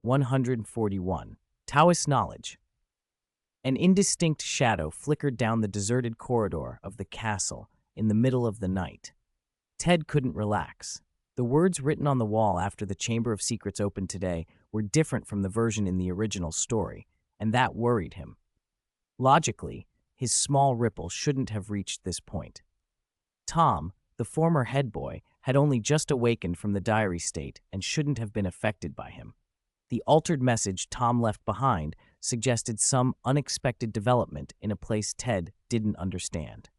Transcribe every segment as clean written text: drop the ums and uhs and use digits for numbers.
141. Taoist Knowledge. An indistinct shadow flickered down the deserted corridor of the castle in the middle of the night. Ted couldn't relax. The words written on the wall after the Chamber of Secrets opened today were different from the version in the original story, and that worried him. Logically, his small ripple shouldn't have reached this point. Tom, the former head boy, had only just awakened from the diary state and shouldn't have been affected by him. The altered message Tom left behind suggested some unexpected development in a place Ted didn't understand.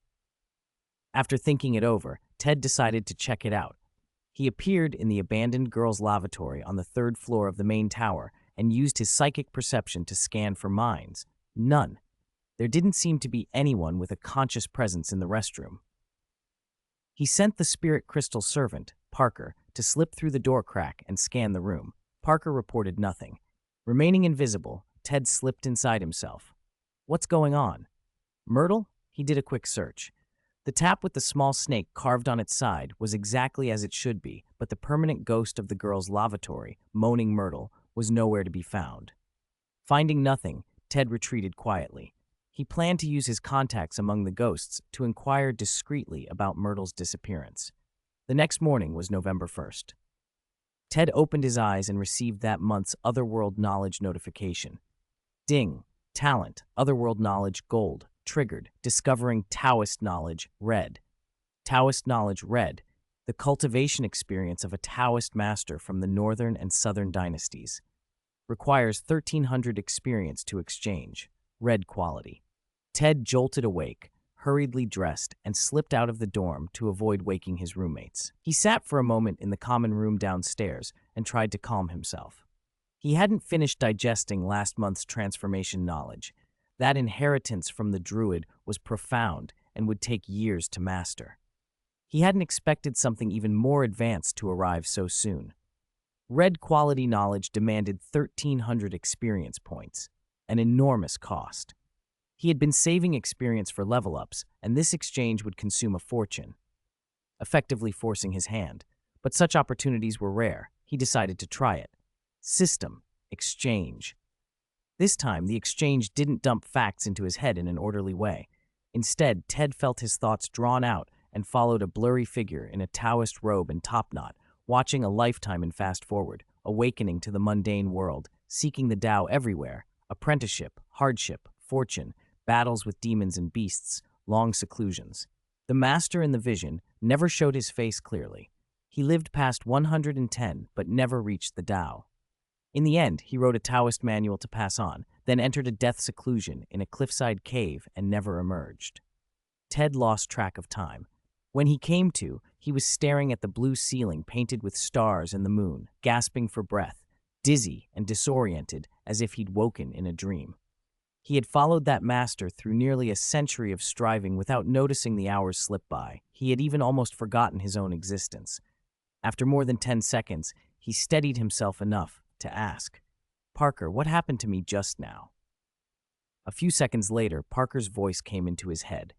After thinking it over, Ted decided to check it out. He appeared in the abandoned girls' lavatory on the 3rd floor of the main tower and used his psychic perception to scan for minds. None. There didn't seem to be anyone with a conscious presence in the restroom. He sent the spirit crystal servant, Parker, to slip through the door crack and scan the room. Parker reported nothing. Remaining invisible, Ted slipped inside himself. What's going on? Myrtle? He did a quick search. The tap with the small snake carved on its side was exactly as it should be, but the permanent ghost of the girl's lavatory, moaning Myrtle, was nowhere to be found. Finding nothing, Ted retreated quietly. He planned to use his contacts among the ghosts to inquire discreetly about Myrtle's disappearance. The next morning was November 1st. Ted opened his eyes and received that month's Otherworld Knowledge notification. Ding. Talent. Otherworld Knowledge Gold. Triggered. Discovering Taoist Knowledge Red. Taoist Knowledge Red. The cultivation experience of a Taoist master from the Northern and Southern dynasties. Requires 1,300 experience to exchange. Red quality. Ted jolted awake, hurriedly dressed, and slipped out of the dorm to avoid waking his roommates. He sat for a moment in the common room downstairs and tried to calm himself. He hadn't finished digesting last month's transformation knowledge. That inheritance from the druid was profound and would take years to master. He hadn't expected something even more advanced to arrive so soon. Red quality knowledge demanded 1,300 experience points, an enormous cost. He had been saving experience for level-ups, and this exchange would consume a fortune, effectively forcing his hand. But such opportunities were rare. He decided to try it. System. Exchange. This time, the exchange didn't dump facts into his head in an orderly way. Instead, Ted felt his thoughts drawn out and followed a blurry figure in a Taoist robe and topknot, watching a lifetime in fast-forward, awakening to the mundane world, seeking the Tao everywhere, apprenticeship, hardship, fortune, battles with demons and beasts, long seclusions. The master in the vision never showed his face clearly. He lived past 110 but never reached the Tao. In the end, he wrote a Taoist manual to pass on, then entered a death seclusion in a cliffside cave and never emerged. Ted lost track of time. When he came to, he was staring at the blue ceiling painted with stars and the moon, gasping for breath, dizzy and disoriented as if he'd woken in a dream. He had followed that master through nearly a century of striving without noticing the hours slip by. He had even almost forgotten his own existence. After more than 10 seconds, he steadied himself enough to ask, "Parker, what happened to me just now?" A few seconds later, Parker's voice came into his head.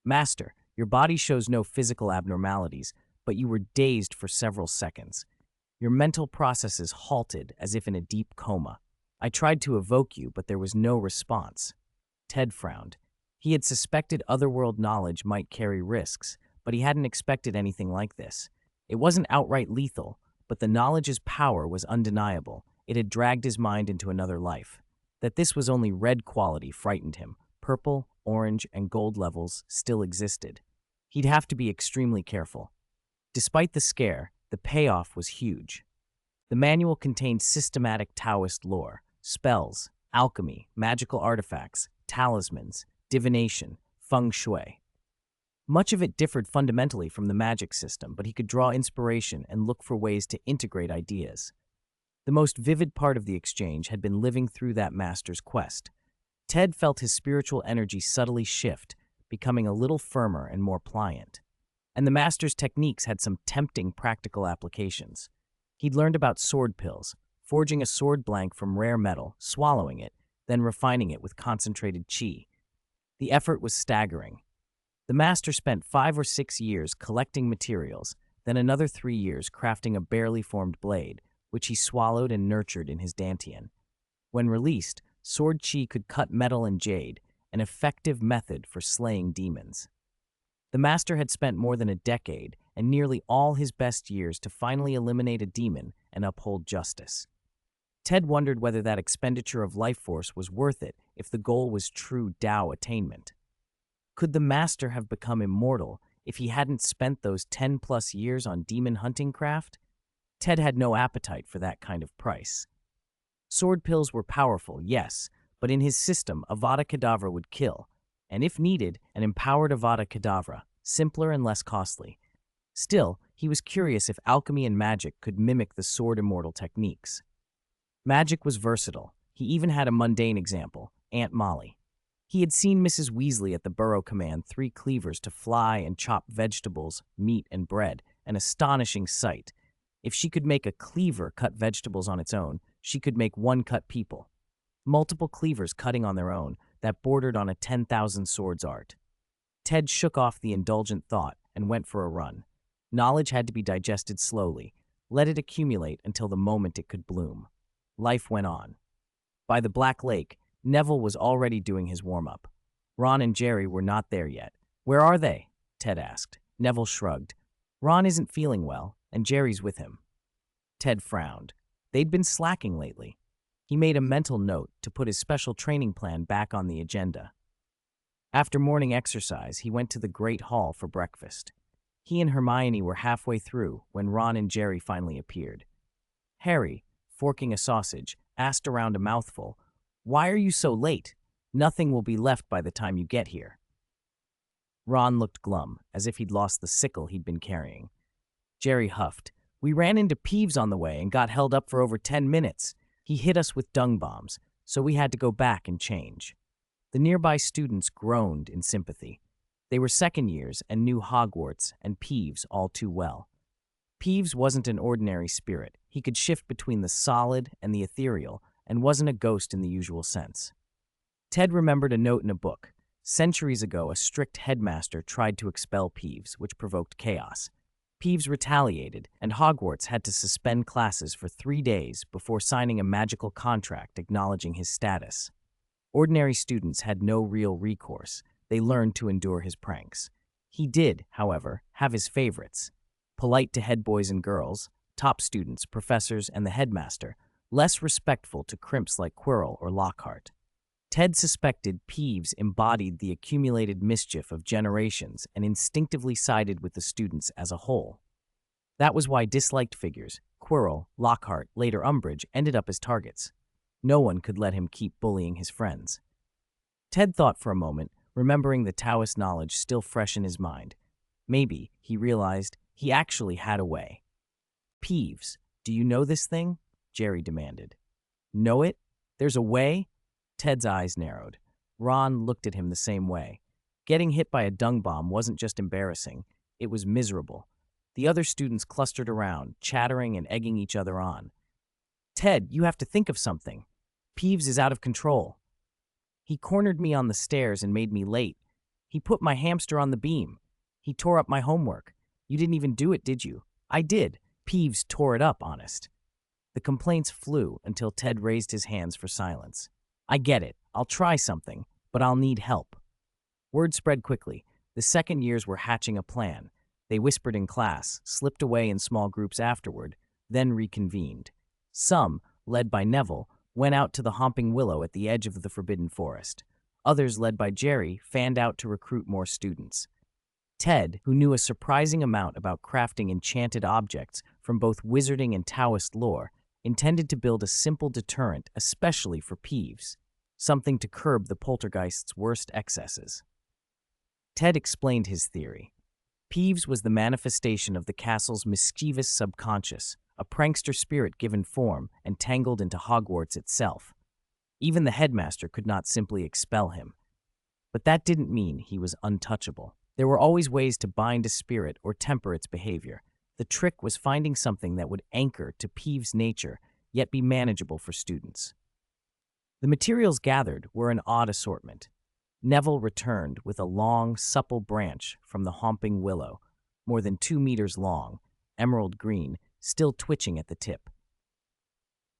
"Master, your body shows no physical abnormalities, but you were dazed for several seconds. Your mental processes halted as if in a deep coma. I tried to evoke you, but there was no response." Ted frowned. He had suspected otherworld knowledge might carry risks, but he hadn't expected anything like this. It wasn't outright lethal, but the knowledge's power was undeniable. It had dragged his mind into another life. That this was only red quality frightened him. Purple, orange, and gold levels still existed. He'd have to be extremely careful. Despite the scare, the payoff was huge. The manual contained systematic Taoist lore, spells, alchemy, magical artifacts, talismans, divination, feng shui. Much of it differed fundamentally from the magic system, but he could draw inspiration and look for ways to integrate ideas. The most vivid part of the exchange had been living through that master's quest. Ted felt his spiritual energy subtly shift, becoming a little firmer and more pliant. And the master's techniques had some tempting practical applications. He'd learned about sword pills, forging a sword blank from rare metal, swallowing it, then refining it with concentrated qi. The effort was staggering. The master spent 5 or 6 years collecting materials, then another 3 years crafting a barely formed blade, which he swallowed and nurtured in his dantian. When released, sword chi could cut metal and jade, an effective method for slaying demons. The master had spent more than a decade and nearly all his best years to finally eliminate a demon and uphold justice. Ted wondered whether that expenditure of life force was worth it if the goal was true Tao attainment. Could the master have become immortal if he hadn't spent those 10-plus years on demon hunting craft? Ted had no appetite for that kind of price. Sword pills were powerful, yes, but in his system, Avada Kedavra would kill, and if needed, an empowered Avada Kedavra, simpler and less costly. Still, he was curious if alchemy and magic could mimic the sword immortal techniques. Magic was versatile. He even had a mundane example, Aunt Molly. He had seen Mrs. Weasley at the Burrow command 3 cleavers to fly and chop vegetables, meat, and bread, an astonishing sight. If she could make a cleaver cut vegetables on its own, she could make one cut people. Multiple cleavers cutting on their own, that bordered on a 10,000 swords art. Ted shook off the indulgent thought and went for a run. Knowledge had to be digested slowly. Let it accumulate until the moment it could bloom. Life went on. By the Black Lake, Neville was already doing his warm-up. Ron and Jerry were not there yet. "Where are they?" Ted asked. Neville shrugged. "Ron isn't feeling well, and Jerry's with him." Ted frowned. They'd been slacking lately. He made a mental note to put his special training plan back on the agenda. After morning exercise, he went to the Great Hall for breakfast. He and Hermione were halfway through when Ron and Jerry finally appeared. Harry, forking a sausage, asked around a mouthful, "Why are you so late? Nothing will be left by the time you get here." Ron looked glum, as if he'd lost the sickle he'd been carrying. Jerry huffed. "We ran into Peeves on the way and got held up for over 10 minutes. He hit us with dung bombs, so we had to go back and change." The nearby students groaned in sympathy. They were second years and knew Hogwarts and Peeves all too well. Peeves wasn't an ordinary spirit. He could shift between the solid and the ethereal and wasn't a ghost in the usual sense. Ted remembered a note in a book. Centuries ago, a strict headmaster tried to expel Peeves, which provoked chaos. Peeves retaliated, and Hogwarts had to suspend classes for 3 days before signing a magical contract acknowledging his status. Ordinary students had no real recourse. They learned to endure his pranks. He did, however, have his favorites. Polite to head boys and girls, top students, professors, and the headmaster, less respectful to crimps like Quirrell or Lockhart. Ted suspected Peeves embodied the accumulated mischief of generations and instinctively sided with the students as a whole. That was why disliked figures, Quirrell, Lockhart, later Umbridge, ended up as targets. No one could let him keep bullying his friends. Ted thought for a moment, remembering the Taoist knowledge still fresh in his mind. Maybe, he realized, he actually had a way. "Peeves, do you know this thing?" Jerry demanded. "Know it? There's a way?" Ted's eyes narrowed. Ron looked at him the same way. Getting hit by a dung bomb wasn't just embarrassing, it was miserable. The other students clustered around, chattering and egging each other on. "Ted, you have to think of something. Peeves is out of control. He cornered me on the stairs and made me late. He put my hamster on the beam. He tore up my homework. You didn't even do it, did you?" "I did. Peeves tore it up, honest." The complaints flew until Ted raised his hands for silence. "I get it. I'll try something, but I'll need help." Word spread quickly. The second years were hatching a plan. They whispered in class, slipped away in small groups afterward, then reconvened. Some, led by Neville, went out to the Homping Willow at the edge of the Forbidden Forest. Others, led by Jerry, fanned out to recruit more students. Ted, who knew a surprising amount about crafting enchanted objects from both wizarding and Taoist lore, intended to build a simple deterrent especially for Peeves, something to curb the poltergeist's worst excesses. Ted explained his theory. Peeves was the manifestation of the castle's mischievous subconscious, a prankster spirit given form and tangled into Hogwarts itself. Even the headmaster could not simply expel him. But that didn't mean he was untouchable. There were always ways to bind a spirit or temper its behavior. The trick was finding something that would anchor to Peeves' nature, yet be manageable for students. The materials gathered were an odd assortment. Neville returned with a long, supple branch from the Homping Willow, more than 2 meters long, emerald green, still twitching at the tip.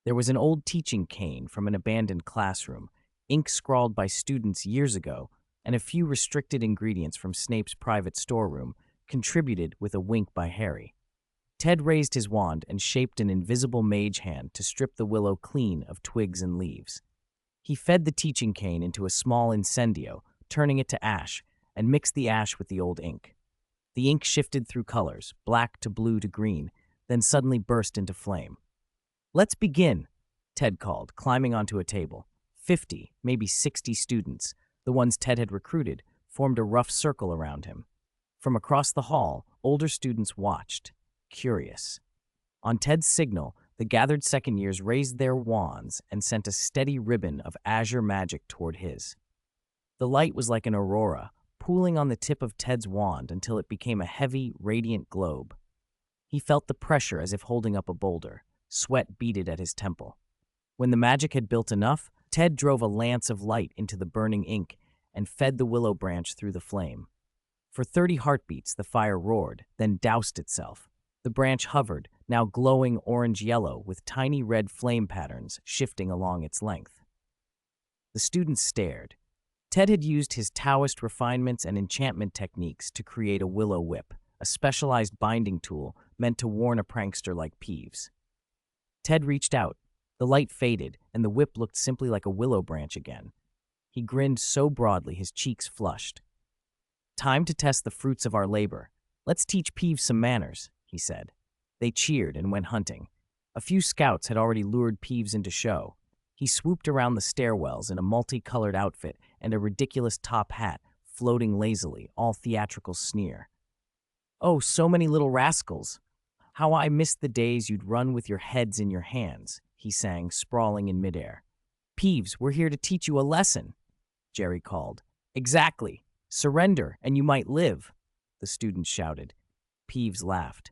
There was an old teaching cane from an abandoned classroom, ink scrawled by students years ago, and a few restricted ingredients from Snape's private storeroom, contributed with a wink by Harry. Ted raised his wand and shaped an invisible mage hand to strip the willow clean of twigs and leaves. He fed the teaching cane into a small incendio, turning it to ash, and mixed the ash with the old ink. The ink shifted through colors, black to blue to green, then suddenly burst into flame. "Let's begin," Ted called, climbing onto a table. 50, maybe 60 students, the ones Ted had recruited, formed a rough circle around him. From across the hall, older students watched, curious. On Ted's signal, the gathered second years raised their wands and sent a steady ribbon of azure magic toward his. The light was like an aurora, pooling on the tip of Ted's wand until it became a heavy, radiant globe. He felt the pressure as if holding up a boulder. Sweat beaded at his temple. When the magic had built enough, Ted drove a lance of light into the burning ink and fed the willow branch through the flame. For 30 heartbeats, the fire roared, then doused itself. The branch hovered, now glowing orange-yellow with tiny red flame patterns shifting along its length. The students stared. Ted had used his Taoist refinements and enchantment techniques to create a willow whip, a specialized binding tool meant to warn a prankster like Peeves. Ted reached out. The light faded, and the whip looked simply like a willow branch again. He grinned so broadly his cheeks flushed. "Time to test the fruits of our labor. Let's teach Peeves some manners," he said. They cheered and went hunting. A few scouts had already lured Peeves into show. He swooped around the stairwells in a multicolored outfit and a ridiculous top hat, floating lazily, all theatrical sneer. "Oh, so many little rascals. How I missed the days you'd run with your heads in your hands," he sang, sprawling in midair. "Peeves, we're here to teach you a lesson," Jerry called. "Exactly. Surrender, and you might live," the students shouted. Peeves laughed.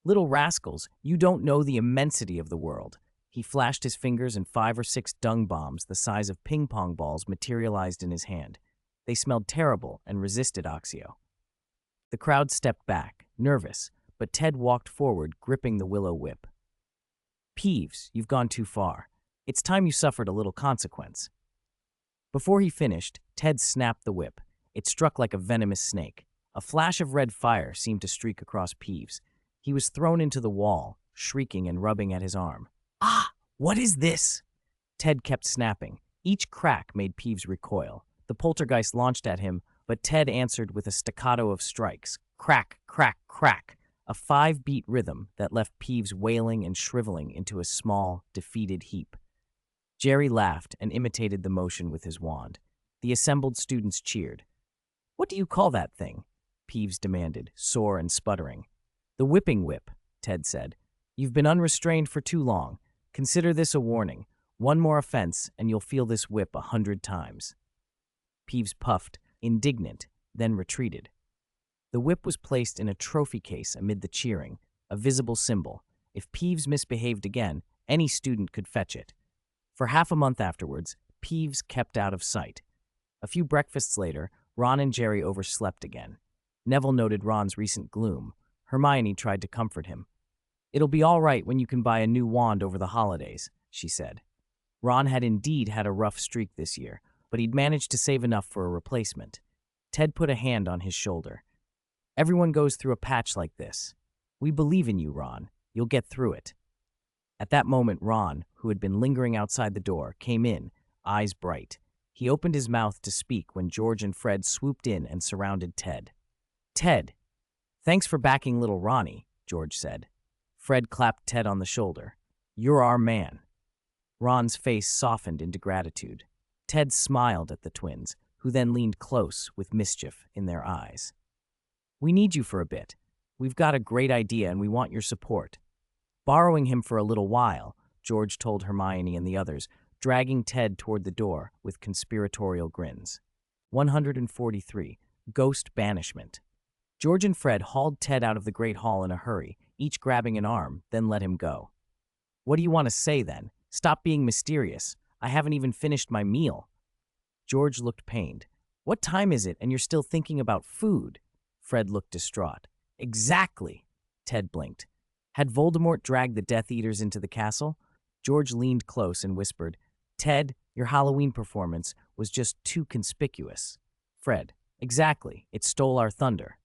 "Little rascals, you don't know the immensity of the world." He flashed his fingers and 5 or 6 dung bombs the size of ping-pong balls materialized in his hand. They smelled terrible and resisted Oxio. The crowd stepped back, nervous, but Ted walked forward, gripping the willow whip. "Peeves, you've gone too far. It's time you suffered a little consequence." Before he finished, Ted snapped the whip. It struck like a venomous snake. A flash of red fire seemed to streak across Peeves. He was thrown into the wall, shrieking and rubbing at his arm. "Ah, what is this?" Ted kept snapping. Each crack made Peeves recoil. The poltergeist launched at him, but Ted answered with a staccato of strikes. Crack, crack, crack. A 5-beat rhythm that left Peeves wailing and shriveling into a small, defeated heap. Jerry laughed and imitated the motion with his wand. The assembled students cheered. "What do you call that thing?" Peeves demanded, sore and sputtering. "The whipping whip," Ted said. "You've been unrestrained for too long. Consider this a warning. One more offense, and you'll feel this whip 100 times. Peeves puffed, indignant, then retreated. The whip was placed in a trophy case amid the cheering, a visible symbol. If Peeves misbehaved again, any student could fetch it. For half a month afterwards, Peeves kept out of sight. A few breakfasts later, Ron and Jerry overslept again. Neville noted Ron's recent gloom. Hermione tried to comfort him. "It'll be all right when you can buy a new wand over the holidays," she said. Ron had indeed had a rough streak this year, but he'd managed to save enough for a replacement. Ted put a hand on his shoulder. "Everyone goes through a patch like this. We believe in you, Ron. You'll get through it." At that moment, Ron, who had been lingering outside the door, came in, eyes bright. He opened his mouth to speak when George and Fred swooped in and surrounded Ted. "Ted, thanks for backing little Ronnie," George said. Fred clapped Ted on the shoulder. "You're our man." Ron's face softened into gratitude. Ted smiled at the twins, who then leaned close with mischief in their eyes. "We need you for a bit. We've got a great idea and we want your support." Borrowing him for a little while, George told Hermione and the others, dragging Ted toward the door with conspiratorial grins. 143. Ghost Banishment. George and Fred hauled Ted out of the Great Hall in a hurry, each grabbing an arm, then let him go. "What do you want to say, then? Stop being mysterious. I haven't even finished my meal." George looked pained. "What time is it and you're still thinking about food?" Fred looked distraught. "Exactly," Ted blinked. Had Voldemort dragged the Death Eaters into the castle? George leaned close and whispered, "Ted, your Halloween performance was just too conspicuous." Fred, "Exactly. It stole our thunder."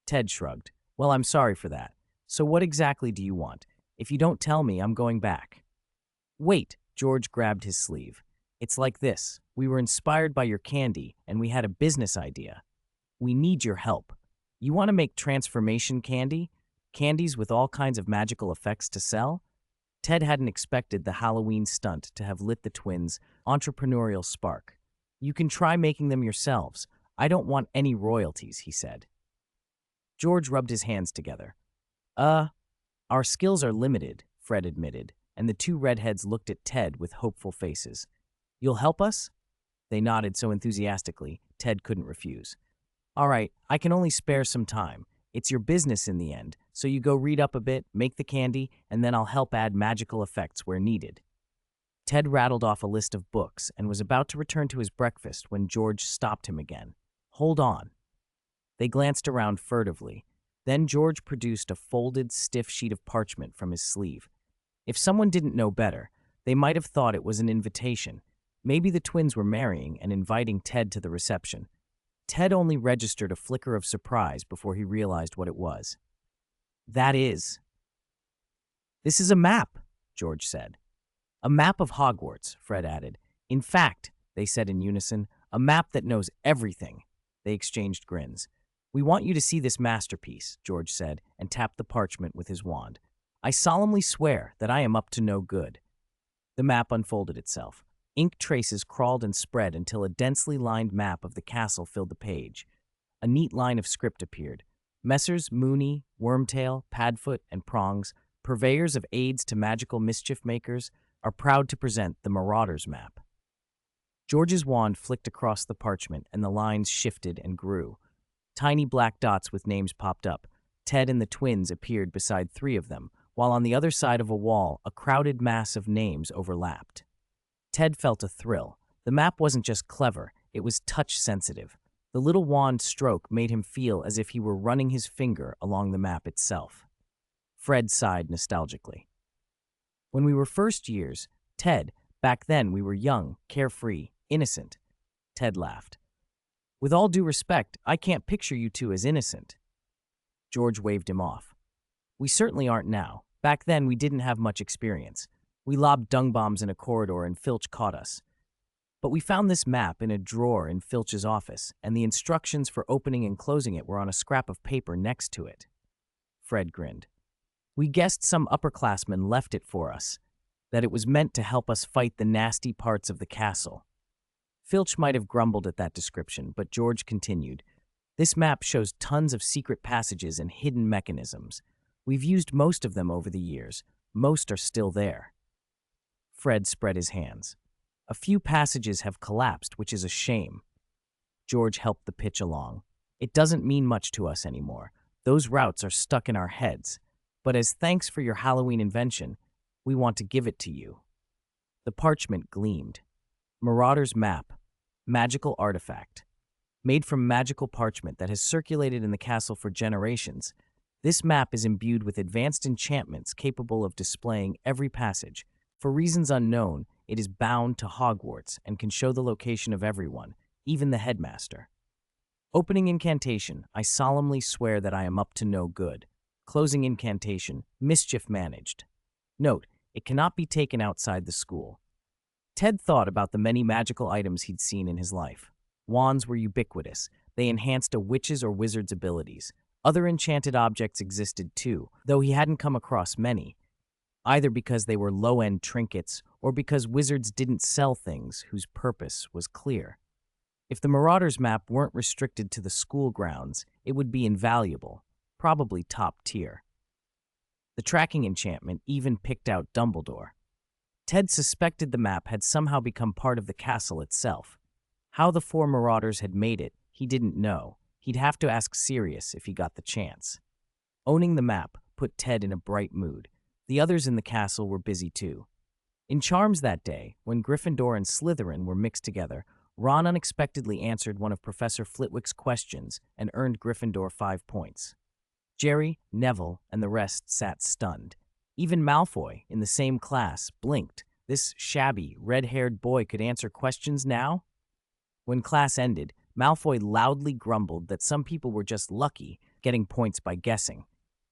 Ted shrugged. "Well, I'm sorry for that. So what exactly do you want? If you don't tell me, I'm going back." "Wait," George grabbed his sleeve. "It's like this. We were inspired by your candy, and we had a business idea. We need your help. You want to make transformation candy? Candies with all kinds of magical effects to sell?" Ted hadn't expected the Halloween stunt to have lit the twins' entrepreneurial spark. "You can try making them yourselves. I don't want any royalties," he said. George rubbed his hands together. Our skills are limited," Fred admitted, and the two redheads looked at Ted with hopeful faces. "You'll help us?" They nodded so enthusiastically, Ted couldn't refuse. "All right, I can only spare some time. It's your business in the end, so you go read up a bit, make the candy, and then I'll help add magical effects where needed." Ted rattled off a list of books and was about to return to his breakfast when George stopped him again. "Hold on." They glanced around furtively. Then George produced a folded, stiff sheet of parchment from his sleeve. If someone didn't know better, they might have thought it was an invitation. Maybe the twins were marrying and inviting Ted to the reception. Ted only registered a flicker of surprise before he realized what it was. This is a map," George said. "A map of Hogwarts," Fred added. "In fact," they said in unison, "a map that knows everything." They exchanged grins. "We want you to see this masterpiece," George said, and tapped the parchment with his wand. "I solemnly swear that I am up to no good." The map unfolded itself. Ink traces crawled and spread until a densely lined map of the castle filled the page. A neat line of script appeared. "Messrs. Mooney, Wormtail, Padfoot, and Prongs, purveyors of aids to magical mischief makers, are proud to present the Marauders map." George's wand flicked across the parchment, and the lines shifted and grew. Tiny black dots with names popped up. Ted and the twins appeared beside three of them, while on the other side of a wall, a crowded mass of names overlapped. Ted felt a thrill. The map wasn't just clever, it was touch-sensitive. The little wand stroke made him feel as if he were running his finger along the map itself. Fred sighed nostalgically. "When we were first years, Ted, back then we were young, carefree, innocent." Ted laughed. "With all due respect, I can't picture you two as innocent." George waved him off. "We certainly aren't now. Back then we didn't have much experience. We lobbed dung bombs in a corridor and Filch caught us. But we found this map in a drawer in Filch's office, and the instructions for opening and closing it were on a scrap of paper next to it." Fred grinned. "We guessed some upperclassmen left it for us, that it was meant to help us fight the nasty parts of the castle." Filch might have grumbled at that description, but George continued. "This map shows tons of secret passages and hidden mechanisms. We've used most of them over the years. Most are still there." Fred spread his hands. "A few passages have collapsed, which is a shame." George helped the pitch along. "It doesn't mean much to us anymore. Those routes are stuck in our heads. But as thanks for your Halloween invention, we want to give it to you." The parchment gleamed. Marauder's Map, magical artifact. Made from magical parchment that has circulated in the castle for generations, this map is imbued with advanced enchantments capable of displaying every passage. For reasons unknown, it is bound to Hogwarts and can show the location of everyone, even the headmaster. Opening incantation, I solemnly swear that I am up to no good. Closing incantation, mischief managed. Note, it cannot be taken outside the school. Ted thought about the many magical items he'd seen in his life. Wands were ubiquitous. They enhanced a witch's or wizard's abilities. Other enchanted objects existed too, though he hadn't come across many, either because they were low-end trinkets or because wizards didn't sell things whose purpose was clear. If the Marauders map weren't restricted to the school grounds, it would be invaluable, probably top tier. The tracking enchantment even picked out Dumbledore. Ted suspected the map had somehow become part of the castle itself. How the four Marauders had made it, he didn't know. He'd have to ask Sirius if he got the chance. Owning the map put Ted in a bright mood. The others in the castle were busy too. In charms that day, when Gryffindor and Slytherin were mixed together, Ron unexpectedly answered one of Professor Flitwick's questions and earned Gryffindor 5 points. Jerry, Neville, and the rest sat stunned. Even Malfoy, in the same class, blinked. This shabby, red-haired boy could answer questions now? When class ended, Malfoy loudly grumbled that some people were just lucky, getting points by guessing.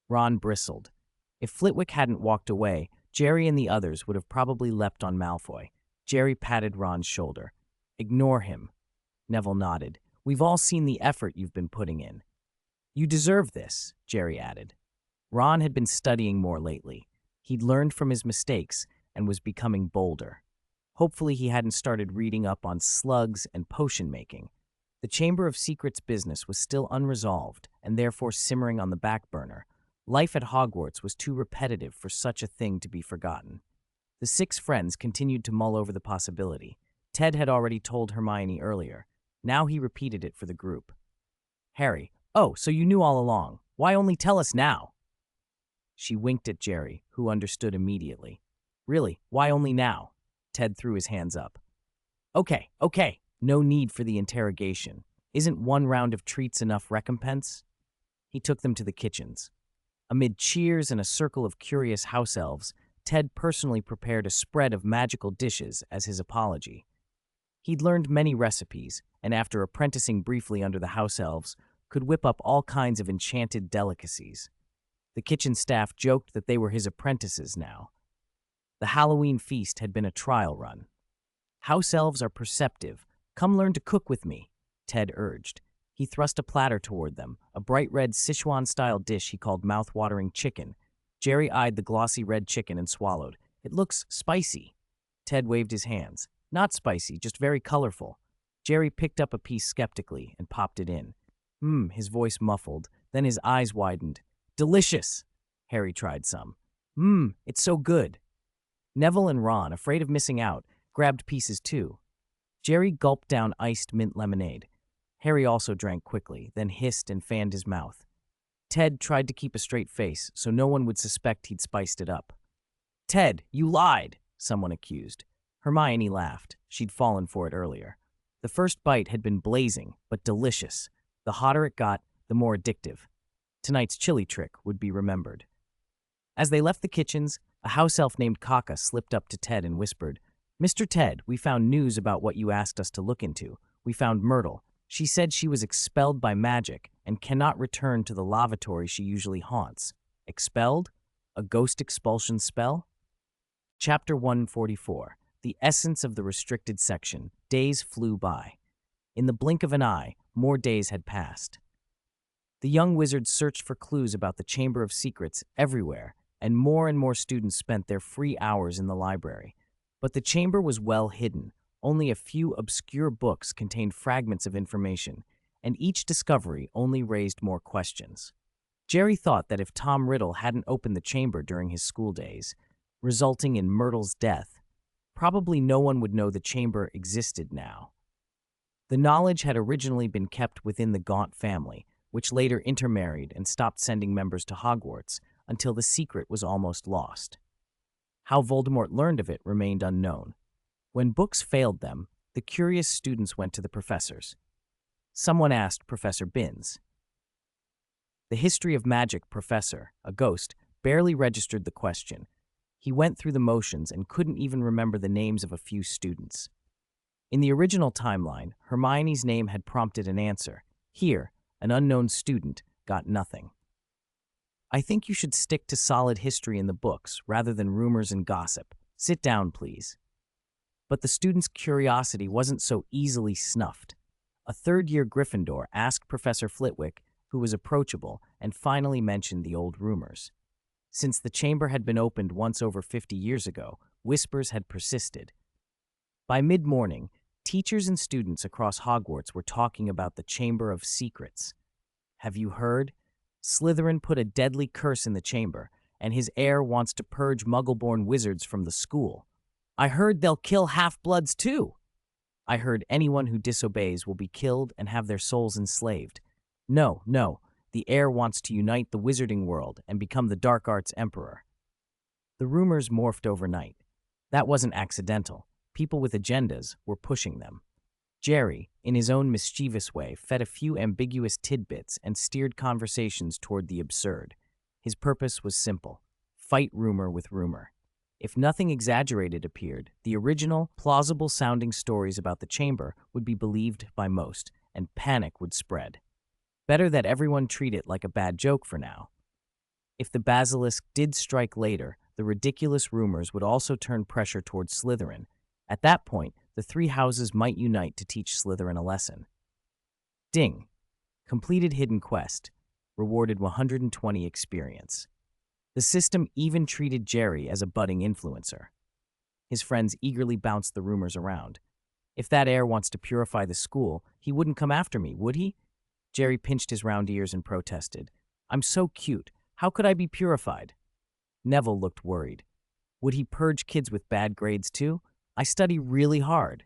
Ron bristled. If Flitwick hadn't walked away, Jerry and the others would have probably leapt on Malfoy. Jerry patted Ron's shoulder. "Ignore him." Neville nodded. "We've all seen the effort you've been putting in." "You deserve this," Jerry added. Ron had been studying more lately. He'd learned from his mistakes and was becoming bolder. Hopefully he hadn't started reading up on slugs and potion making. The Chamber of Secrets business was still unresolved and therefore simmering on the back burner. Life at Hogwarts was too repetitive for such a thing to be forgotten. The six friends continued to mull over the possibility. Ted had already told Hermione earlier. Now he repeated it for the group. Harry, "Oh, so you knew all along. Why only tell us now?" She winked at Jerry, who understood immediately. "Really, why only now?" Ted threw his hands up. Okay. No need for the interrogation. Isn't one round of treats enough recompense?" He took them to the kitchens. Amid cheers and a circle of curious house elves, Ted personally prepared a spread of magical dishes as his apology. He'd learned many recipes, and after apprenticing briefly under the house elves, could whip up all kinds of enchanted delicacies. The kitchen staff joked that they were his apprentices now. The Halloween feast had been a trial run. "House elves are perceptive. Come learn to cook with me," Ted urged. He thrust a platter toward them, a bright red Sichuan-style dish he called mouth-watering chicken. Jerry eyed the glossy red chicken and swallowed. "It looks spicy." Ted waved his hands. "Not spicy, just very colorful." Jerry picked up a piece skeptically and popped it in. His voice muffled, then his eyes widened. "Delicious!" Harry tried some. It's so good." Neville and Ron, afraid of missing out, grabbed pieces too. Jerry gulped down iced mint lemonade. Harry also drank quickly, then hissed and fanned his mouth. Ted tried to keep a straight face so no one would suspect he'd spiced it up. "Ted, you lied," someone accused. Hermione laughed. She'd fallen for it earlier. The first bite had been blazing, but delicious. The hotter it got, the more addictive. Tonight's chili trick would be remembered. As they left the kitchens, a house elf named Kaka slipped up to Ted and whispered, "Mr. Ted, we found news about what you asked us to look into. We found Myrtle. She said she was expelled by magic and cannot return to the lavatory she usually haunts." Expelled? A ghost expulsion spell? Chapter 144. The Essence of the Restricted Section. Days flew by. In the blink of an eye, more days had passed. The young wizards searched for clues about the Chamber of Secrets everywhere, and more students spent their free hours in the library. But the chamber was well hidden. Only a few obscure books contained fragments of information, and each discovery only raised more questions. Jerry thought that if Tom Riddle hadn't opened the chamber during his school days, resulting in Myrtle's death, probably no one would know the chamber existed now. The knowledge had originally been kept within the Gaunt family, which later intermarried and stopped sending members to Hogwarts until the secret was almost lost. How Voldemort learned of it remained unknown. When books failed them, the curious students went to the professors. Someone asked Professor Binns. The history of magic professor, a ghost, barely registered the question. He went through the motions and couldn't even remember the names of a few students. In the original timeline, Hermione's name had prompted an answer. Here, an unknown student got nothing. "I think you should stick to solid history in the books rather than rumors and gossip. Sit down, please." But the students' curiosity wasn't so easily snuffed. A third-year Gryffindor asked Professor Flitwick, who was approachable, and finally mentioned the old rumors. Since the chamber had been opened once over 50 years ago, whispers had persisted. By mid-morning, teachers and students across Hogwarts were talking about the Chamber of Secrets. "Have you heard? Slytherin put a deadly curse in the chamber, and his heir wants to purge Muggle-born wizards from the school. I heard they'll kill half-bloods too. I heard anyone who disobeys will be killed and have their souls enslaved. No, the heir wants to unite the wizarding world and become the dark arts emperor." The rumors morphed overnight. That wasn't accidental. People with agendas were pushing them. Jerry, in his own mischievous way, fed a few ambiguous tidbits and steered conversations toward the absurd. His purpose was simple: fight rumor with rumor. If nothing exaggerated appeared, the original, plausible-sounding stories about the chamber would be believed by most, and panic would spread. Better that everyone treat it like a bad joke for now. If the basilisk did strike later, the ridiculous rumors would also turn pressure towards Slytherin. At that point, the three houses might unite to teach Slytherin a lesson. Ding. Completed hidden quest. Rewarded 120 experience. The system even treated Jerry as a budding influencer. His friends eagerly bounced the rumors around. If that heir wants to purify the school, he wouldn't come after me, would he? Jerry pinched his round ears and protested. I'm so cute. How could I be purified? Neville looked worried. Would he purge kids with bad grades too? I study really hard.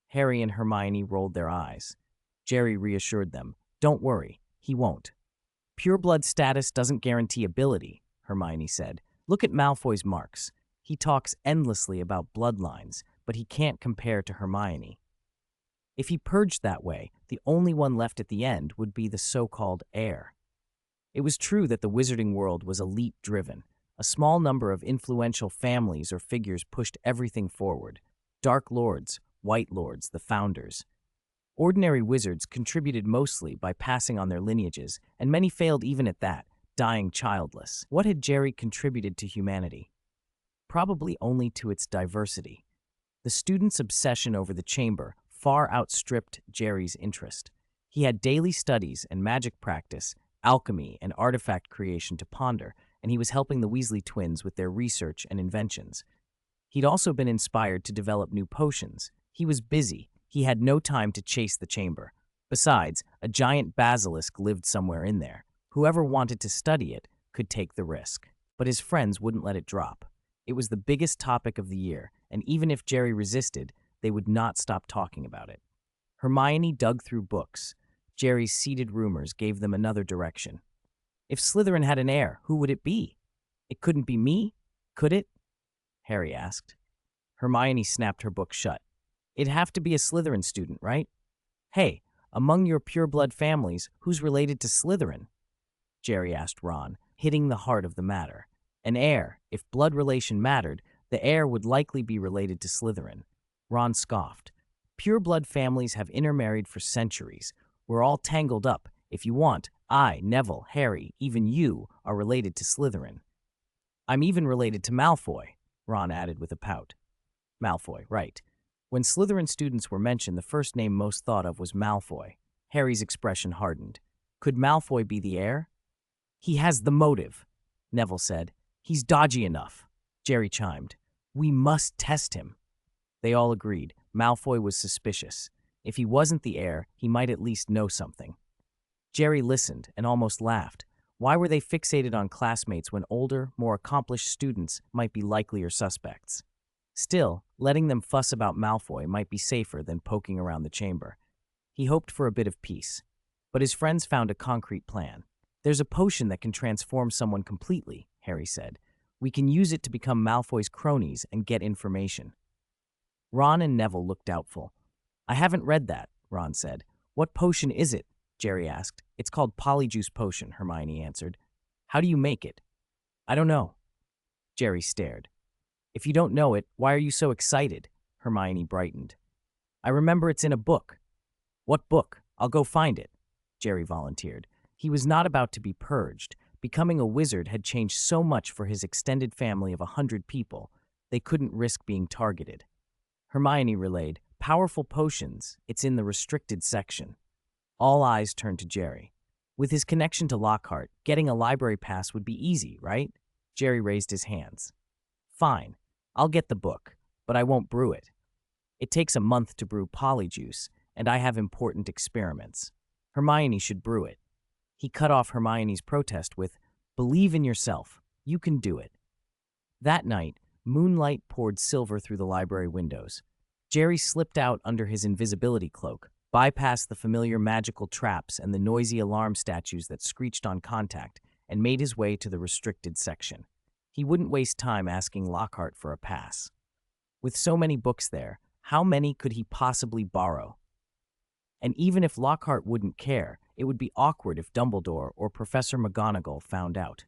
Harry and Hermione rolled their eyes. Jerry reassured them. Don't worry, he won't. Pureblood status doesn't guarantee ability, Hermione said. Look at Malfoy's marks. He talks endlessly about bloodlines, but he can't compare to Hermione. If he purged that way, the only one left at the end would be the so-called heir. It was true that the wizarding world was elite-driven. A small number of influential families or figures pushed everything forward. Dark Lords, White Lords, the founders. Ordinary wizards contributed mostly by passing on their lineages, and many failed even at that, dying childless. What had Jerry contributed to humanity? Probably only to its diversity. The student's obsession over the chamber far outstripped Jerry's interest. He had daily studies and magic practice, alchemy and artifact creation to ponder, and he was helping the Weasley twins with their research and inventions. He'd also been inspired to develop new potions. He was busy. He had no time to chase the chamber. Besides, a giant basilisk lived somewhere in there. Whoever wanted to study it could take the risk. But his friends wouldn't let it drop. It was the biggest topic of the year, and even if Jerry resisted, they would not stop talking about it. Hermione dug through books. Jerry's seeded rumors gave them another direction. If Slytherin had an heir, who would it be? It couldn't be me, could it? Harry asked. Hermione snapped her book shut. It'd have to be a Slytherin student, right? Hey, among your pureblood families, who's related to Slytherin? Jerry asked Ron, hitting the heart of the matter. An heir. If blood relation mattered, the heir would likely be related to Slytherin. Ron scoffed. Pureblood families have intermarried for centuries. We're all tangled up. If you want, I, Neville, Harry, even you, are related to Slytherin. I'm even related to Malfoy, Ron added with a pout. Malfoy, right. When Slytherin students were mentioned, the first name most thought of was Malfoy. Harry's expression hardened. Could Malfoy be the heir? He has the motive, Neville said. He's dodgy enough. Jerry chimed. We must test him. They all agreed. Malfoy was suspicious. If he wasn't the heir, he might at least know something. Jerry listened and almost laughed. Why were they fixated on classmates when older, more accomplished students might be likelier suspects? Still, letting them fuss about Malfoy might be safer than poking around the chamber. He hoped for a bit of peace. But his friends found a concrete plan. There's a potion that can transform someone completely, Harry said. We can use it to become Malfoy's cronies and get information. Ron and Neville looked doubtful. I haven't read that, Ron said. What potion is it? Jerry asked. It's called Polyjuice Potion, Hermione answered. How do you make it? I don't know. Jerry stared. If you don't know it, why are you so excited? Hermione brightened. I remember it's in a book. What book? I'll go find it, Jerry volunteered. He was not about to be purged. Becoming a wizard had changed so much for his extended family of 100 people, they couldn't risk being targeted. Hermione relayed, Powerful potions, it's in the restricted section. All eyes turned to Jerry. With his connection to Lockhart, getting a library pass would be easy, right? Jerry raised his hands. Fine, I'll get the book, but I won't brew it. It takes a month to brew polyjuice, and I have important experiments. Hermione should brew it. He cut off Hermione's protest with, Believe in yourself. You can do it. That night, moonlight poured silver through the library windows. Jerry slipped out under his invisibility cloak, bypassed the familiar magical traps and the noisy alarm statues that screeched on contact, and made his way to the restricted section. He wouldn't waste time asking Lockhart for a pass. With so many books there, how many could he possibly borrow? And even if Lockhart wouldn't care, it would be awkward if Dumbledore or Professor McGonagall found out.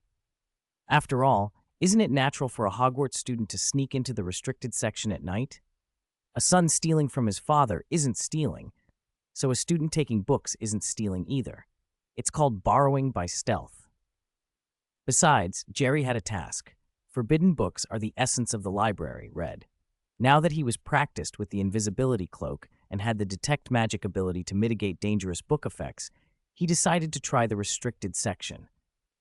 After all, Isn't it natural for a Hogwarts student to sneak into the restricted section at night? A son stealing from his father isn't stealing, so a student taking books isn't stealing either. It's called borrowing by stealth. Besides, Jerry had a task. Forbidden books are the essence of the library, read. Now that he was practiced with the invisibility cloak and had the detect magic ability to mitigate dangerous book effects, he decided to try the restricted section.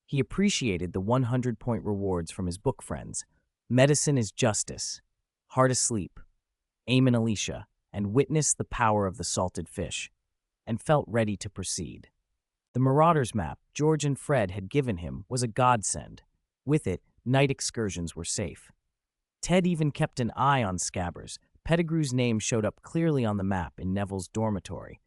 He appreciated the 100-point rewards from his book friends. Medicine is Justice, Hard Asleep, Aim and Alicia, and Witness the Power of the Salted Fish, and felt ready to proceed. The Marauders map George and Fred had given him was a godsend. With it, night excursions were safe. Ted even kept an eye on Scabbers. Pettigrew's name showed up clearly on the map in Neville's dormitory.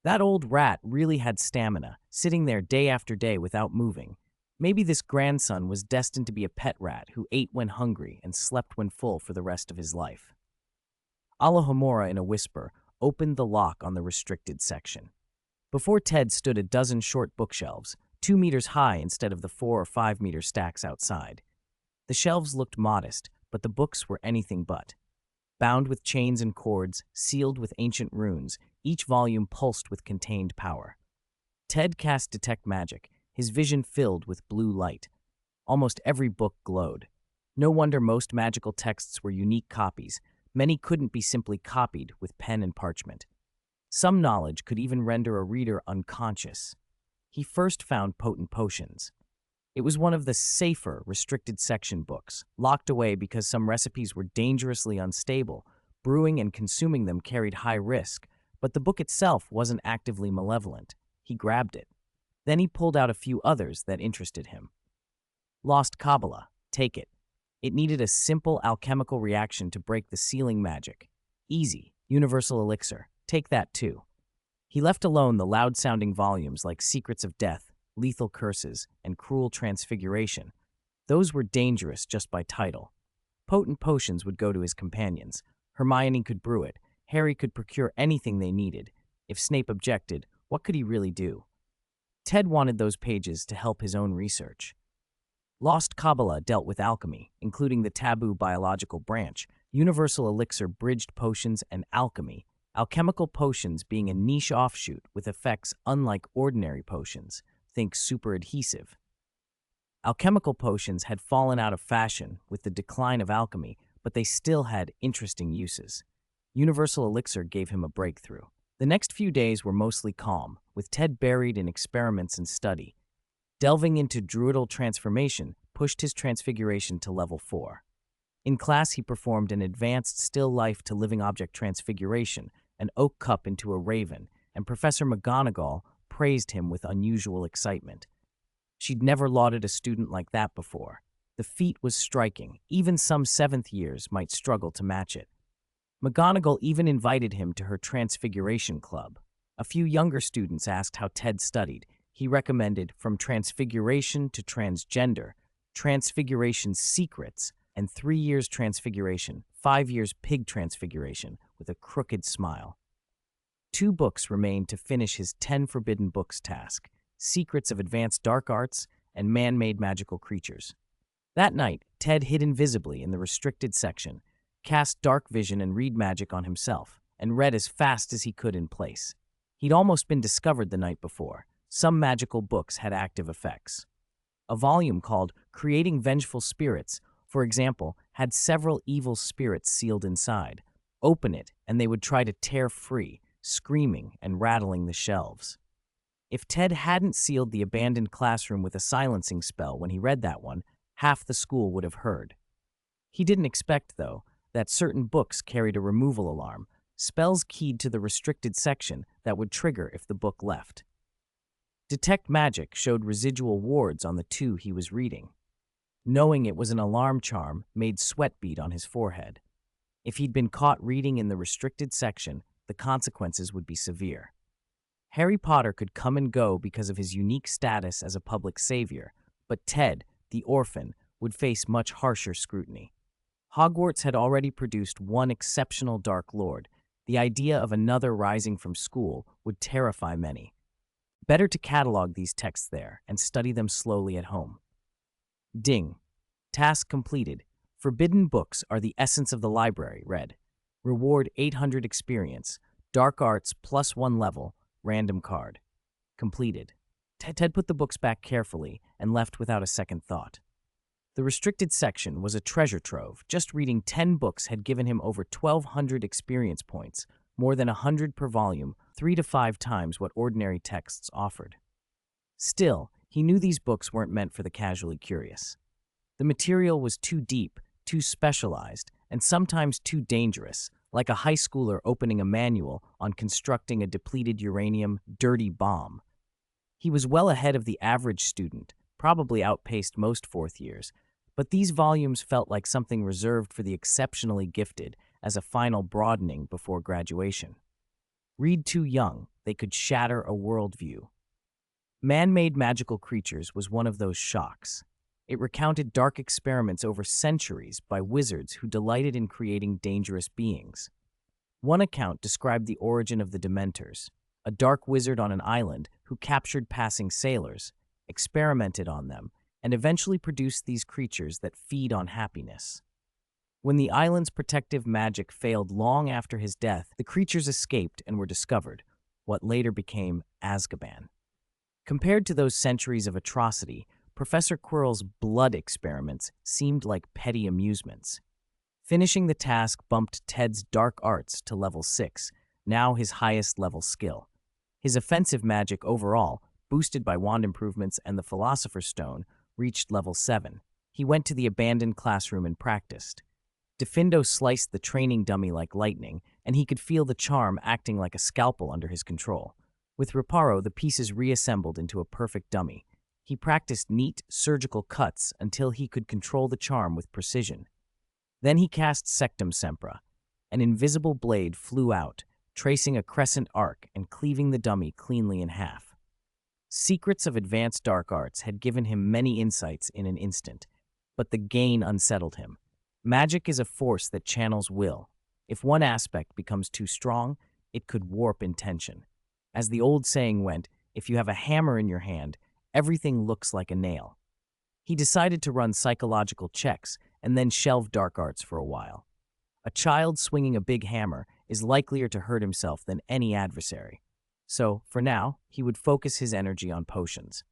That old rat really had stamina, sitting there day after day without moving. Maybe this grandson was destined to be a pet rat who ate when hungry and slept when full for the rest of his life. Alohomora, in a whisper, opened the lock on the restricted section. Before Ted stood a dozen short bookshelves, 2 meters high instead of the 4 or 5 meter stacks outside. The shelves looked modest, but the books were anything but. Bound with chains and cords, sealed with ancient runes, each volume pulsed with contained power. Ted cast Detect Magic, his vision filled with blue light. Almost every book glowed. No wonder most magical texts were unique copies. Many couldn't be simply copied with pen and parchment. Some knowledge could even render a reader unconscious. He first found Potent Potions. It was one of the safer restricted section books, locked away because some recipes were dangerously unstable. Brewing and consuming them carried high risk, but the book itself wasn't actively malevolent. He grabbed it. Then he pulled out a few others that interested him. Lost Kabbalah, take it. It needed a simple alchemical reaction to break the sealing magic. Easy, universal elixir, take that too. He left alone the loud-sounding volumes like Secrets of Death, Lethal Curses, and Cruel Transfiguration. Those were dangerous just by title. Potent Potions would go to his companions. Hermione could brew it. Harry could procure anything they needed. If Snape objected, what could he really do? Ted wanted those pages to help his own research. Lost Kabbalah dealt with alchemy, including the taboo biological branch. Universal Elixir bridged potions and alchemy, alchemical potions being a niche offshoot with effects unlike ordinary potions. Think super adhesive. Alchemical potions had fallen out of fashion with the decline of alchemy, but they still had interesting uses. Universal Elixir gave him a breakthrough. The next few days were mostly calm, with Ted buried in experiments and study. Delving into druidal transformation pushed his transfiguration to level 4. In class, he performed an advanced still life to living object transfiguration, an oak cup into a raven, and Professor McGonagall praised him with unusual excitement. She'd never lauded a student like that before. The feat was striking. Even some 7th years might struggle to match it. McGonagall even invited him to her Transfiguration Club. A few younger students asked how Ted studied. He recommended From Transfiguration to Transgender, Transfiguration Secrets, and 3 years Transfiguration, 5 years Pig Transfiguration, with a crooked smile. 2 books remained to finish his 10 forbidden books task, Secrets of Advanced Dark Arts and Man-Made Magical Creatures. That night, Ted hid invisibly in the restricted section, cast dark vision and read magic on himself, and read as fast as he could in place. He'd almost been discovered the night before. Some magical books had active effects. A volume called Creating Vengeful Spirits, for example, had several evil spirits sealed inside. Open it, and they would try to tear free, screaming and rattling the shelves. If Ted hadn't sealed the abandoned classroom with a silencing spell when he read that one, half the school would have heard. He didn't expect, though, that certain books carried a removal alarm, spells keyed to the restricted section that would trigger if the book left. Detect Magic showed residual wards on the 2 he was reading. Knowing it was an alarm charm made sweat bead on his forehead. If he'd been caught reading in the restricted section, the consequences would be severe. Harry Potter could come and go because of his unique status as a public savior, but Ted, the orphan, would face much harsher scrutiny. Hogwarts had already produced one exceptional Dark Lord. The idea of another rising from school would terrify many. Better to catalog these texts there and study them slowly at home. Ding. Task completed. Forbidden books are the essence of the library, read. Reward 800 experience. Dark arts +1 level. Random card. Completed. Ted put the books back carefully and left without a second thought. The restricted section was a treasure trove. Just reading 10 books had given him over 1,200 experience points, more than 100 per volume, 3 to 5 times what ordinary texts offered. Still, he knew these books weren't meant for the casually curious. The material was too deep, too specialized, and sometimes too dangerous, like a high schooler opening a manual on constructing a depleted uranium dirty bomb. He was well ahead of the average student, probably outpaced most fourth years, but these volumes felt like something reserved for the exceptionally gifted as a final broadening before graduation. Read too young, they could shatter a worldview. Man-made magical creatures was one of those shocks. It recounted dark experiments over centuries by wizards who delighted in creating dangerous beings. One account described the origin of the Dementors, a dark wizard on an island who captured passing sailors, experimented on them, and eventually produced these creatures that feed on happiness. When the island's protective magic failed long after his death, the creatures escaped and were discovered, what later became Azkaban. Compared to those centuries of atrocity, Professor Quirrell's blood experiments seemed like petty amusements. Finishing the task bumped Ted's dark arts to level 6, now his highest level skill. His offensive magic overall, boosted by wand improvements and the Philosopher's Stone, reached level 7. He went to the abandoned classroom and practiced. Defindo sliced the training dummy like lightning, and he could feel the charm acting like a scalpel under his control. With Reparo, the pieces reassembled into a perfect dummy. He practiced neat, surgical cuts until he could control the charm with precision. Then he cast Sectum Sempra. An invisible blade flew out, tracing a crescent arc and cleaving the dummy cleanly in half. Secrets of advanced dark arts had given him many insights in an instant, but the gain unsettled him. Magic is a force that channels will. If one aspect becomes too strong, it could warp intention. As the old saying went, if you have a hammer in your hand, everything looks like a nail. He decided to run psychological checks and then shelve dark arts for a while. A child swinging a big hammer is likelier to hurt himself than any adversary. So, for now, he would focus his energy on potions.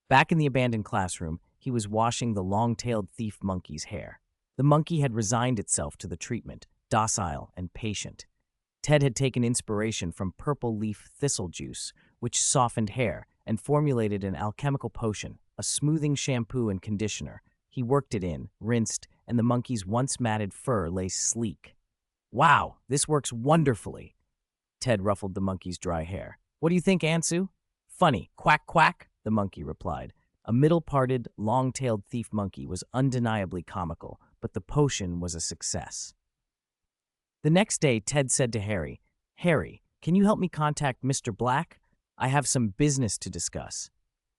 Back in the abandoned classroom, he was washing the long-tailed thief monkey's hair. The monkey had resigned itself to the treatment, docile and patient. Ted had taken inspiration from purple leaf thistle juice, which softened hair, and formulated an alchemical potion, a smoothing shampoo and conditioner. He worked it in, rinsed, and the monkey's once matted fur lay sleek. "Wow, this works wonderfully." Ted ruffled the monkey's dry hair. "What do you think, Ansu?" "Funny, quack quack," the monkey replied. A middle-parted, long-tailed thief monkey was undeniably comical, but the potion was a success. The next day, Ted said to Harry, "Harry, can you help me contact Mr. Black? I have some business to discuss."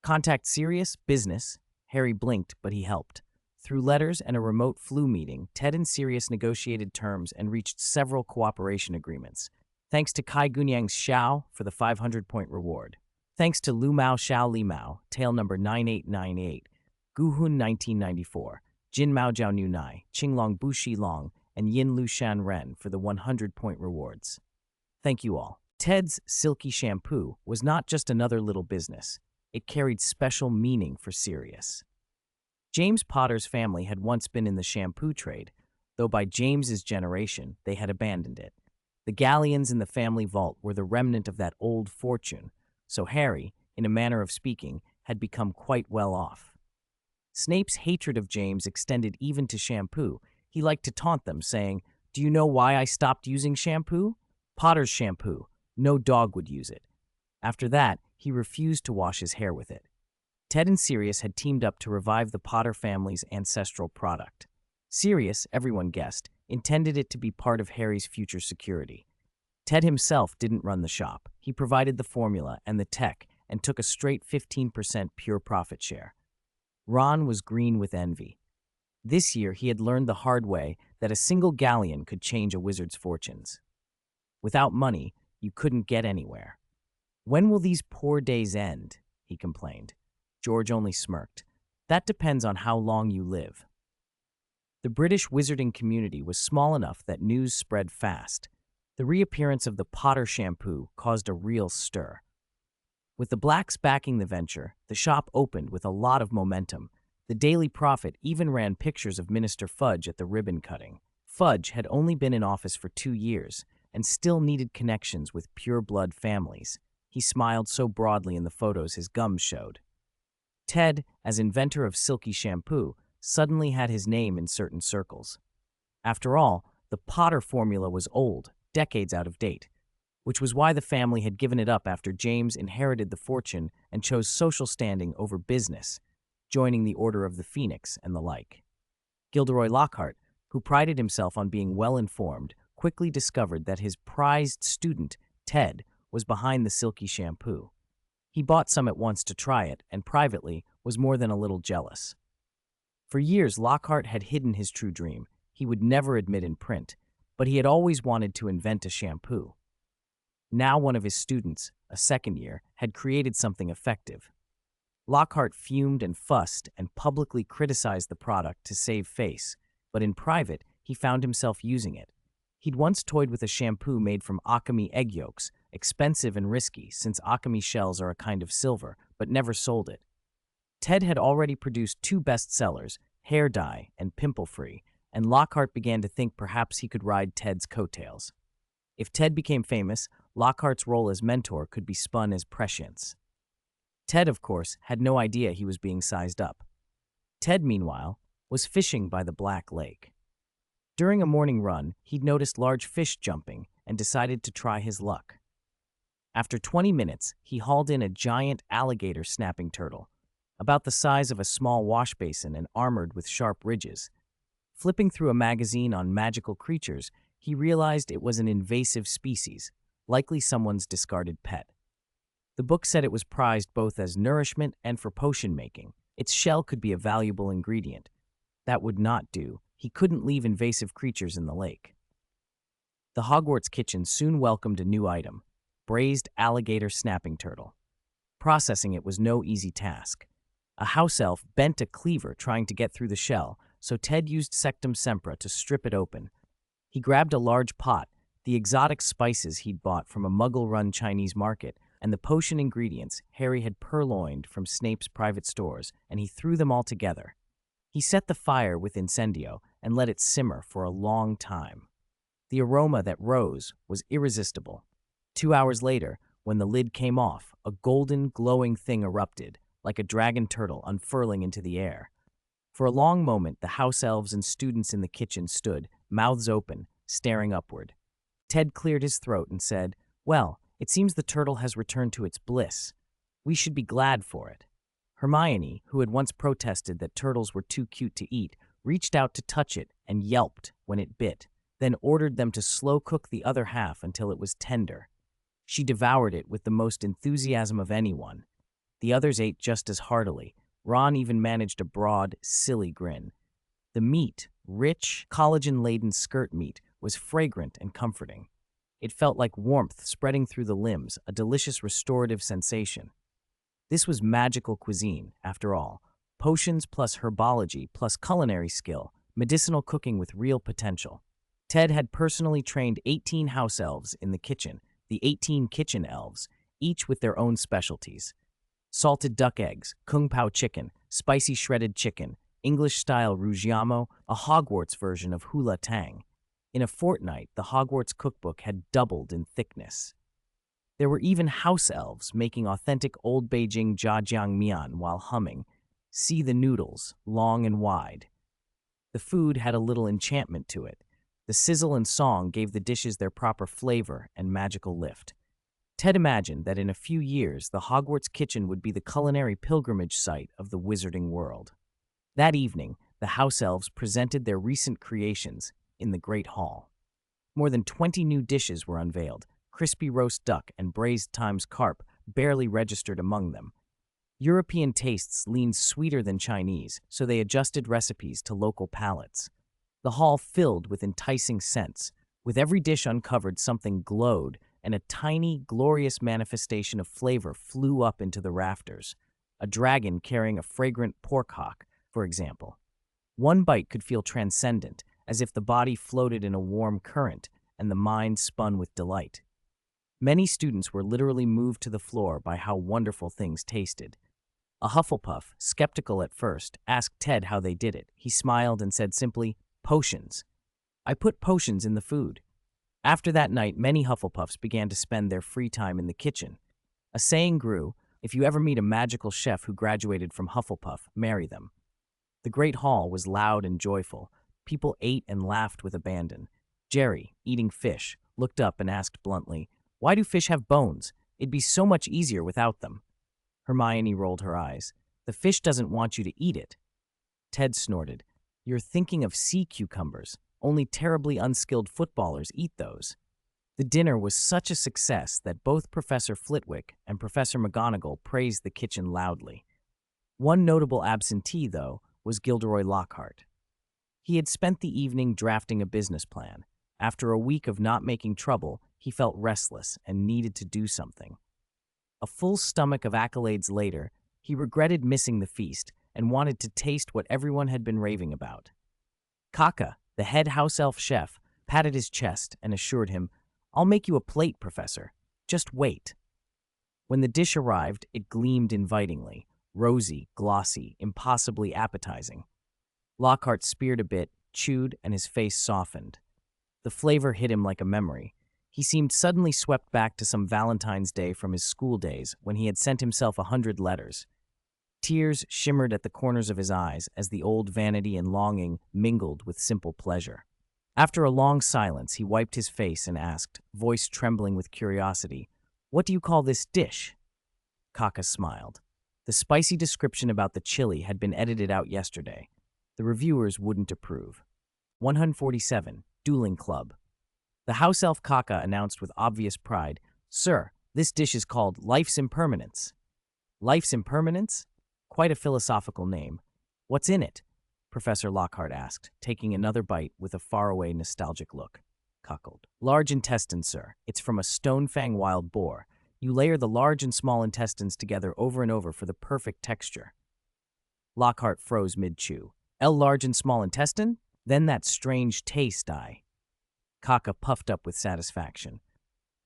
"Contact Sirius? Business?" Harry blinked, but he helped. Through letters and a remote flu meeting, Ted and Sirius negotiated terms and reached several cooperation agreements. Thanks to Kai Gunyang's Xiao for the 500-point reward. Thanks to Lu Mao Xiao Li Mao, tale number 9898, Guhun 1994, Jin Mao Jiao Nu Nai, Qinglong Bu Shi Long, and Yin Lu Shan Ren for the 100-point rewards. Thank you all. Ted's silky shampoo was not just another little business. It carried special meaning for Sirius. James Potter's family had once been in the shampoo trade, though by James's generation they had abandoned it. The galleons in the family vault were the remnant of that old fortune, so Harry, in a manner of speaking, had become quite well off. Snape's hatred of James extended even to shampoo. He liked to taunt them, saying, "Do you know why I stopped using shampoo? Potter's shampoo. No dog would use it." After that, he refused to wash his hair with it. Ted and Sirius had teamed up to revive the Potter family's ancestral product. Sirius, everyone guessed, intended it to be part of Harry's future security. Ted himself didn't run the shop. He provided the formula and the tech and took a straight 15% pure profit share. Ron was green with envy. This year, he had learned the hard way that a single galleon could change a wizard's fortunes. Without money, you couldn't get anywhere. "When will these poor days end?" he complained. George only smirked. "That depends on how long you live." The British wizarding community was small enough that news spread fast. The reappearance of the Potter shampoo caused a real stir. With the Blacks backing the venture, the shop opened with a lot of momentum. The Daily Prophet even ran pictures of Minister Fudge at the ribbon cutting. Fudge had only been in office for 2 years and still needed connections with pure-blood families. He smiled so broadly in the photos his gums showed. Ted, as inventor of silky shampoo, suddenly had his name in certain circles. After all, the Potter formula was old, decades out of date, which was why the family had given it up after James inherited the fortune and chose social standing over business, joining the Order of the Phoenix and the like. Gilderoy Lockhart, who prided himself on being well-informed, quickly discovered that his prized student, Ted, was behind the silky shampoo. He bought some at once to try it and privately was more than a little jealous. For years, Lockhart had hidden his true dream. He would never admit in print, but he had always wanted to invent a shampoo. Now one of his students, a second year, had created something effective. Lockhart fumed and fussed and publicly criticized the product to save face, but in private, he found himself using it. He'd once toyed with a shampoo made from Akami egg yolks, expensive and risky since Akami shells are a kind of silver, but never sold it. Ted had already produced 2 bestsellers, Hair Dye and Pimple Free, and Lockhart began to think perhaps he could ride Ted's coattails. If Ted became famous, Lockhart's role as mentor could be spun as prescience. Ted, of course, had no idea he was being sized up. Ted, meanwhile, was fishing by the Black Lake. During a morning run, he'd noticed large fish jumping and decided to try his luck. After 20 minutes, he hauled in a giant alligator snapping turtle, about the size of a small wash basin and armored with sharp ridges. Flipping through a magazine on magical creatures, he realized it was an invasive species, likely someone's discarded pet. The book said it was prized both as nourishment and for potion making. Its shell could be a valuable ingredient. That would not do. He couldn't leave invasive creatures in the lake. The Hogwarts kitchen soon welcomed a new item, braised alligator snapping turtle. Processing it was no easy task. A house elf bent a cleaver trying to get through the shell, so Ted used Sectum Sempra to strip it open. He grabbed a large pot, the exotic spices he'd bought from a Muggle-run Chinese market, and the potion ingredients Harry had purloined from Snape's private stores, and he threw them all together. He set the fire with incendio and let it simmer for a long time. The aroma that rose was irresistible. 2 hours later, when the lid came off, a golden, glowing thing erupted, like a dragon turtle unfurling into the air. For a long moment, the house elves and students in the kitchen stood, mouths open, staring upward. Ted cleared his throat and said, "Well, it seems the turtle has returned to its bliss. We should be glad for it." Hermione, who had once protested that turtles were too cute to eat, reached out to touch it and yelped when it bit, then ordered them to slow cook the other half until it was tender. She devoured it with the most enthusiasm of anyone. The others ate just as heartily. Ron even managed a broad, silly grin. The meat, rich, collagen-laden skirt meat, was fragrant and comforting. It felt like warmth spreading through the limbs, a delicious restorative sensation. This was magical cuisine, after all. Potions plus herbology plus culinary skill, medicinal cooking with real potential. Ted had personally trained 18 house elves in the kitchen, the 18 kitchen elves, each with their own specialties. Salted duck eggs, kung pao chicken, spicy shredded chicken, English-style rougiamo, a Hogwarts version of hula tang. In a fortnight, the Hogwarts cookbook had doubled in thickness. There were even house elves making authentic old Beijing jjiangmian while humming, "See the noodles, long and wide." The food had a little enchantment to it. The sizzle and song gave the dishes their proper flavor and magical lift. Ted imagined that in a few years, the Hogwarts kitchen would be the culinary pilgrimage site of the wizarding world. That evening, the house elves presented their recent creations in the Great Hall. More than 20 new dishes were unveiled. Crispy roast duck and braised Times carp barely registered among them. European tastes leaned sweeter than Chinese, so they adjusted recipes to local palates. The hall filled with enticing scents. With every dish uncovered, something glowed, and a tiny, glorious manifestation of flavor flew up into the rafters. A dragon carrying a fragrant pork hock, for example. One bite could feel transcendent, as if the body floated in a warm current and the mind spun with delight. Many students were literally moved to the floor by how wonderful things tasted. A Hufflepuff, skeptical at first, asked Ted how they did it. He smiled and said simply, "Potions. I put potions in the food." After that night, many Hufflepuffs began to spend their free time in the kitchen. A saying grew, if you ever meet a magical chef who graduated from Hufflepuff, marry them. The Great Hall was loud and joyful. People ate and laughed with abandon. Jerry, eating fish, looked up and asked bluntly, "Why do fish have bones? It'd be so much easier without them." Hermione rolled her eyes. "The fish doesn't want you to eat it." Ted snorted. "You're thinking of sea cucumbers. Only terribly unskilled footballers eat those." The dinner was such a success that both Professor Flitwick and Professor McGonagall praised the kitchen loudly. One notable absentee, though, was Gilderoy Lockhart. He had spent the evening drafting a business plan. After a week of not making trouble, he felt restless and needed to do something. A full stomach of accolades later, he regretted missing the feast and wanted to taste what everyone had been raving about. Kaka, the head house elf chef, patted his chest and assured him, "I'll make you a plate, Professor. Just wait." When the dish arrived, it gleamed invitingly, rosy, glossy, impossibly appetizing. Lockhart speared a bit, chewed, and his face softened. The flavor hit him like a memory. He seemed suddenly swept back to some Valentine's Day from his school days when he had sent himself 100 letters. Tears shimmered at the corners of his eyes as the old vanity and longing mingled with simple pleasure. After a long silence, he wiped his face and asked, voice trembling with curiosity, "What do you call this dish?" Kaka smiled. The spicy description about the chili had been edited out yesterday. The reviewers wouldn't approve. 147. Dueling Club. The house elf Kaka announced with obvious pride, "Sir, this dish is called Life's Impermanence." Life's Impermanence? Quite a philosophical name. "What's in it?" Professor Lockhart asked, taking another bite with a faraway nostalgic look. Cuckold. "Large intestine, sir. It's from a stone-fang wild boar. You layer the large and small intestines together over and over for the perfect texture." Lockhart froze mid-chew. Large and small intestine? Then that strange taste, Kaka puffed up with satisfaction.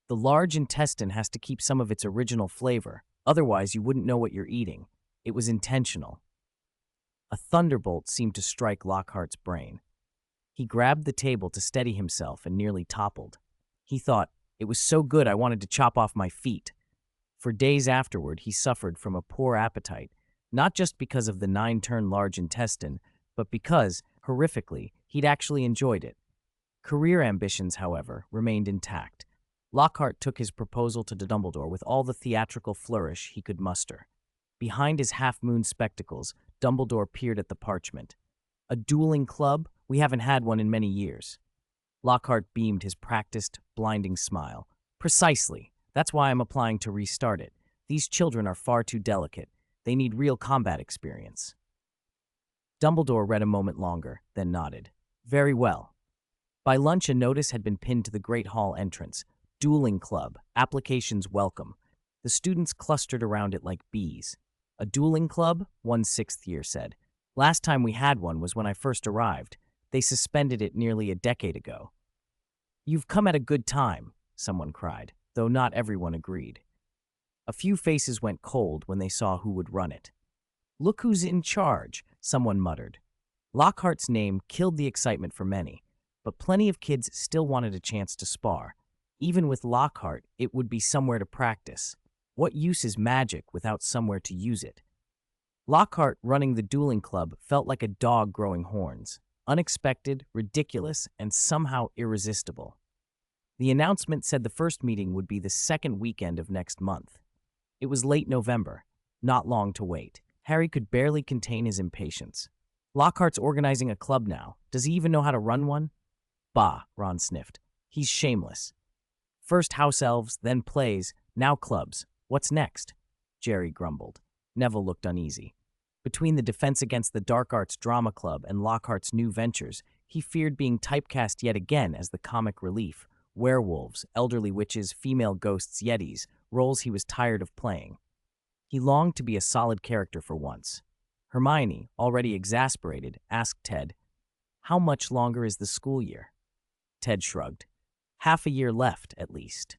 "The large intestine has to keep some of its original flavor. Otherwise, you wouldn't know what you're eating. It was intentional." A thunderbolt seemed to strike Lockhart's brain. He grabbed the table to steady himself and nearly toppled. He thought, "It was so good I wanted to chop off my feet." For days afterward, he suffered from a poor appetite, not just because of the 9-turn large intestine, but because, horrifically, he'd actually enjoyed it. Career ambitions, however, remained intact. Lockhart took his proposal to Dumbledore with all the theatrical flourish he could muster. Behind his half-moon spectacles, Dumbledore peered at the parchment. "A dueling club? We haven't had one in many years." Lockhart beamed his practiced, blinding smile. "Precisely. That's why I'm applying to restart it. These children are far too delicate. They need real combat experience." Dumbledore read a moment longer, then nodded. "Very well." By lunch, a notice had been pinned to the Great Hall entrance. "Dueling Club. Applications welcome." The students clustered around it like bees. "A dueling club?" one sixth-year said. "Last time we had one was when I first arrived. They suspended it nearly a decade ago." "You've come at a good time," someone cried, though not everyone agreed. A few faces went cold when they saw who would run it. "Look who's in charge," someone muttered. Lockhart's name killed the excitement for many, but plenty of kids still wanted a chance to spar. Even with Lockhart, it would be somewhere to practice. What use is magic without somewhere to use it? Lockhart running the dueling club felt like a dog growing horns. Unexpected, ridiculous, and somehow irresistible. The announcement said the first meeting would be the second weekend of next month. It was late November. Not long to wait. Harry could barely contain his impatience. "Lockhart's organizing a club now. Does he even know how to run one?" "Bah," Ron sniffed. "He's shameless. First house elves, then plays, now clubs. What's next?" Jerry grumbled. Neville looked uneasy. Between the Defense Against the Dark Arts Drama Club and Lockhart's new ventures, he feared being typecast yet again as the comic relief. Werewolves, elderly witches, female ghosts, yetis, roles he was tired of playing. He longed to be a solid character for once. Hermione, already exasperated, asked Ted, "How much longer is the school year?" Ted shrugged. "Half a year left, at least."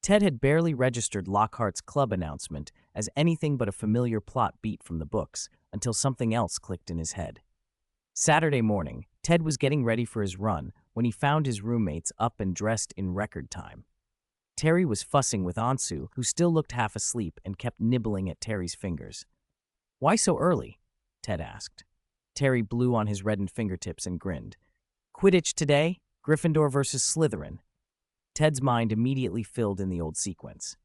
Ted had barely registered Lockhart's club announcement as anything but a familiar plot beat from the books until something else clicked in his head. Saturday morning, Ted was getting ready for his run when he found his roommates up and dressed in record time. Terry was fussing with Ansu, who still looked half asleep and kept nibbling at Terry's fingers. "Why so early?" Ted asked. Terry blew on his reddened fingertips and grinned. "Quidditch today? Gryffindor versus Slytherin." Ted's mind immediately filled in the old sequence.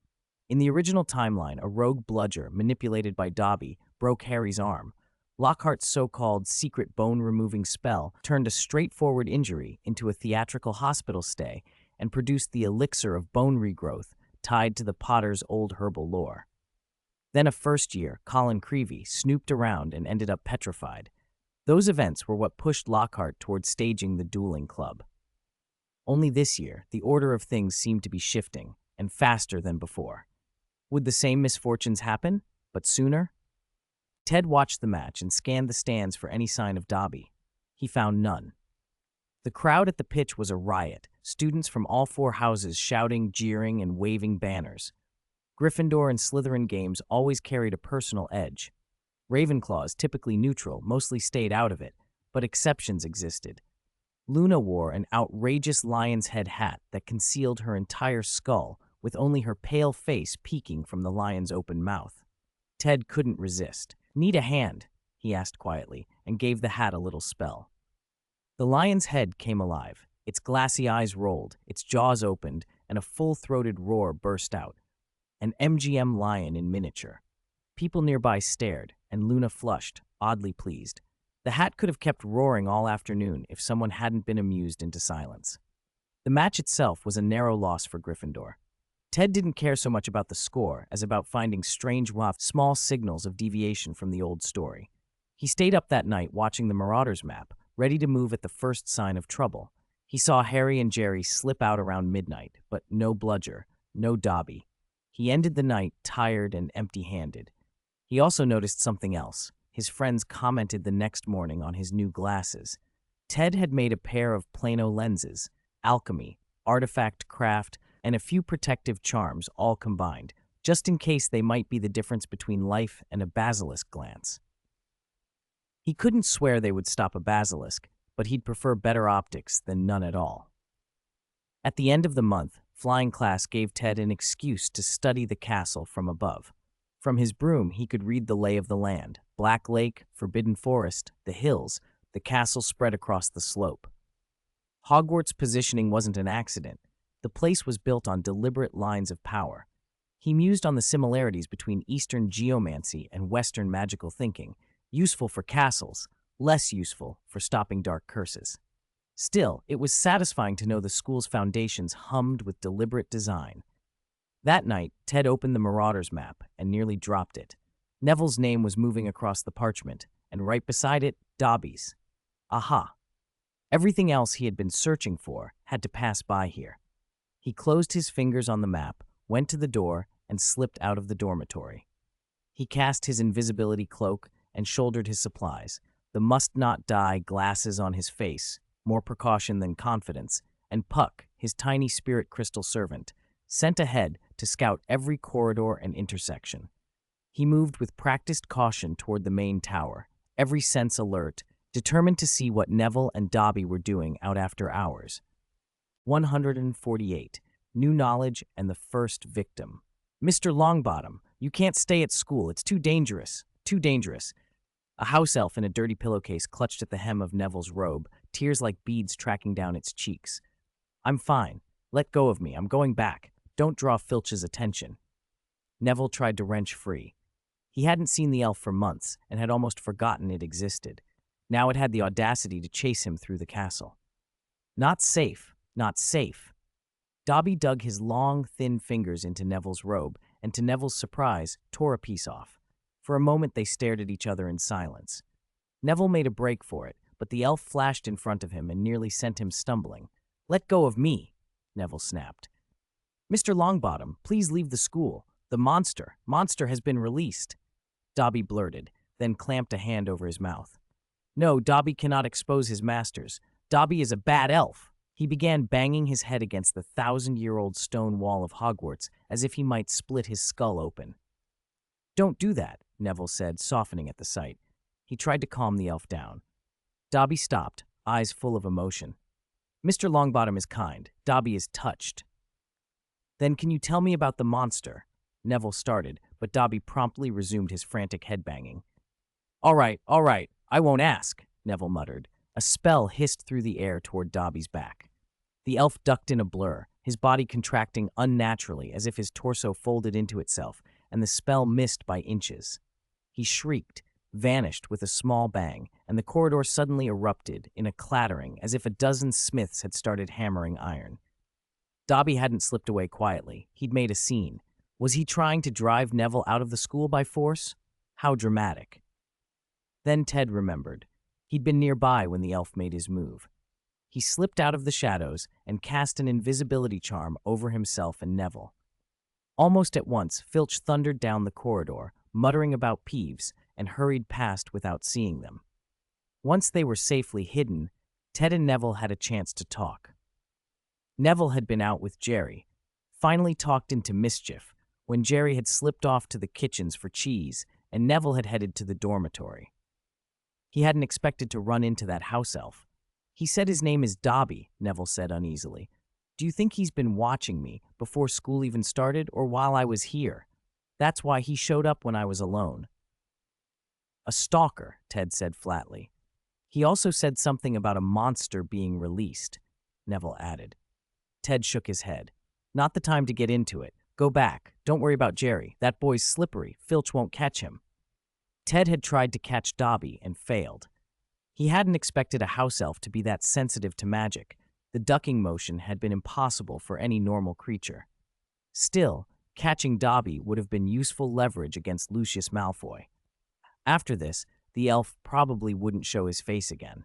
In the original timeline, a rogue bludger, manipulated by Dobby, broke Harry's arm. Lockhart's so-called secret bone-removing spell turned a straightforward injury into a theatrical hospital stay and produced the elixir of bone regrowth tied to the Potter's old herbal lore. Then a first-year, Colin Creevey, snooped around and ended up petrified. Those events were what pushed Lockhart toward staging the dueling club. Only this year, the order of things seemed to be shifting, and faster than before. Would the same misfortunes happen, but sooner? Ted watched the match and scanned the stands for any sign of Dobby. He found none. The crowd at the pitch was a riot, students from all four houses shouting, jeering, and waving banners. Gryffindor and Slytherin games always carried a personal edge. Ravenclaws, typically neutral, mostly stayed out of it, but exceptions existed. Luna wore an outrageous lion's head hat that concealed her entire skull, with only her pale face peeking from the lion's open mouth. Ted couldn't resist. "Need a hand?" he asked quietly, and gave the hat a little spell. The lion's head came alive. Its glassy eyes rolled, its jaws opened, and a full-throated roar burst out. An MGM lion in miniature. People nearby stared, and Luna flushed, oddly pleased. The hat could have kept roaring all afternoon if someone hadn't been amused into silence. The match itself was a narrow loss for Gryffindor. Ted didn't care so much about the score as about finding strange, small signals of deviation from the old story. He stayed up that night watching the Marauders map, ready to move at the first sign of trouble. He saw Harry and Jerry slip out around midnight, but no bludger, no Dobby. He ended the night tired and empty-handed. He also noticed something else. His friends commented the next morning on his new glasses. Ted had made a pair of Plano lenses, alchemy, artifact craft, and a few protective charms all combined, just in case they might be the difference between life and a basilisk glance. He couldn't swear they would stop a basilisk, but he'd prefer better optics than none at all. At the end of the month, flying class gave Ted an excuse to study the castle from above. From his broom, he could read the lay of the land: Black Lake, Forbidden Forest, the hills, the castle spread across the slope. Hogwarts' positioning wasn't an accident. The place was built on deliberate lines of power. He mused on the similarities between Eastern geomancy and Western magical thinking, useful for castles, less useful for stopping dark curses. Still, it was satisfying to know the school's foundations hummed with deliberate design. That night, Ted opened the Marauders map and nearly dropped it. Neville's name was moving across the parchment, and right beside it, Dobby's. Aha! Everything else he had been searching for had to pass by here. He closed his fingers on the map, went to the door, and slipped out of the dormitory. He cast his invisibility cloak and shouldered his supplies, the must-not-die glasses on his face, more precaution than confidence, and Puck, his tiny spirit crystal servant, sent ahead to scout every corridor and intersection. He moved with practiced caution toward the main tower, every sense alert, determined to see what Neville and Dobby were doing out after hours. 148. New knowledge and the first victim. "Mr. Longbottom, you can't stay at school. It's too dangerous. Too dangerous." A house elf in a dirty pillowcase clutched at the hem of Neville's robe, tears like beads tracking down its cheeks. "I'm fine. Let go of me. I'm going back. Don't draw Filch's attention." Neville tried to wrench free. He hadn't seen the elf for months and had almost forgotten it existed. Now it had the audacity to chase him through the castle. Not safe. Not safe. Dobby dug his long, thin fingers into Neville's robe and, to Neville's surprise, tore a piece off. For a moment they stared at each other in silence. Neville made a break for it, but the elf flashed in front of him and nearly sent him stumbling. "Let go of me," Neville snapped. "Mr. Longbottom, please leave the school. The monster has been released," Dobby blurted, then clamped a hand over his mouth. No, Dobby cannot expose his masters. Dobby is a bad elf. He began banging his head against the 1,000-year-old stone wall of Hogwarts as if he might split his skull open. Don't do that, Neville said, softening at the sight. He tried to calm the elf down. Dobby stopped, eyes full of emotion. Mr. Longbottom is kind. Dobby is touched. Then can you tell me about the monster? Neville started, but Dobby promptly resumed his frantic headbanging. All right, I won't ask, Neville muttered. A spell hissed through the air toward Dobby's back. The elf ducked in a blur, his body contracting unnaturally as if his torso folded into itself, and the spell missed by inches. He shrieked, vanished with a small bang, and the corridor suddenly erupted in a clattering as if a dozen smiths had started hammering iron. Dobby hadn't slipped away quietly. He'd made a scene. Was he trying to drive Neville out of the school by force? How dramatic. Then Ted remembered. He'd been nearby when the elf made his move. He slipped out of the shadows and cast an invisibility charm over himself and Neville. Almost at once, Filch thundered down the corridor, muttering about Peeves, and hurried past without seeing them. Once they were safely hidden, Ted and Neville had a chance to talk. Neville had been out with Jerry, finally talked into mischief, when Jerry had slipped off to the kitchens for cheese and Neville had headed to the dormitory. He hadn't expected to run into that house elf. He said his name is Dobby, Neville said uneasily. Do you think he's been watching me before school even started or while I was here? That's why he showed up when I was alone. A stalker, Ted said flatly. He also said something about a monster being released, Neville added. Ted shook his head. Not the time to get into it. Go back. Don't worry about Jerry. That boy's slippery. Filch won't catch him. Ted had tried to catch Dobby and failed. He hadn't expected a house elf to be that sensitive to magic. The ducking motion had been impossible for any normal creature. Still, catching Dobby would have been useful leverage against Lucius Malfoy. After this, the elf probably wouldn't show his face again.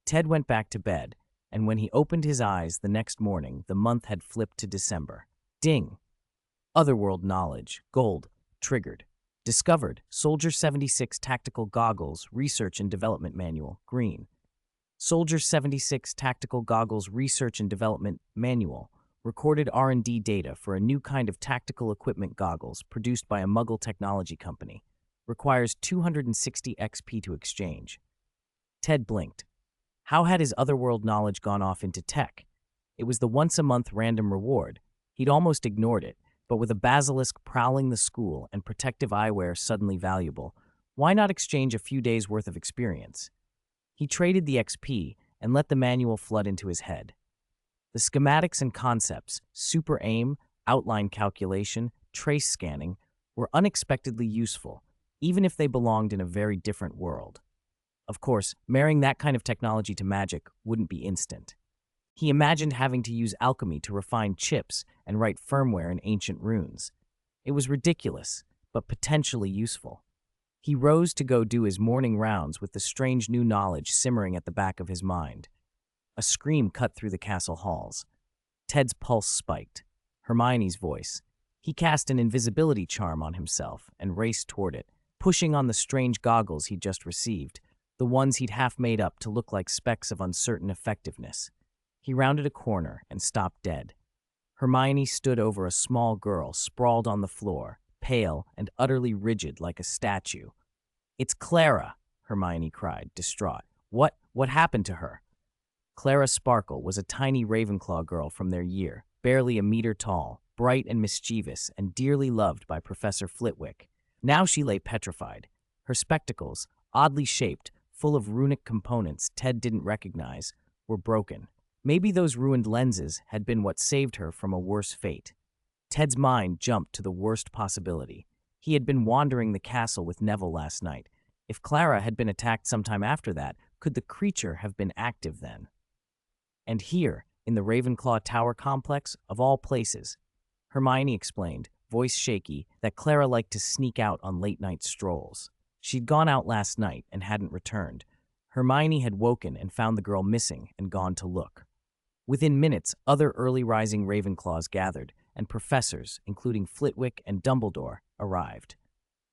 Ted went back to bed, and when he opened his eyes the next morning, the month had flipped to December. Ding! Otherworld knowledge, gold, triggered. Discovered, Soldier 76 Tactical Goggles Research and Development Manual, green. Soldier 76 Tactical Goggles Research and Development Manual, recorded R&D data for a new kind of tactical equipment goggles produced by a Muggle technology company. Requires 260 XP to exchange. Ted blinked. How had his otherworld knowledge gone off into tech? It was the once-a-month random reward. He'd almost ignored it, but with a basilisk prowling the school and protective eyewear suddenly valuable, why not exchange a few days' worth of experience? He traded the XP and let the manual flood into his head. The schematics and concepts, super aim, outline calculation, trace scanning, were unexpectedly useful, even if they belonged in a very different world. Of course, marrying that kind of technology to magic wouldn't be instant. He imagined having to use alchemy to refine chips and write firmware in ancient runes. It was ridiculous, but potentially useful. He rose to go do his morning rounds with the strange new knowledge simmering at the back of his mind. A scream cut through the castle halls. Ted's pulse spiked. Hermione's voice. He cast an invisibility charm on himself and raced toward it, pushing on the strange goggles he'd just received, the ones he'd half made up to look like specks of uncertain effectiveness. He rounded a corner and stopped dead. Hermione stood over a small girl sprawled on the floor, pale and utterly rigid like a statue. "It's Clara," Hermione cried, distraught. What happened to her?" Clara Sparkle was a tiny Ravenclaw girl from their year, barely a meter tall, bright and mischievous, and dearly loved by Professor Flitwick. Now she lay petrified. Her spectacles, oddly shaped, full of runic components Ted didn't recognize, were broken. Maybe those ruined lenses had been what saved her from a worse fate. Ted's mind jumped to the worst possibility. He had been wandering the castle with Neville last night. If Clara had been attacked sometime after that, could the creature have been active then? And here, in the Ravenclaw Tower complex, of all places, Hermione explained, voice shaky, that Clara liked to sneak out on late-night strolls. She'd gone out last night and hadn't returned. Hermione had woken and found the girl missing and gone to look. Within minutes, other early-rising Ravenclaws gathered, and professors, including Flitwick and Dumbledore, arrived.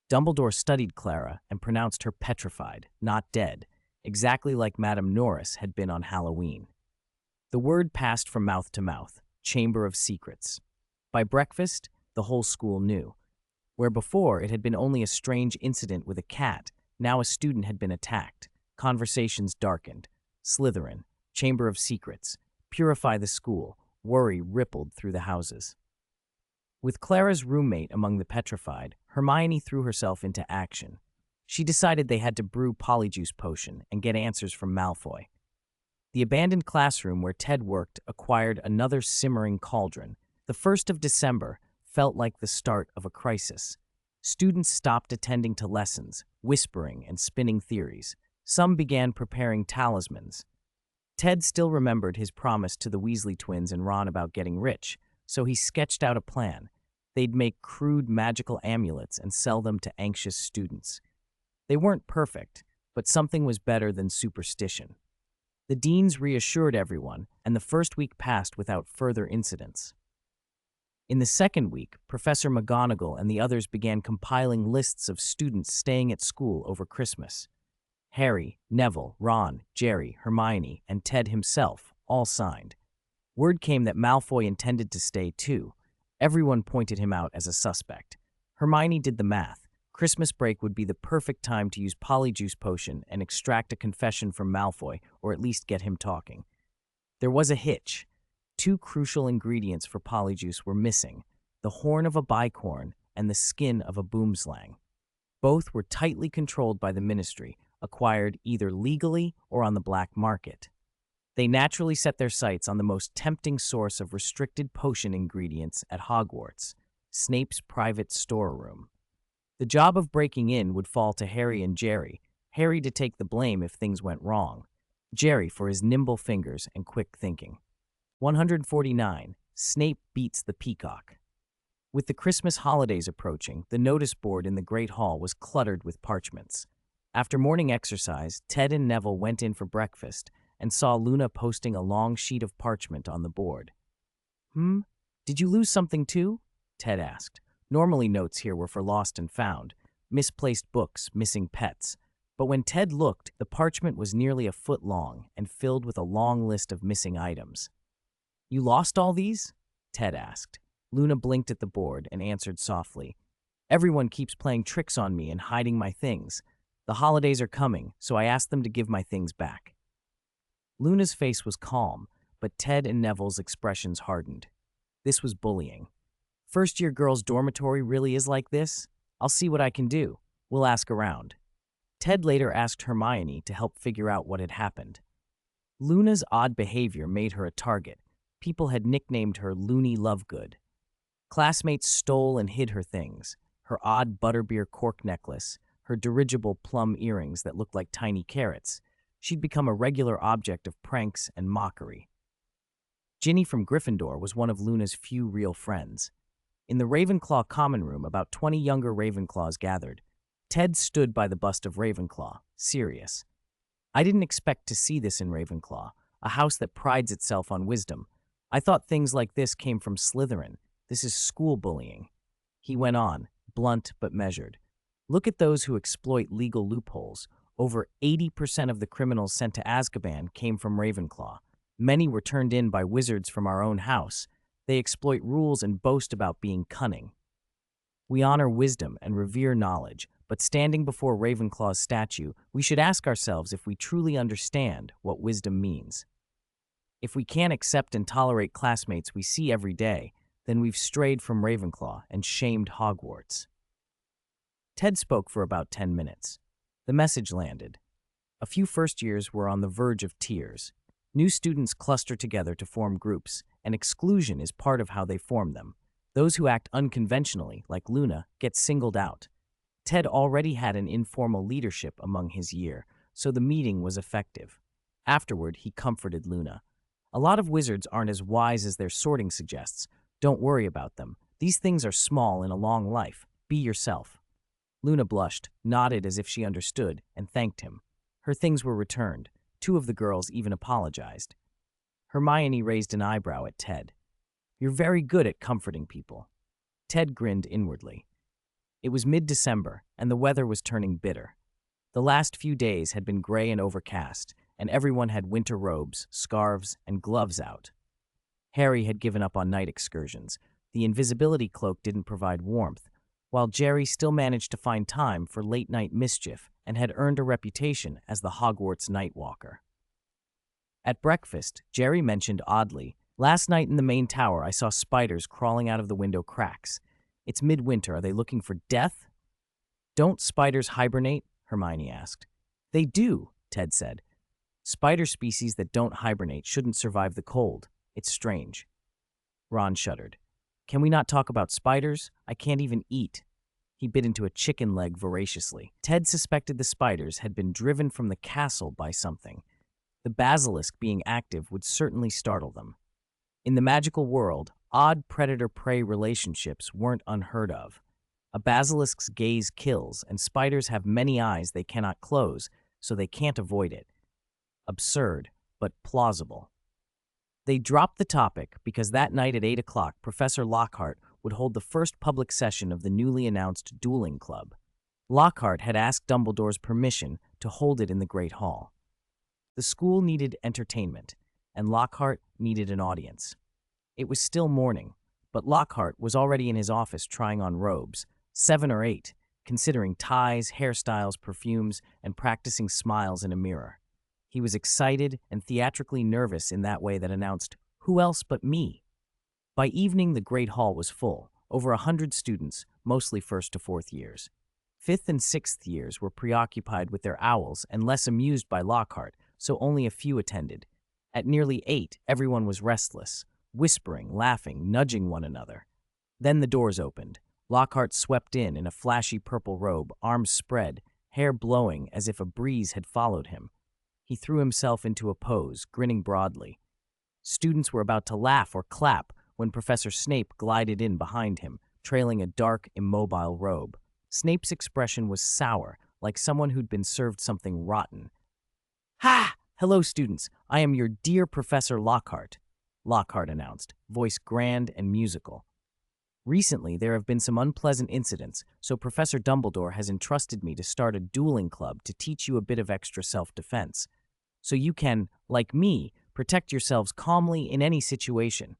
Dumbledore studied Clara and pronounced her petrified, not dead, exactly like Madame Norris had been on Halloween. The word passed from mouth to mouth, Chamber of Secrets. By breakfast, the whole school knew. Where before it had been only a strange incident with a cat, now a student had been attacked. Conversations darkened. Slytherin, Chamber of Secrets, purify the school, worry rippled through the houses. With Clara's roommate among the petrified, Hermione threw herself into action. She decided they had to brew Polyjuice Potion and get answers from Malfoy. The abandoned classroom where Ted worked acquired another simmering cauldron. The 1st of December felt like the start of a crisis. Students stopped attending to lessons, whispering and spinning theories. Some began preparing talismans. Ted still remembered his promise to the Weasley twins and Ron about getting rich, so he sketched out a plan. They'd make crude magical amulets and sell them to anxious students. They weren't perfect, but something was better than superstition. The deans reassured everyone, and the first week passed without further incidents. In the second week, Professor McGonagall and the others began compiling lists of students staying at school over Christmas. Harry, Neville, Ron, Jerry, Hermione, and Ted himself all signed. Word came that Malfoy intended to stay too. Everyone pointed him out as a suspect. Hermione did the math. Christmas break would be the perfect time to use Polyjuice Potion and extract a confession from Malfoy, or at least get him talking. There was a hitch. 2 crucial ingredients for Polyjuice were missing, the horn of a bicorn and the skin of a boomslang. Both were tightly controlled by the Ministry, acquired either legally or on the black market. They naturally set their sights on the most tempting source of restricted potion ingredients at Hogwarts, Snape's private storeroom. The job of breaking in would fall to Harry and Jerry, Harry to take the blame if things went wrong, Jerry for his nimble fingers and quick thinking. 149. Snape beats the peacock. With the Christmas holidays approaching, the notice board in the Great Hall was cluttered with parchments. After morning exercise, Ted and Neville went in for breakfast and saw Luna posting a long sheet of parchment on the board. Did you lose something too? Ted asked. Normally notes here were for lost and found, misplaced books, missing pets. But when Ted looked, the parchment was nearly a foot long and filled with a long list of missing items. You lost all these? Ted asked. Luna blinked at the board and answered softly. Everyone keeps playing tricks on me and hiding my things. The holidays are coming, so I asked them to give my things back. Luna's face was calm, but Ted and Neville's expressions hardened. This was bullying. First-year girls' dormitory really is like this? I'll see what I can do. We'll ask around. Ted later asked Hermione to help figure out what had happened. Luna's odd behavior made her a target. People had nicknamed her Loony Lovegood. Classmates stole and hid her things, her odd butterbeer cork necklace, her dirigible plum earrings that looked like tiny carrots. She'd become a regular object of pranks and mockery. Ginny from Gryffindor was one of Luna's few real friends. In the Ravenclaw common room, about 20 younger Ravenclaws gathered. Ted stood by the bust of Ravenclaw, serious. I didn't expect to see this in Ravenclaw, a house that prides itself on wisdom. I thought things like this came from Slytherin. This is school bullying. He went on, blunt but measured. Look at those who exploit legal loopholes. Over 80% of the criminals sent to Azkaban came from Ravenclaw. Many were turned in by wizards from our own house. They exploit rules and boast about being cunning. We honor wisdom and revere knowledge, but standing before Ravenclaw's statue, we should ask ourselves if we truly understand what wisdom means. If we can't accept and tolerate classmates we see every day, then we've strayed from Ravenclaw and shamed Hogwarts. Ted spoke for about 10 minutes. The message landed. A few first years were on the verge of tears. New students cluster together to form groups, and exclusion is part of how they form them. Those who act unconventionally, like Luna, get singled out. Ted already had an informal leadership among his year, so the meeting was effective. Afterward, he comforted Luna. A lot of wizards aren't as wise as their sorting suggests. Don't worry about them. These things are small in a long life. Be yourself. Luna blushed, nodded as if she understood, and thanked him. Her things were returned. 2 of the girls even apologized. Hermione raised an eyebrow at Ted. You're very good at comforting people. Ted grinned inwardly. It was mid-December, and the weather was turning bitter. The last few days had been gray and overcast, and everyone had winter robes, scarves, and gloves out. Harry had given up on night excursions. The invisibility cloak didn't provide warmth, while Jerry still managed to find time for late-night mischief and had earned a reputation as the Hogwarts night walker. At breakfast, Jerry mentioned oddly, "Last night in the main tower, I saw spiders crawling out of the window cracks. It's midwinter. Are they looking for death?" "Don't spiders hibernate?" Hermione asked. "They do," Ted said. "Spider species that don't hibernate shouldn't survive the cold. It's strange." Ron shuddered. "Can we not talk about spiders? I can't even eat." He bit into a chicken leg voraciously. Ted suspected the spiders had been driven from the castle by something. The basilisk being active would certainly startle them. In the magical world, odd predator-prey relationships weren't unheard of. A basilisk's gaze kills, and spiders have many eyes they cannot close, so they can't avoid it. Absurd, but plausible. They dropped the topic because that night at 8 o'clock, Professor Lockhart would hold the first public session of the newly announced dueling club. Lockhart had asked Dumbledore's permission to hold it in the Great Hall. The school needed entertainment, and Lockhart needed an audience. It was still morning, but Lockhart was already in his office trying on robes, 7 or 8, considering ties, hairstyles, perfumes, and practicing smiles in a mirror. He was excited and theatrically nervous in that way that announced, "Who else but me?" By evening, the Great Hall was full, over 100 students, mostly 1st to 4th years. 5th and 6th years were preoccupied with their owls and less amused by Lockhart, so only a few attended. At nearly 8, everyone was restless, whispering, laughing, nudging one another. Then the doors opened. Lockhart swept in a flashy purple robe, arms spread, hair blowing as if a breeze had followed him. He threw himself into a pose, grinning broadly. Students were about to laugh or clap when Professor Snape glided in behind him, trailing a dark, immobile robe. Snape's expression was sour, like someone who'd been served something rotten. "Ha! Hello, students. I am your dear Professor Lockhart," Lockhart announced, voice grand and musical. "Recently, there have been some unpleasant incidents, so Professor Dumbledore has entrusted me to start a dueling club to teach you a bit of extra self-defense, so you can, like me, protect yourselves calmly in any situation."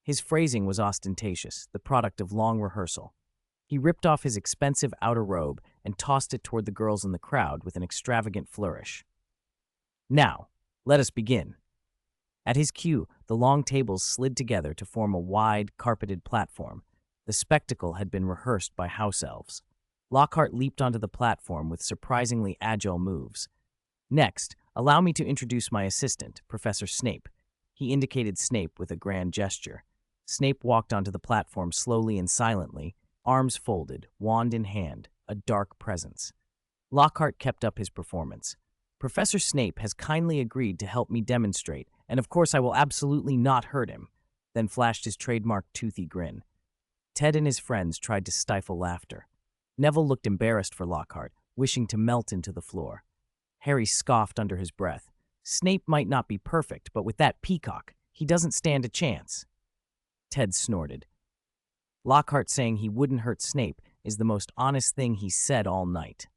His phrasing was ostentatious, the product of long rehearsal. He ripped off his expensive outer robe and tossed it toward the girls in the crowd with an extravagant flourish. "Now, let us begin." At his cue, the long tables slid together to form a wide, carpeted platform. The spectacle had been rehearsed by house elves. Lockhart leaped onto the platform with surprisingly agile moves. "Next, allow me to introduce my assistant, Professor Snape." He indicated Snape with a grand gesture. Snape walked onto the platform slowly and silently, arms folded, wand in hand, a dark presence. Lockhart kept up his performance. "Professor Snape has kindly agreed to help me demonstrate, and of course I will absolutely not hurt him," then flashed his trademark toothy grin. Ted and his friends tried to stifle laughter. Neville looked embarrassed for Lockhart, wishing to melt into the floor. Harry scoffed under his breath. "Snape might not be perfect, but with that peacock, he doesn't stand a chance." Ted snorted. "Lockhart saying he wouldn't hurt Snape is the most honest thing he's said all night."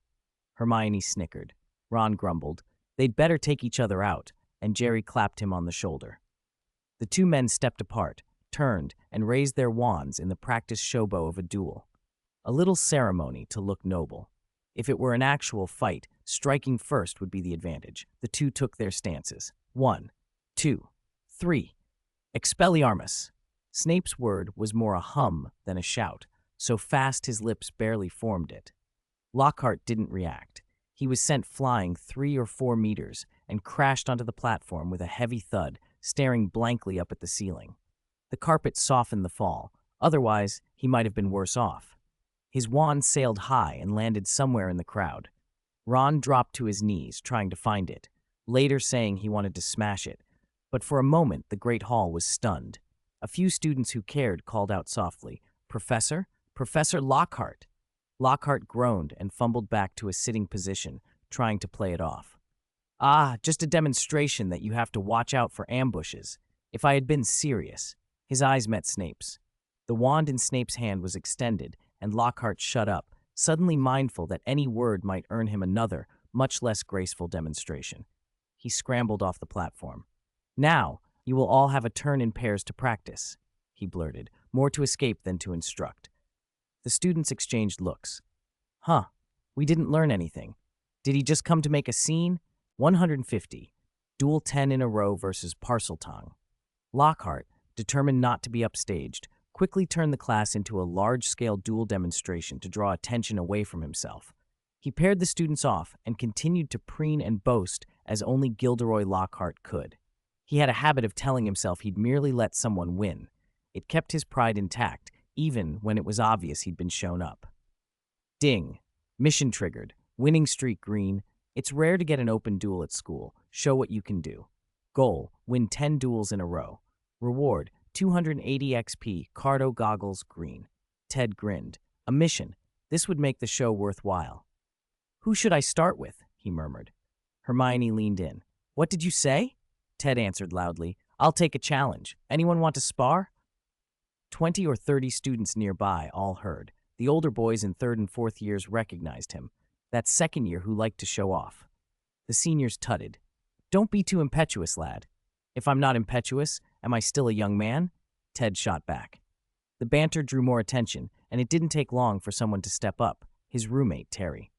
Hermione snickered. Ron grumbled, "They'd better take each other out," and Jerry clapped him on the shoulder. The two men stepped apart, turned, and raised their wands in the practiced showbow of a duel. A little ceremony to look noble. If it were an actual fight, striking first would be the advantage. The two took their stances. 1, 2, 3. Expelliarmus! Snape's word was more a hum than a shout, so fast his lips barely formed it. Lockhart didn't react. He was sent flying 3 or 4 meters and crashed onto the platform with a heavy thud, staring blankly up at the ceiling. The carpet softened the fall, otherwise he might have been worse off. His wand sailed high and landed somewhere in the crowd. Ron dropped to his knees, trying to find it, later saying he wanted to smash it, but for a moment the Great Hall was stunned. A few students who cared called out softly, "Professor? Professor Lockhart!" Lockhart groaned and fumbled back to a sitting position, trying to play it off. "Ah, just a demonstration that you have to watch out for ambushes. If I had been serious." His eyes met Snape's. The wand in Snape's hand was extended, and Lockhart shut up, suddenly mindful that any word might earn him another, much less graceful demonstration. He scrambled off the platform. "Now, you will all have a turn in pairs to practice," he blurted, more to escape than to instruct. The students exchanged looks. "Huh, we didn't learn anything. Did he just come to make a scene?" 150. Duel 10 in a row versus Parseltongue. Lockhart, determined not to be upstaged, quickly turned the class into a large-scale duel demonstration to draw attention away from himself. He paired the students off and continued to preen and boast as only Gilderoy Lockhart could. He had a habit of telling himself he'd merely let someone win. It kept his pride intact, even when it was obvious he'd been shown up. Ding. Mission triggered. Winning streak green. It's rare to get an open duel at school. Show what you can do. Goal: win 10 duels in a row. Reward: 280 XP, Cardo goggles green. Ted grinned. A mission. This would make the show worthwhile. "Who should I start with?" he murmured. Hermione leaned in. "What did you say?" Ted answered loudly. "I'll take a challenge. Anyone want to spar?" 20 or 30 students nearby all heard. The older boys in 3rd and 4th years recognized him. That second year who liked to show off. The seniors tutted. "Don't be too impetuous, lad." "If I'm not impetuous, am I still a young man?" Ted shot back. The banter drew more attention, and it didn't take long for someone to step up, his roommate, Terry.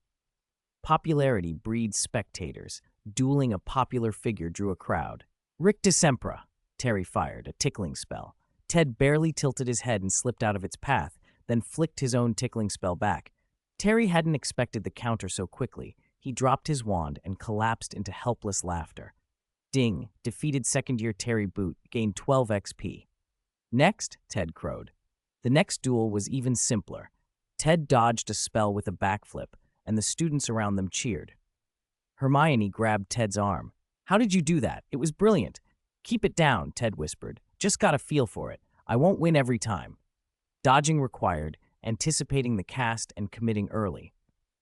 Popularity breeds spectators. Dueling a popular figure drew a crowd. "Rick DeSempra," Terry fired, a tickling spell. Ted barely tilted his head and slipped out of its path, then flicked his own tickling spell back. Terry hadn't expected the counter so quickly. He dropped his wand and collapsed into helpless laughter. Ding, defeated second-year Terry Boot, gained 12 XP. "Next," Ted crowed. The next duel was even simpler. Ted dodged a spell with a backflip, and the students around them cheered. Hermione grabbed Ted's arm. "How did you do that? It was brilliant." "Keep it down," Ted whispered. "Just got a feel for it. I won't win every time." Dodging required, anticipating the cast and committing early.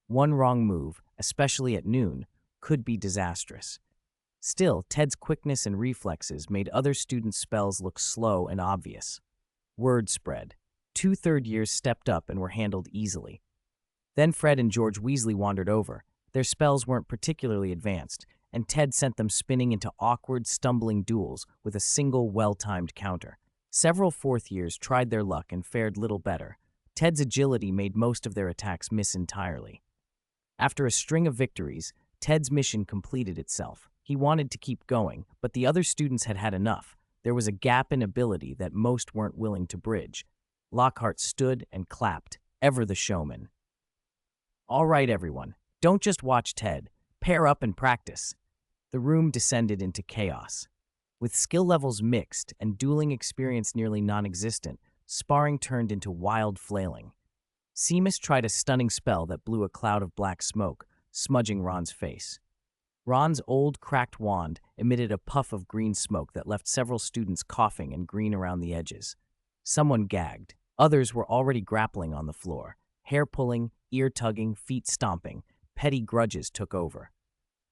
One wrong move, especially at noon, could be disastrous. Still, Ted's quickness and reflexes made other students' spells look slow and obvious. Word spread. 2 third years stepped up and were handled easily. Then Fred and George Weasley wandered over. Their spells weren't particularly advanced, and Ted sent them spinning into awkward, stumbling duels with a single well-timed counter. Several 4th years tried their luck and fared little better. Ted's agility made most of their attacks miss entirely. After a string of victories, Ted's mission completed itself. He wanted to keep going, but the other students had had enough. There was a gap in ability that most weren't willing to bridge. Lockhart stood and clapped, ever the showman. "All right, everyone. Don't just watch Ted. Pair up and practice." The room descended into chaos. With skill levels mixed and dueling experience nearly non-existent, sparring turned into wild flailing. Seamus tried a stunning spell that blew a cloud of black smoke, smudging Ron's face. Ron's old, cracked wand emitted a puff of green smoke that left several students coughing and green around the edges. Someone gagged. Others were already grappling on the floor. Hair-pulling, ear-tugging, feet stomping. Petty grudges took over.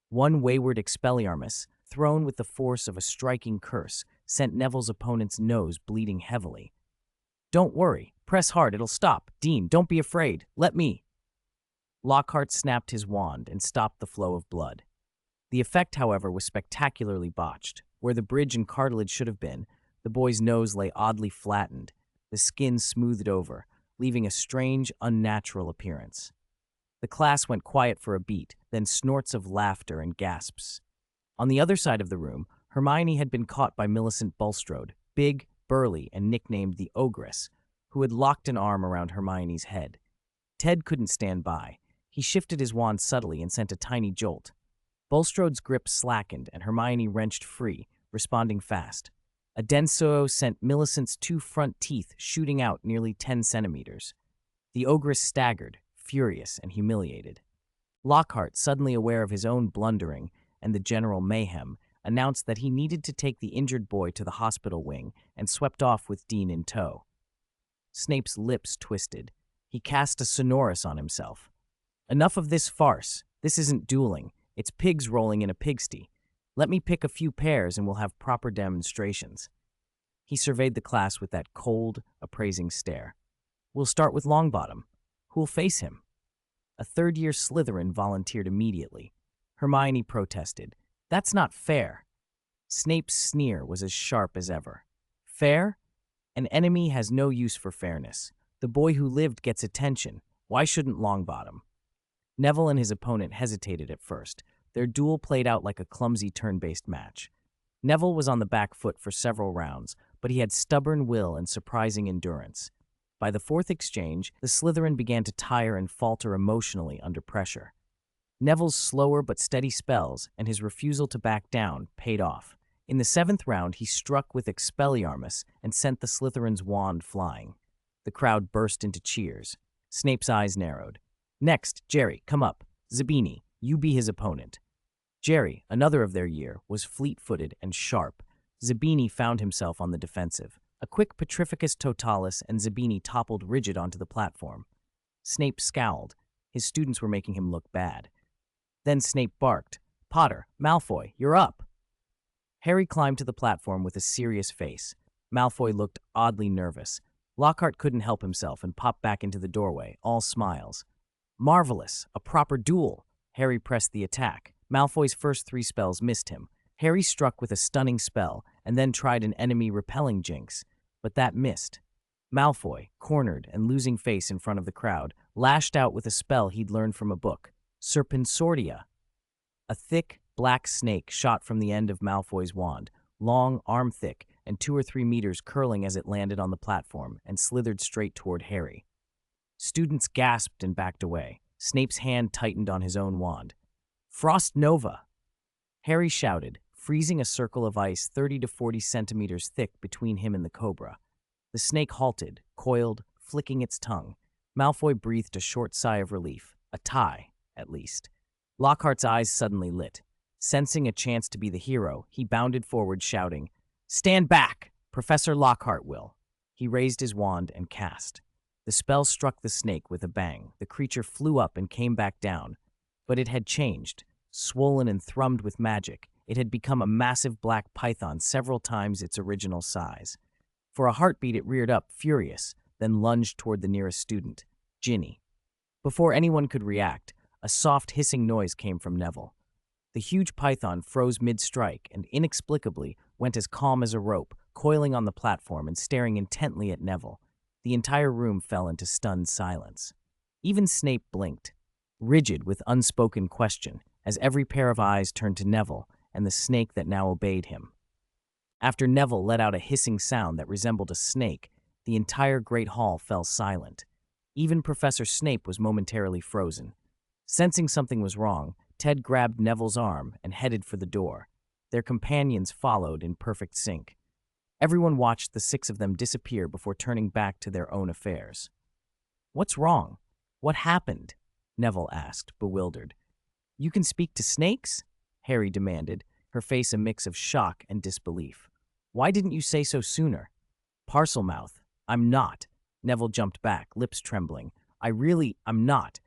One wayward Expelliarmus, thrown with the force of a striking curse, sent Neville's opponent's nose bleeding heavily. "Don't worry. Press hard, it'll stop. Dean, don't be afraid. Let me." Lockhart snapped his wand and stopped the flow of blood. The effect, however, was spectacularly botched. Where the bridge and cartilage should have been, the boy's nose lay oddly flattened, the skin smoothed over, leaving a strange, unnatural appearance. The class went quiet for a beat, then snorts of laughter and gasps. On the other side of the room, Hermione had been caught by Millicent Bulstrode, big, burly, and nicknamed the Ogress, who had locked an arm around Hermione's head. Ted couldn't stand by. He shifted his wand subtly and sent a tiny jolt. Bulstrode's grip slackened, and Hermione wrenched free, responding fast. A denso sent Millicent's 2 front teeth shooting out nearly 10 centimeters. The Ogress staggered, furious and humiliated. Lockhart, suddenly aware of his own blundering and the general mayhem, announced that he needed to take the injured boy to the hospital wing and swept off with Dean in tow. Snape's lips twisted. He cast a sonorous on himself. "Enough of this farce. This isn't dueling. It's pigs rolling in a pigsty. Let me pick a few pairs and we'll have proper demonstrations." He surveyed the class with that cold, appraising stare. "We'll start with Longbottom. Who'll face him? A third-year Slytherin volunteered immediately. Hermione protested. That's not fair. Snape's sneer was as sharp as ever. Fair? An enemy has no use for fairness. The boy who lived gets attention. Why shouldn't Longbottom? Neville and his opponent hesitated at first. Their duel played out like a clumsy turn-based match. Neville was on the back foot for several rounds, but he had stubborn will and surprising endurance. By the fourth exchange, the Slytherin began to tire and falter emotionally under pressure. Neville's slower but steady spells and his refusal to back down paid off. In the seventh round, he struck with Expelliarmus and sent the Slytherin's wand flying. The crowd burst into cheers. Snape's eyes narrowed. Next, Jerry, come up. Zabini, you be his opponent. Jerry, another of their year, was fleet-footed and sharp. Zabini found himself on the defensive. A quick Petrificus Totalis and Zabini toppled rigid onto the platform. Snape scowled. His students were making him look bad. Then Snape barked, Potter, Malfoy, you're up. Harry climbed to the platform with a serious face. Malfoy looked oddly nervous. Lockhart couldn't help himself and popped back into the doorway, all smiles. Marvelous, a proper duel. Harry pressed the attack. Malfoy's first 3 spells missed him. Harry struck with a stunning spell and then tried an enemy-repelling jinx, but that missed. Malfoy, cornered and losing face in front of the crowd, lashed out with a spell he'd learned from a book, Serpensortia. A thick, black snake shot from the end of Malfoy's wand, long, arm-thick, and 2 or 3 meters curling as it landed on the platform and slithered straight toward Harry. Students gasped and backed away. Snape's hand tightened on his own wand. Frost Nova! Harry shouted, freezing a circle of ice 30 to 40 centimeters thick between him and the cobra. The snake halted, coiled, flicking its tongue. Malfoy breathed a short sigh of relief. A tie, at least. Lockhart's eyes suddenly lit. Sensing a chance to be the hero, he bounded forward, shouting, Stand back! Professor Lockhart will. He raised his wand and cast. The spell struck the snake with a bang. The creature flew up and came back down. But it had changed. Swollen and thrummed with magic, it had become a massive black python several times its original size. For a heartbeat, it reared up, furious, then lunged toward the nearest student, Ginny. Before anyone could react, a soft hissing noise came from Neville. The huge python froze mid-strike and inexplicably went as calm as a rope, coiling on the platform and staring intently at Neville. The entire room fell into stunned silence. Even Snape blinked, rigid with unspoken question, as every pair of eyes turned to Neville and the snake that now obeyed him. After Neville let out a hissing sound that resembled a snake, the entire great hall fell silent. Even Professor Snape was momentarily frozen. Sensing something was wrong, Ted grabbed Neville's arm and headed for the door. Their companions followed in perfect sync. Everyone watched the 6 of them disappear before turning back to their own affairs. What's wrong? What happened? Neville asked, bewildered. You can speak to snakes? Harry demanded, her face a mix of shock and disbelief. Why didn't you say so sooner? Parselmouth, I'm not. Neville jumped back, lips trembling. I'm not.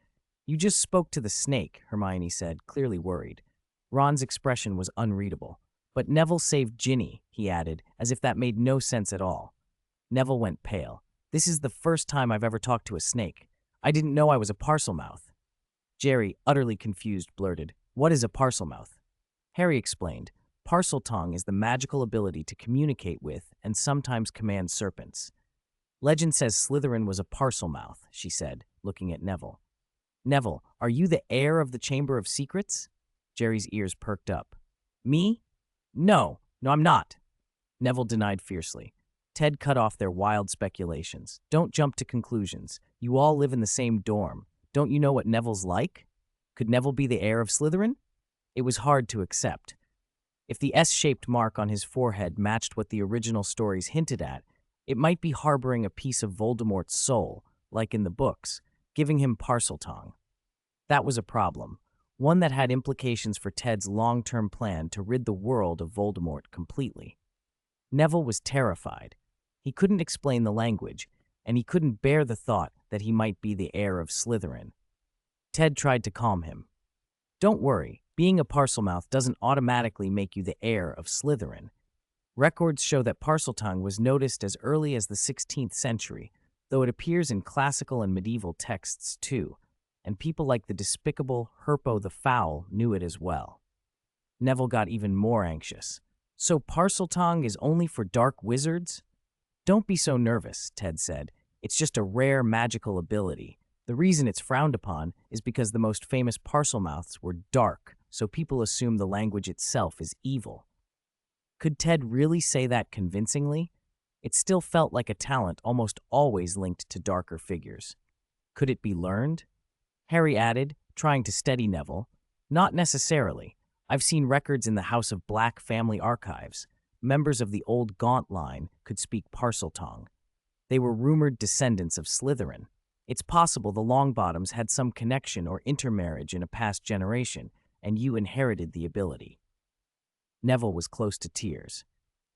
You just spoke to the snake, Hermione said, clearly worried. Ron's expression was unreadable. But Neville saved Ginny, he added, as if that made no sense at all. Neville went pale. This is the first time I've ever talked to a snake. I didn't know I was a Parselmouth. Jerry, utterly confused, blurted, What is a Parselmouth? Harry explained, Parseltongue is the magical ability to communicate with and sometimes command serpents. Legend says Slytherin was a Parselmouth, she said, looking at Neville. Neville, are you the heir of the Chamber of Secrets? Jerry's ears perked up. Me? No, I'm not. Neville denied fiercely. Ted cut off their wild speculations. Don't jump to conclusions. You all live in the same dorm. Don't you know what Neville's like? Could Neville be the heir of Slytherin? It was hard to accept. If the S-shaped mark on his forehead matched what the original stories hinted at, it might be harboring a piece of Voldemort's soul, like in the books, giving him Parseltongue. That was a problem, one that had implications for Ted's long-term plan to rid the world of Voldemort completely. Neville was terrified. He couldn't explain the language, and he couldn't bear the thought that he might be the heir of Slytherin. Ted tried to calm him. Don't worry, being a Parselmouth doesn't automatically make you the heir of Slytherin. Records show that Parseltongue was noticed as early as the 16th century, though it appears in classical and medieval texts too, and people like the despicable Herpo the Foul knew it as well. Neville got even more anxious. So Parseltongue is only for dark wizards? Don't be so nervous, Ted said. It's just a rare magical ability. The reason it's frowned upon is because the most famous Parselmouths were dark, so people assume the language itself is evil. Could Ted really say that convincingly? It still felt like a talent almost always linked to darker figures. Could it be learned? Harry added, trying to steady Neville. Not necessarily. I've seen records in the House of Black family archives. Members of the old Gaunt line could speak Parseltongue. They were rumored descendants of Slytherin. It's possible the Longbottoms had some connection or intermarriage in a past generation, and you inherited the ability. Neville was close to tears.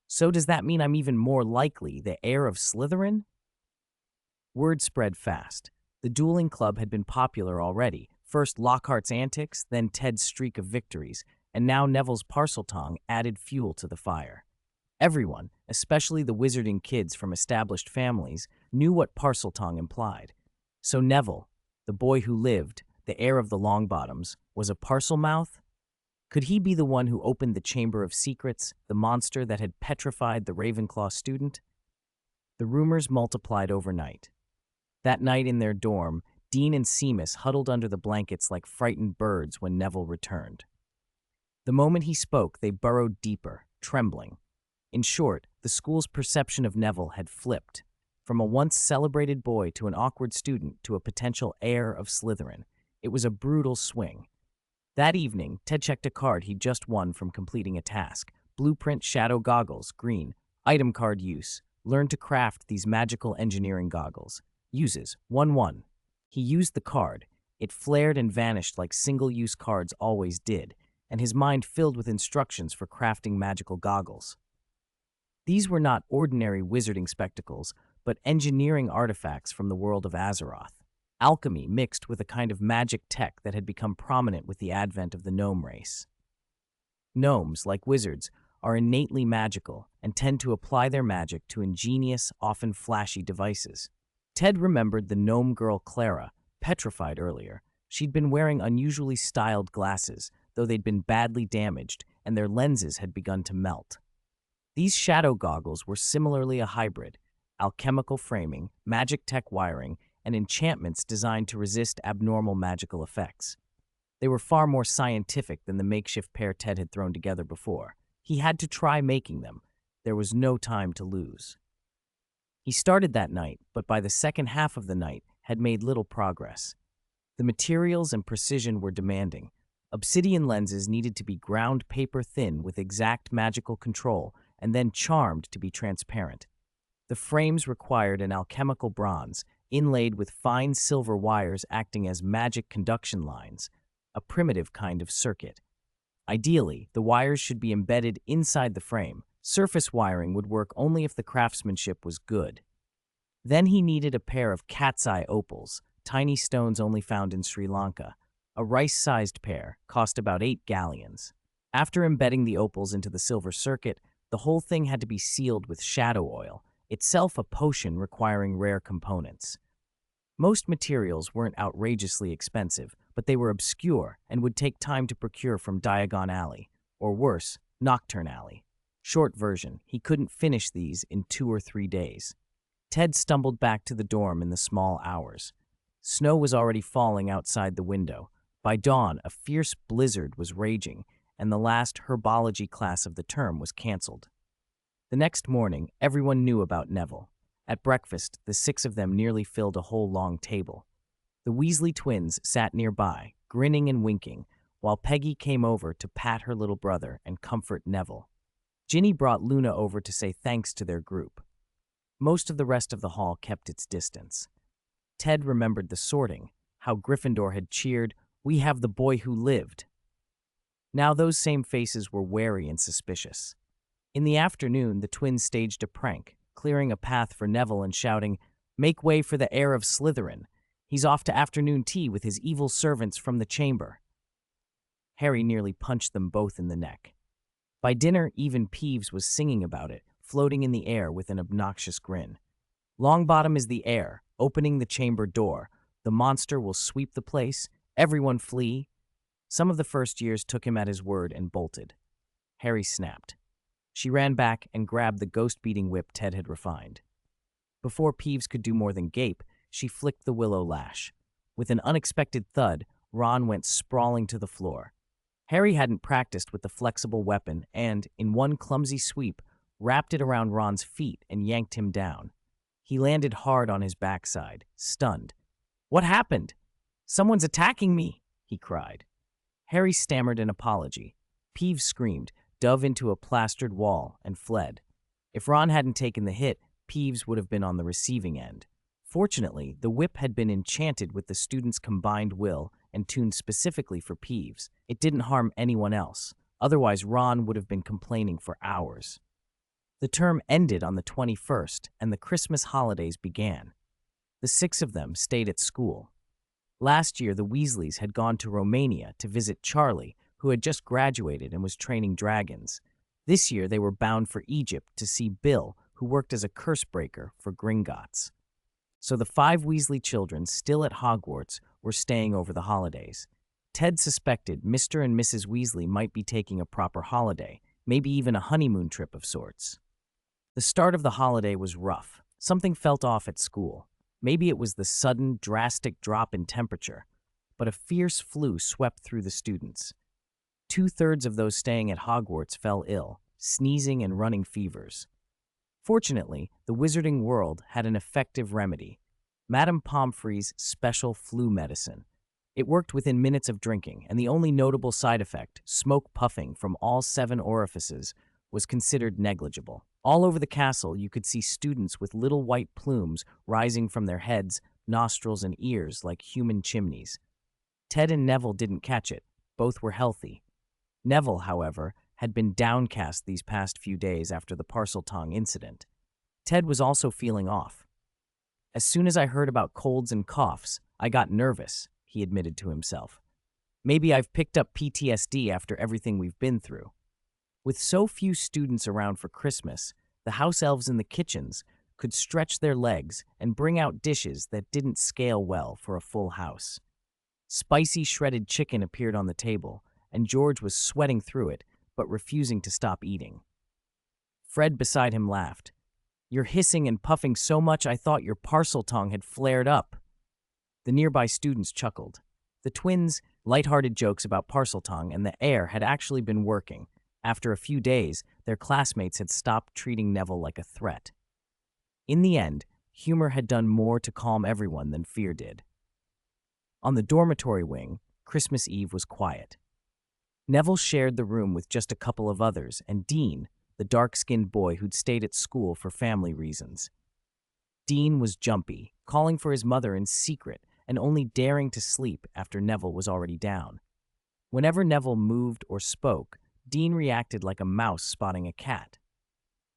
So does that mean I'm even more likely the heir of Slytherin? Word spread fast. The dueling club had been popular already. First Lockhart's antics, then Ted's streak of victories, and now Neville's Parseltongue added fuel to the fire. Everyone, especially the wizarding kids from established families, knew what Parseltongue implied. So Neville, the boy who lived, the heir of the Longbottoms, was a Parselmouth? Could he be the one who opened the Chamber of Secrets, the monster that had petrified the Ravenclaw student? The rumors multiplied overnight. That night in their dorm, Dean and Seamus huddled under the blankets like frightened birds when Neville returned. The moment he spoke, they burrowed deeper, trembling. In short, the school's perception of Neville had flipped. From a once celebrated boy to an awkward student to a potential heir of Slytherin. It was a brutal swing. That evening, Ted checked a card he'd just won from completing a task. Blueprint shadow goggles, green. Item card use. Learn to craft these magical engineering goggles. Uses, 1-1. He used the card. It flared and vanished like single-use cards always did, and his mind filled with instructions for crafting magical goggles. These were not ordinary wizarding spectacles, but engineering artifacts from the world of Azeroth. Alchemy mixed with a kind of magic tech that had become prominent with the advent of the gnome race. Gnomes, like wizards, are innately magical and tend to apply their magic to ingenious, often flashy devices. Ted remembered the gnome girl Clara, petrified earlier. She'd been wearing unusually styled glasses, though they'd been badly damaged, and their lenses had begun to melt. These shadow goggles were similarly a hybrid, alchemical framing, magic tech wiring, and enchantments designed to resist abnormal magical effects. They were far more scientific than the makeshift pair Ted had thrown together before. He had to try making them. There was no time to lose. He started that night, but by the second half of the night had made little progress. The materials and precision were demanding. Obsidian lenses needed to be ground paper thin with exact magical control and then charmed to be transparent. The frames required an alchemical bronze, inlaid with fine silver wires acting as magic conduction lines, a primitive kind of circuit. Ideally, the wires should be embedded inside the frame. Surface wiring would work only if the craftsmanship was good. Then he needed a pair of cat's eye opals, tiny stones only found in Sri Lanka. A rice-sized pair cost about 8 galleons. After embedding the opals into the silver circuit, the whole thing had to be sealed with shadow oil, itself a potion requiring rare components. Most materials weren't outrageously expensive, but they were obscure and would take time to procure from Diagon Alley, or worse, Nocturne Alley. Short version, he couldn't finish these in 2 or 3 days. Ted stumbled back to the dorm in the small hours. Snow was already falling outside the window. By dawn, a fierce blizzard was raging, and the last herbology class of the term was canceled. The next morning, everyone knew about Neville. At breakfast, the 6 of them nearly filled a whole long table. The Weasley twins sat nearby, grinning and winking, while Peggy came over to pat her little brother and comfort Neville. Ginny brought Luna over to say thanks to their group. Most of the rest of the hall kept its distance. Ted remembered the sorting, how Gryffindor had cheered, "We have the boy who lived." Now those same faces were wary and suspicious. In the afternoon, the twins staged a prank, clearing a path for Neville and shouting, "Make way for the heir of Slytherin. He's off to afternoon tea with his evil servants from the chamber." Harry nearly punched them both in the neck. By dinner, even Peeves was singing about it, floating in the air with an obnoxious grin. "Longbottom is the heir. opening the chamber door. The monster will sweep the place. Everyone flee. Some of the first years took him at his word and bolted. Harry snapped. She ran back and grabbed the ghost-beating whip Ted had refined. Before Peeves could do more than gape, she flicked the willow lash. With an unexpected thud, Ron went sprawling to the floor. Harry hadn't practiced with the flexible weapon and, in one clumsy sweep, wrapped it around Ron's feet and yanked him down. He landed hard on his backside, stunned. "What happened? Someone's attacking me!" he cried. Harry stammered an apology. Peeves screamed, dove into a plastered wall, and fled. If Ron hadn't taken the hit, Peeves would have been on the receiving end. Fortunately, the whip had been enchanted with the students' combined will and tuned specifically for Peeves. It didn't harm anyone else. Otherwise, Ron would have been complaining for hours. The term ended on the 21st, and the Christmas holidays began. The 6 of them stayed at school. Last year, the Weasleys had gone to Romania to visit Charlie, who had just graduated and was training dragons. This year, they were bound for Egypt to see Bill, who worked as a curse breaker for Gringotts. So the 5 Weasley children still at Hogwarts were staying over the holidays. Ted suspected Mr. and Mrs. Weasley might be taking a proper holiday, maybe even a honeymoon trip of sorts. The start of the holiday was rough. Something felt off at school. Maybe it was the sudden, drastic drop in temperature, but a fierce flu swept through the students. 2/3 of those staying at Hogwarts fell ill, sneezing and running fevers. Fortunately, the Wizarding World had an effective remedy, Madame Pomfrey's special flu medicine. It worked within minutes of drinking, and the only notable side effect, smoke puffing from all 7 orifices, was considered negligible. All over the castle, you could see students with little white plumes rising from their heads, nostrils, and ears like human chimneys. Ted and Neville didn't catch it. Both were healthy. Neville, however, had been downcast these past few days after the Parseltongue incident. Ted was also feeling off. "As soon as I heard about colds and coughs, I got nervous," he admitted to himself. "Maybe I've picked up PTSD after everything we've been through." With so few students around for Christmas, the house elves in the kitchens could stretch their legs and bring out dishes that didn't scale well for a full house. Spicy shredded chicken appeared on the table, and George was sweating through it, but refusing to stop eating. Fred beside him laughed. "You're hissing and puffing so much I thought your Parseltongue had flared up." The nearby students chuckled. The twins' lighthearted jokes about Parseltongue and the air had actually been working. After a few days, their classmates had stopped treating Neville like a threat. In the end, humor had done more to calm everyone than fear did. On the dormitory wing, Christmas Eve was quiet. Neville shared the room with just a couple of others, and Dean, the dark-skinned boy who'd stayed at school for family reasons. Dean was jumpy, calling for his mother in secret and only daring to sleep after Neville was already down. Whenever Neville moved or spoke, Dean reacted like a mouse spotting a cat.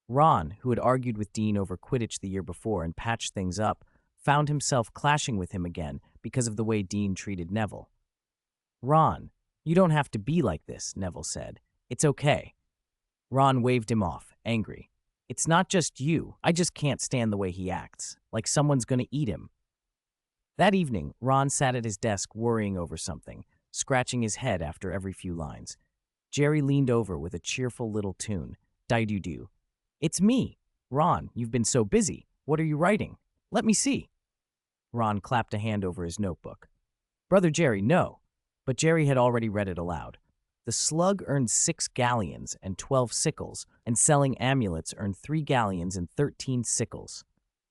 Ron, who had argued with Dean over Quidditch the year before and patched things up, found himself clashing with him again because of the way Dean treated Neville. "Ron, you don't have to be like this," Neville said. "It's okay." Ron waved him off, angry. "It's not just you. I just can't stand the way he acts, like someone's gonna eat him." That evening, Ron sat at his desk worrying over something, scratching his head after every few lines. Jerry leaned over with a cheerful little tune, "Di-do-do." "It's me." "Ron, you've been so busy. What are you writing? Let me see." Ron clapped a hand over his notebook. "Brother Jerry, no." But Jerry had already read it aloud. "The slug earned 6 galleons and 12 sickles, and selling amulets earned 3 galleons and 13 sickles.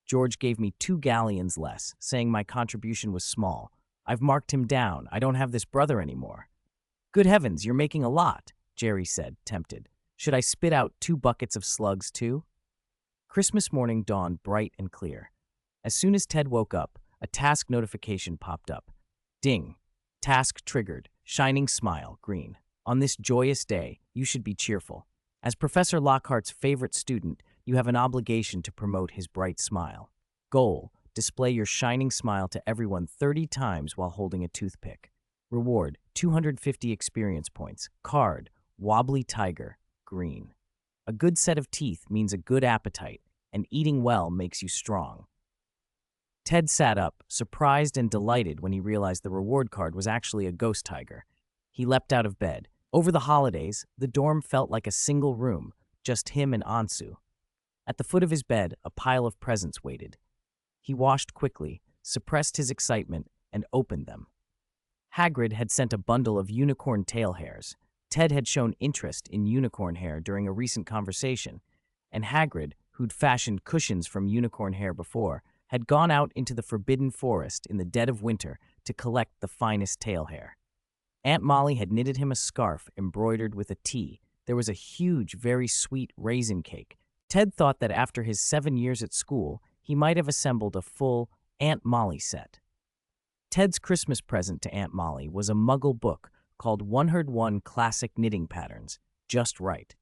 George gave me 2 galleons less, saying my contribution was small. I've marked him down. I don't have this brother anymore." "Good heavens, you're making a lot," Jerry said, tempted. "Should I spit out 2 buckets of slugs, too?" Christmas morning dawned bright and clear. As soon as Ted woke up, a task notification popped up. Ding. Task triggered. Shining smile, green. On this joyous day, you should be cheerful. As Professor Lockhart's favorite student, you have an obligation to promote his bright smile. Goal: display your shining smile to everyone 30 times while holding a toothpick. Reward: 250 experience points. Card: Wobbly Tiger, green. A good set of teeth means a good appetite, and eating well makes you strong. Ted sat up, surprised and delighted when he realized the reward card was actually a ghost tiger. He leapt out of bed. Over the holidays, the dorm felt like a single room, just him and Ansu. At the foot of his bed, a pile of presents waited. He washed quickly, suppressed his excitement, and opened them. Hagrid had sent a bundle of unicorn tail hairs. Ted had shown interest in unicorn hair during a recent conversation, and Hagrid, who'd fashioned cushions from unicorn hair before, had gone out into the forbidden forest in the dead of winter to collect the finest tail hair. Aunt Molly had knitted him a scarf embroidered with a T. There was a huge, very sweet raisin cake. Ted thought that after his 7 years at school, he might have assembled a full Aunt Molly set. Ted's Christmas present to Aunt Molly was a Muggle book called 101 Classic Knitting Patterns, just right.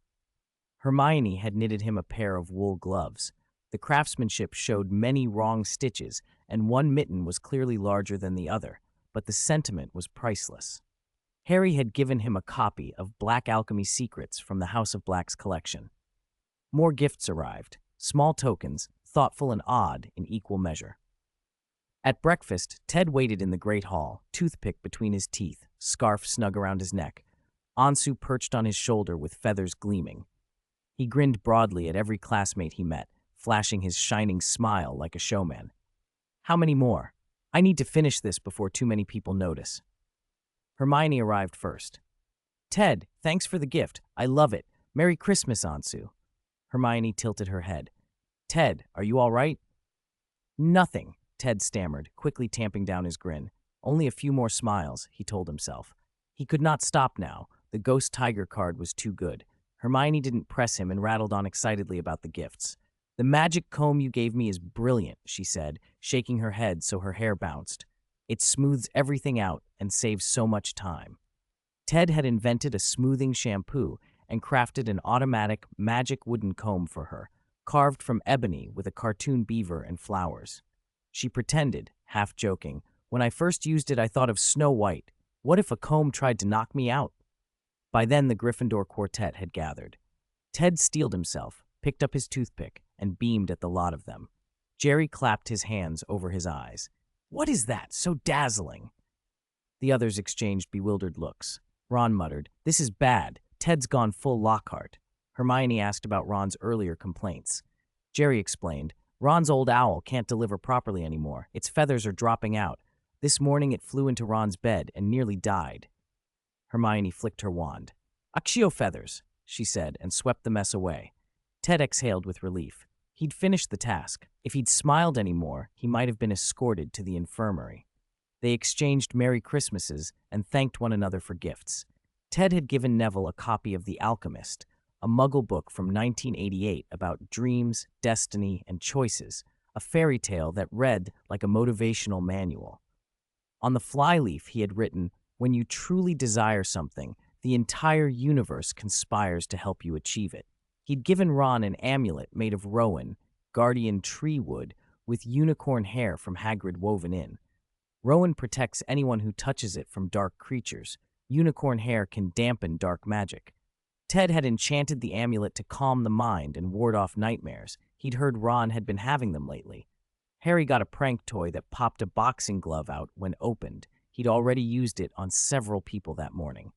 Hermione had knitted him a pair of wool gloves. The craftsmanship showed many wrong stitches, and one mitten was clearly larger than the other, but the sentiment was priceless. Harry had given him a copy of Black Alchemy Secrets from the House of Black's collection. More gifts arrived, small tokens, thoughtful and odd in equal measure. At breakfast, Ted waited in the great hall, toothpick between his teeth, scarf snug around his neck. Ansu perched on his shoulder with feathers gleaming. He grinned broadly at every classmate he met, flashing his shining smile like a showman. How many more? I need to finish this before too many people notice. Hermione arrived first. Ted, thanks for the gift. I love it. Merry Christmas, Ansu. Hermione tilted her head. Ted, are you all right? Nothing, Ted stammered, quickly tamping down his grin. Only a few more smiles, he told himself. He could not stop now. The ghost tiger card was too good. Hermione didn't press him and rattled on excitedly about the gifts. The magic comb you gave me is brilliant, she said, shaking her head so her hair bounced. It smooths everything out and saves so much time. Ted had invented a smoothing shampoo and crafted an automatic magic wooden comb for her, carved from ebony with a cartoon beaver and flowers. She pretended, half joking, when I first used it I thought of Snow White. What if a comb tried to knock me out? By then the Gryffindor quartet had gathered. Ted steeled himself, picked up his toothpick, and beamed at the lot of them. Jerry clapped his hands over his eyes. What is that? So dazzling. The others exchanged bewildered looks. Ron muttered, This is bad. Ted's gone full Lockhart. Hermione asked about Ron's earlier complaints. Jerry explained, Ron's old owl can't deliver properly anymore. Its feathers are dropping out. This morning it flew into Ron's bed and nearly died. Hermione flicked her wand. Accio feathers, she said, and swept the mess away. Ted exhaled with relief. He'd finished the task. If he'd smiled any more, he might have been escorted to the infirmary. They exchanged Merry Christmases and thanked one another for gifts. Ted had given Neville a copy of The Alchemist, a Muggle book from 1988 about dreams, destiny, and choices, a fairy tale that read like a motivational manual. On the flyleaf he had written, When you truly desire something, the entire universe conspires to help you achieve it. He'd given Ron an amulet made of rowan, guardian tree wood, with unicorn hair from Hagrid woven in. Rowan protects anyone who touches it from dark creatures. Unicorn hair can dampen dark magic. Ted had enchanted the amulet to calm the mind and ward off nightmares. He'd heard Ron had been having them lately. Harry got a prank toy that popped a boxing glove out when opened. He'd already used it on several people that morning.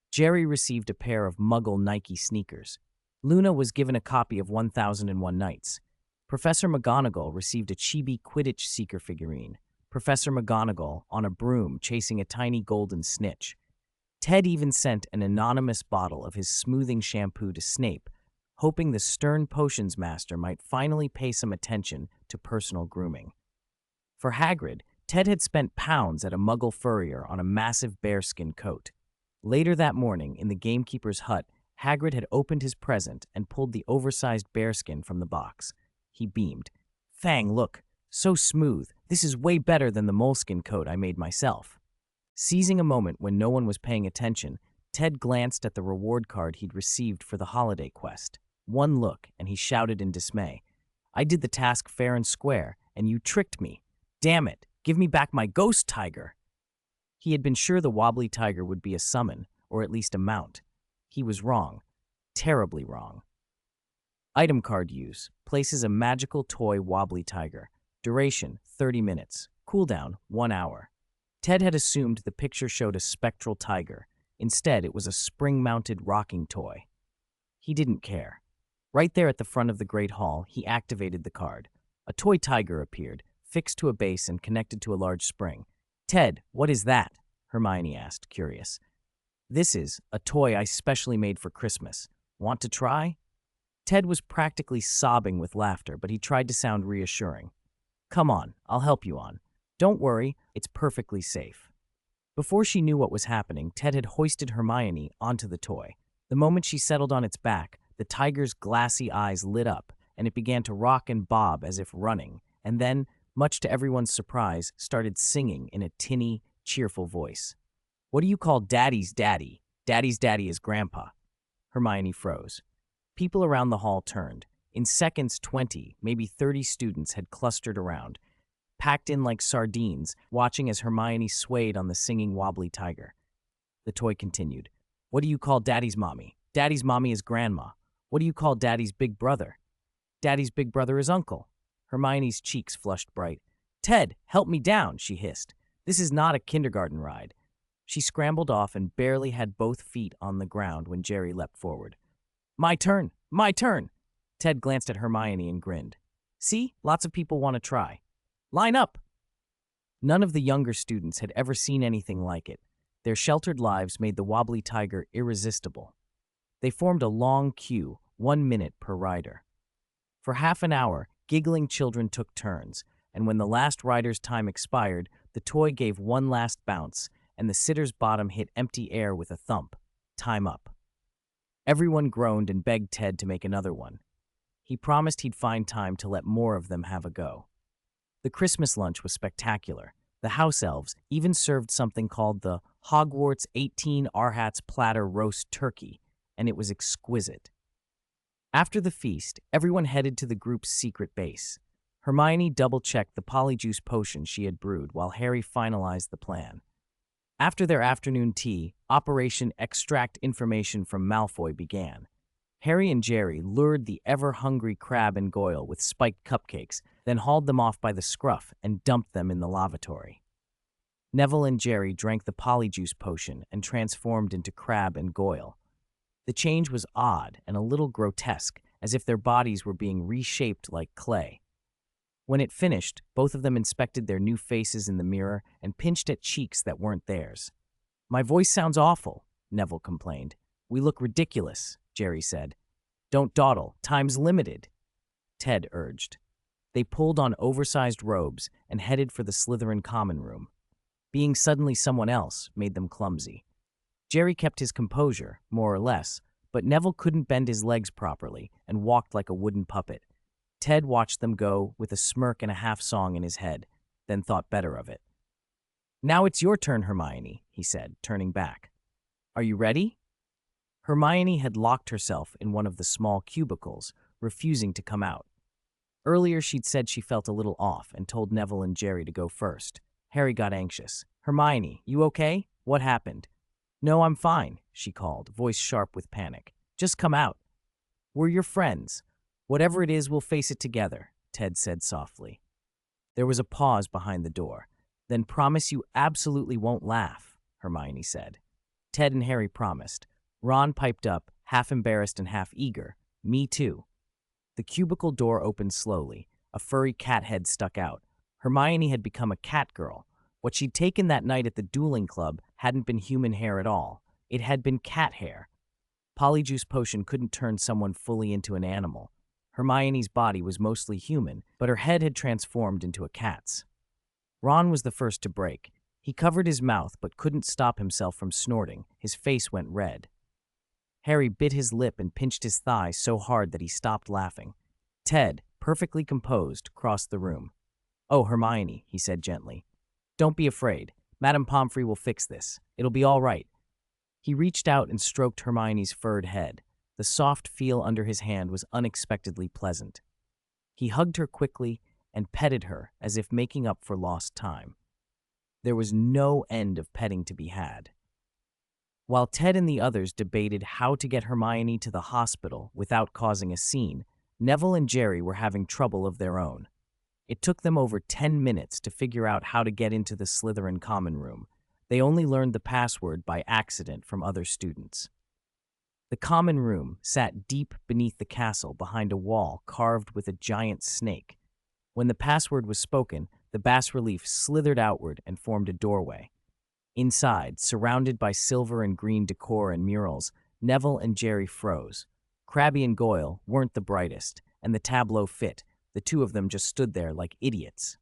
Jerry received a pair of Muggle Nike sneakers. Luna was given a copy of 1001 Nights. Professor McGonagall received a chibi Quidditch Seeker figurine. Professor McGonagall on a broom chasing a tiny golden snitch. Ted even sent an anonymous bottle of his smoothing shampoo to Snape, hoping the stern potions master might finally pay some attention to personal grooming. For Hagrid, Ted had spent pounds at a Muggle furrier on a massive bearskin coat. Later that morning, in the gamekeeper's hut, Hagrid had opened his present and pulled the oversized bearskin from the box. He beamed. Fang, look, so smooth. This is way better than the moleskin coat I made myself. Seizing a moment when no one was paying attention, Ted glanced at the reward card he'd received for the holiday quest. One look, and he shouted in dismay. I did the task fair and square, and you tricked me. Damn it, give me back my ghost tiger. He had been sure the wobbly tiger would be a summon, or at least a mount. He was wrong. Terribly wrong. Item card use. Places a magical toy wobbly tiger. Duration, 30 minutes. Cooldown, 1 hour. Ted had assumed the picture showed a spectral tiger. Instead, it was a spring-mounted rocking toy. He didn't care. Right there at the front of the Great Hall, he activated the card. A toy tiger appeared, fixed to a base and connected to a large spring. "Ted, what is that?" Hermione asked, curious. "This is a toy I specially made for Christmas. Want to try?" Ted was practically sobbing with laughter, but he tried to sound reassuring. "Come on, I'll help you on. Don't worry, it's perfectly safe." Before she knew what was happening, Ted had hoisted Hermione onto the toy. The moment she settled on its back, the tiger's glassy eyes lit up, and it began to rock and bob as if running, and then, much to everyone's surprise, started singing in a tinny, cheerful voice. "What do you call Daddy's daddy? Daddy's daddy is Grandpa." Hermione froze. People around the hall turned. In seconds, 20, maybe 30 students had clustered around, packed in like sardines, watching as Hermione swayed on the singing wobbly tiger. The toy continued. "What do you call Daddy's mommy? Daddy's mommy is Grandma. What do you call Daddy's big brother? Daddy's big brother is Uncle." Hermione's cheeks flushed bright. "Ted, help me down," she hissed. "This is not a kindergarten ride." She scrambled off and barely had both feet on the ground when Jerry leapt forward. "My turn! My turn!" Ted glanced at Hermione and grinned. "See, lots of people want to try. Line up!" None of the younger students had ever seen anything like it. Their sheltered lives made the wobbly tiger irresistible. They formed a long queue, 1 minute per rider. For half an hour, giggling children took turns, and when the last rider's time expired, the toy gave one last bounce, and the sitter's bottom hit empty air with a thump. Time up. Everyone groaned and begged Ted to make another one. He promised he'd find time to let more of them have a go. The Christmas lunch was spectacular. The house elves even served something called the Hogwarts 18 Arhats platter roast turkey, and it was exquisite. After the feast, everyone headed to the group's secret base. Hermione double-checked the polyjuice potion she had brewed while Harry finalized the plan. After their afternoon tea, Operation Extract Information from Malfoy began. Harry and Jerry lured the ever-hungry Crabbe and Goyle with spiked cupcakes, then hauled them off by the scruff and dumped them in the lavatory. Neville and Jerry drank the polyjuice potion and transformed into Crabbe and Goyle. The change was odd and a little grotesque, as if their bodies were being reshaped like clay. When it finished, both of them inspected their new faces in the mirror and pinched at cheeks that weren't theirs. "My voice sounds awful," Neville complained. "We look ridiculous," Jerry said. "Don't dawdle, time's limited," Ted urged. They pulled on oversized robes and headed for the Slytherin common room. Being suddenly someone else made them clumsy. Jerry kept his composure, more or less, but Neville couldn't bend his legs properly and walked like a wooden puppet. Ted watched them go with a smirk and a half-song in his head, then thought better of it. "Now it's your turn, Hermione," he said, turning back. "Are you ready?" Hermione had locked herself in one of the small cubicles, refusing to come out. Earlier she'd said she felt a little off and told Neville and Jerry to go first. Harry got anxious. "Hermione, you okay? What happened?" "No, I'm fine," she called, voice sharp with panic. "Just come out." "We're your friends. Whatever it is, we'll face it together," Ted said softly. There was a pause behind the door. "Then promise you absolutely won't laugh," Hermione said. Ted and Harry promised. Ron piped up, half embarrassed and half eager. "Me too." The cubicle door opened slowly. A furry cat head stuck out. Hermione had become a cat girl. What she'd taken that night at the dueling club hadn't been human hair at all. It had been cat hair. Polyjuice potion couldn't turn someone fully into an animal. Hermione's body was mostly human, but her head had transformed into a cat's. Ron was the first to break. He covered his mouth but couldn't stop himself from snorting. His face went red. Harry bit his lip and pinched his thigh so hard that he stopped laughing. Ted, perfectly composed, crossed the room. "Oh, Hermione," he said gently. "Don't be afraid. Madame Pomfrey will fix this. It'll be all right." He reached out and stroked Hermione's furred head. The soft feel under his hand was unexpectedly pleasant. He hugged her quickly and petted her as if making up for lost time. There was no end of petting to be had. While Ted and the others debated how to get Hermione to the hospital without causing a scene, Neville and Jerry were having trouble of their own. It took them over 10 minutes to figure out how to get into the Slytherin common room. They only learned the password by accident from other students. The common room sat deep beneath the castle behind a wall carved with a giant snake. When the password was spoken, the bas-relief slithered outward and formed a doorway. Inside, surrounded by silver and green decor and murals, Neville and Jerry froze. Crabby and Goyle weren't the brightest, and the tableau fit. The two of them just stood there like idiots.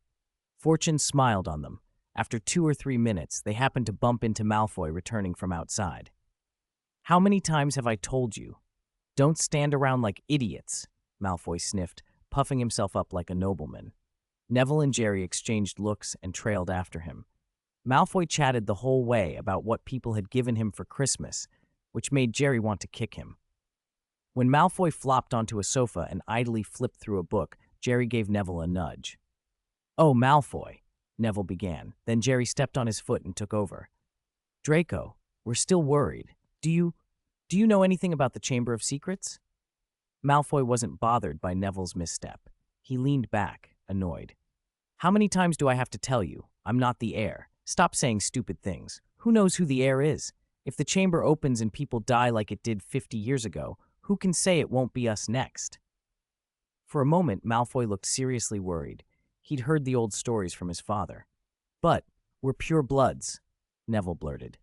Fortune smiled on them. After 2 or 3 minutes, they happened to bump into Malfoy returning from outside. "How many times have I told you? Don't stand around like idiots," Malfoy sniffed, puffing himself up like a nobleman. Neville and Jerry exchanged looks and trailed after him. Malfoy chatted the whole way about what people had given him for Christmas, which made Jerry want to kick him. When Malfoy flopped onto a sofa and idly flipped through a book, Jerry gave Neville a nudge. "Oh, Malfoy," Neville began. Then Jerry stepped on his foot and took over. "Draco, we're still worried. Do you know anything about the Chamber of Secrets?" Malfoy wasn't bothered by Neville's misstep. He leaned back, annoyed. "How many times do I have to tell you? I'm not the heir. Stop saying stupid things. Who knows who the heir is? If the chamber opens and people die like it did 50 years ago, who can say it won't be us next?" For a moment, Malfoy looked seriously worried. He'd heard the old stories from his father. "But we're pure bloods," Neville blurted.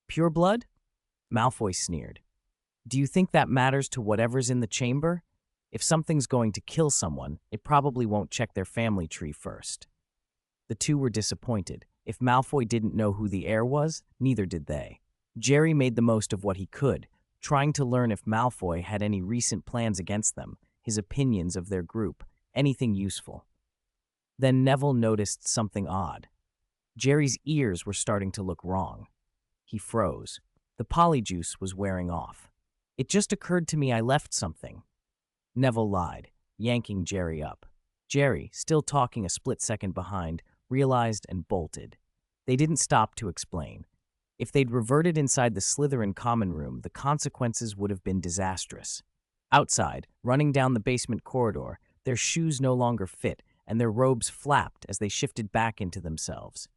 "Pure blood?" Malfoy sneered. "Do you think that matters to whatever's in the chamber? If something's going to kill someone, it probably won't check their family tree first." The two were disappointed. If Malfoy didn't know who the heir was, neither did they. Jerry made the most of what he could, trying to learn if Malfoy had any recent plans against them, his opinions of their group, anything useful. Then Neville noticed something odd. Jerry's ears were starting to look wrong. He froze. The polyjuice was wearing off. "It just occurred to me I left something." Neville lied, yanking Jerry up. Jerry, still talking a split second behind, realized and bolted. They didn't stop to explain. If they'd reverted inside the Slytherin common room, the consequences would have been disastrous. Outside, running down the basement corridor, their shoes no longer fit, and their robes flapped as they shifted back into themselves.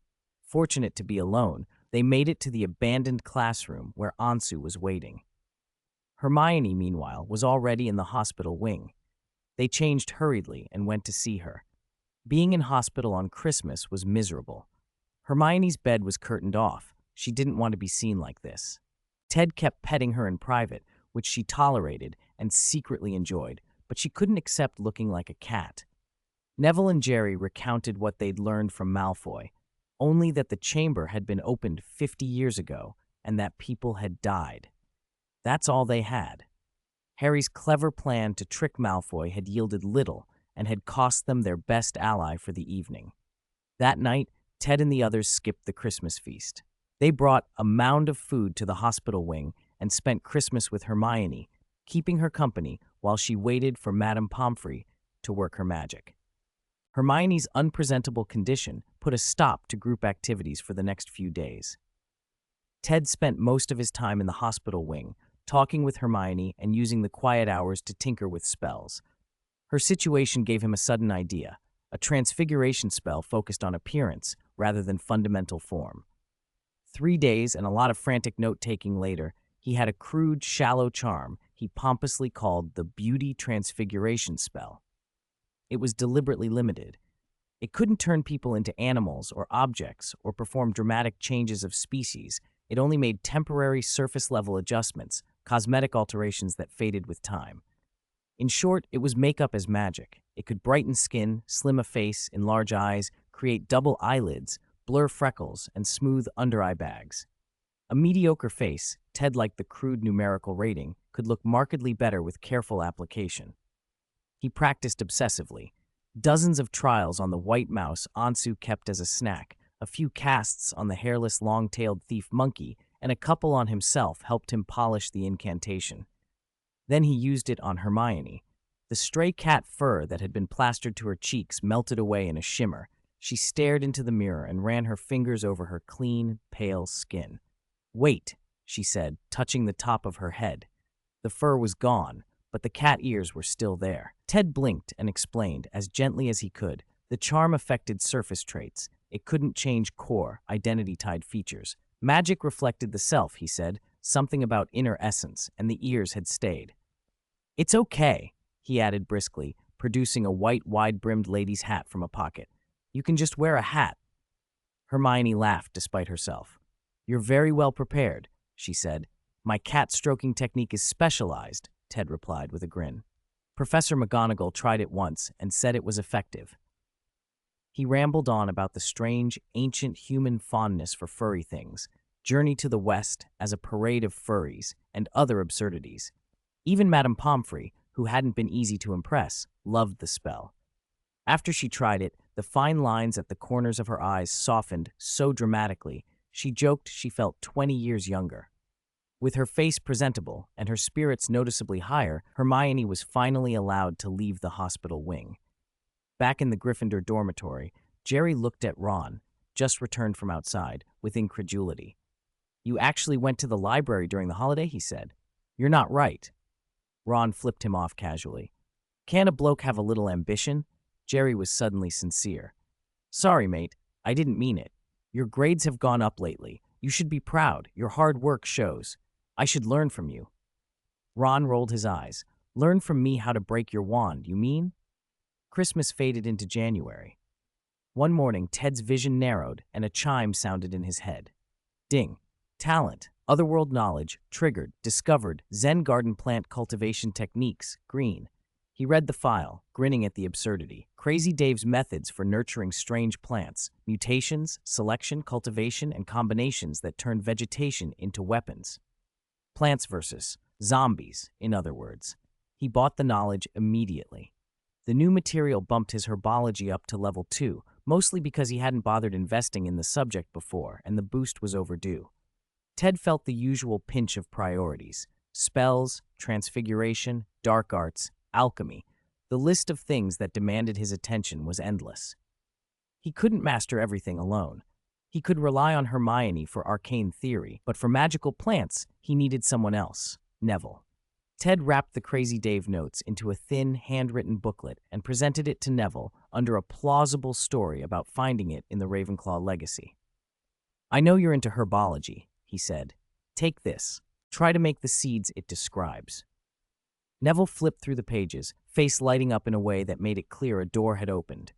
Fortunate to be alone, they made it to the abandoned classroom where Ansu was waiting. Hermione, meanwhile, was already in the hospital wing. They changed hurriedly and went to see her. Being in hospital on Christmas was miserable. Hermione's bed was curtained off. She didn't want to be seen like this. Ted kept petting her in private, which she tolerated and secretly enjoyed, but she couldn't accept looking like a cat. Neville and Jerry recounted what they'd learned from Malfoy, only that the chamber had been opened 50 years ago and that people had died. That's all they had. Harry's clever plan to trick Malfoy had yielded little and had cost them their best ally for the evening. That night, Ted and the others skipped the Christmas feast. They brought a mound of food to the hospital wing and spent Christmas with Hermione, keeping her company while she waited for Madame Pomfrey to work her magic. Hermione's unpresentable condition put a stop to group activities for the next few days. Ted spent most of his time in the hospital wing, talking with Hermione and using the quiet hours to tinker with spells. Her situation gave him a sudden idea, a transfiguration spell focused on appearance rather than fundamental form. 3 days and a lot of frantic note-taking later, he had a crude, shallow charm he pompously called the Beauty Transfiguration spell. It was deliberately limited. It couldn't turn people into animals or objects or perform dramatic changes of species. It only made temporary surface-level adjustments, cosmetic alterations that faded with time. In short, it was makeup as magic. It could brighten skin, slim a face, enlarge eyes, create double eyelids, blur freckles, and smooth under-eye bags. A mediocre face, Ted liked the crude numerical rating, could look markedly better with careful application. He practiced obsessively. Dozens of trials on the white mouse Ansu kept as a snack, a few casts on the hairless long-tailed thief monkey, and a couple on himself helped him polish the incantation. Then he used it on Hermione. The stray cat fur that had been plastered to her cheeks melted away in a shimmer. She stared into the mirror and ran her fingers over her clean, pale skin. "Wait," she said, touching the top of her head. The fur was gone, but the cat ears were still there. Ted blinked and explained, as gently as he could, The charm affected surface traits. It couldn't change core, identity-tied features. Magic reflected the self, he said, something about inner essence, and the ears had stayed. It's okay, he added briskly, producing a white, wide-brimmed lady's hat from a pocket. You can just wear a hat. Hermione laughed despite herself. You're very well prepared, she said. My cat-stroking technique is specialized, Ted replied with a grin. Professor McGonagall tried it once and said it was effective. He rambled on about the strange, ancient human fondness for furry things, Journey to the West as a parade of furries, and other absurdities. Even Madame Pomfrey, who hadn't been easy to impress, loved the spell. After she tried it, the fine lines at the corners of her eyes softened so dramatically, she joked she felt 20 years younger. With her face presentable and her spirits noticeably higher, Hermione was finally allowed to leave the hospital wing. Back in the Gryffindor dormitory, Jerry looked at Ron, just returned from outside, with incredulity. You actually went to the library during the holiday, he said. You're not right. Ron flipped him off casually. Can't a bloke have a little ambition? Jerry was suddenly sincere. Sorry, mate, I didn't mean it. Your grades have gone up lately. You should be proud. Your hard work shows. I should learn from you. Ron rolled his eyes. Learn from me how to break your wand, you mean? Christmas faded into January. One morning, Ted's vision narrowed and a chime sounded in his head. Ding. Talent, otherworld knowledge, triggered, discovered, Zen garden plant cultivation techniques, green. He read the file, grinning at the absurdity. Crazy Dave's methods for nurturing strange plants, mutations, selection, cultivation, and combinations that turn vegetation into weapons. Plants versus zombies, in other words. He bought the knowledge immediately. The new material bumped his herbology up to level 2, mostly because he hadn't bothered investing in the subject before, and the boost was overdue. Ted felt the usual pinch of priorities. Spells, transfiguration, dark arts, alchemy. The list of things that demanded his attention was endless. He couldn't master everything alone. He could rely on Hermione for arcane theory, but for magical plants, he needed someone else, Neville. Ted wrapped the Crazy Dave notes into a thin, handwritten booklet and presented it to Neville under a plausible story about finding it in the Ravenclaw legacy. I know you're into herbology, he said. Take this. Try to make the seeds it describes. Neville flipped through the pages, face lighting up in a way that made it clear a door had opened.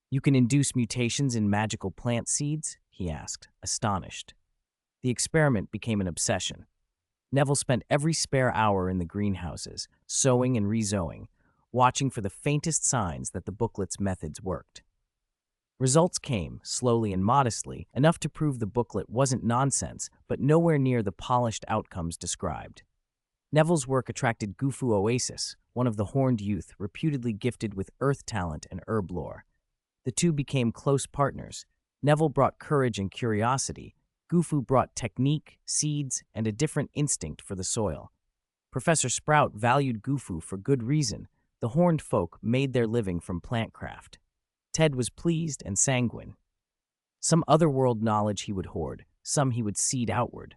You can induce mutations in magical plant seeds? He asked, astonished. The experiment became an obsession. Neville spent every spare hour in the greenhouses, sowing and re-sowing, watching for the faintest signs that the booklet's methods worked. Results came, slowly and modestly, enough to prove the booklet wasn't nonsense, but nowhere near the polished outcomes described. Neville's work attracted Gufu Oasis, one of the horned youth reputedly gifted with earth talent and herb lore. The two became close partners. Neville brought courage and curiosity. Gufu brought technique, seeds, and a different instinct for the soil. Professor Sprout valued Gufu for good reason. The horned folk made their living from plantcraft. Ted was pleased and sanguine. Some otherworld knowledge he would hoard, some he would seed outward.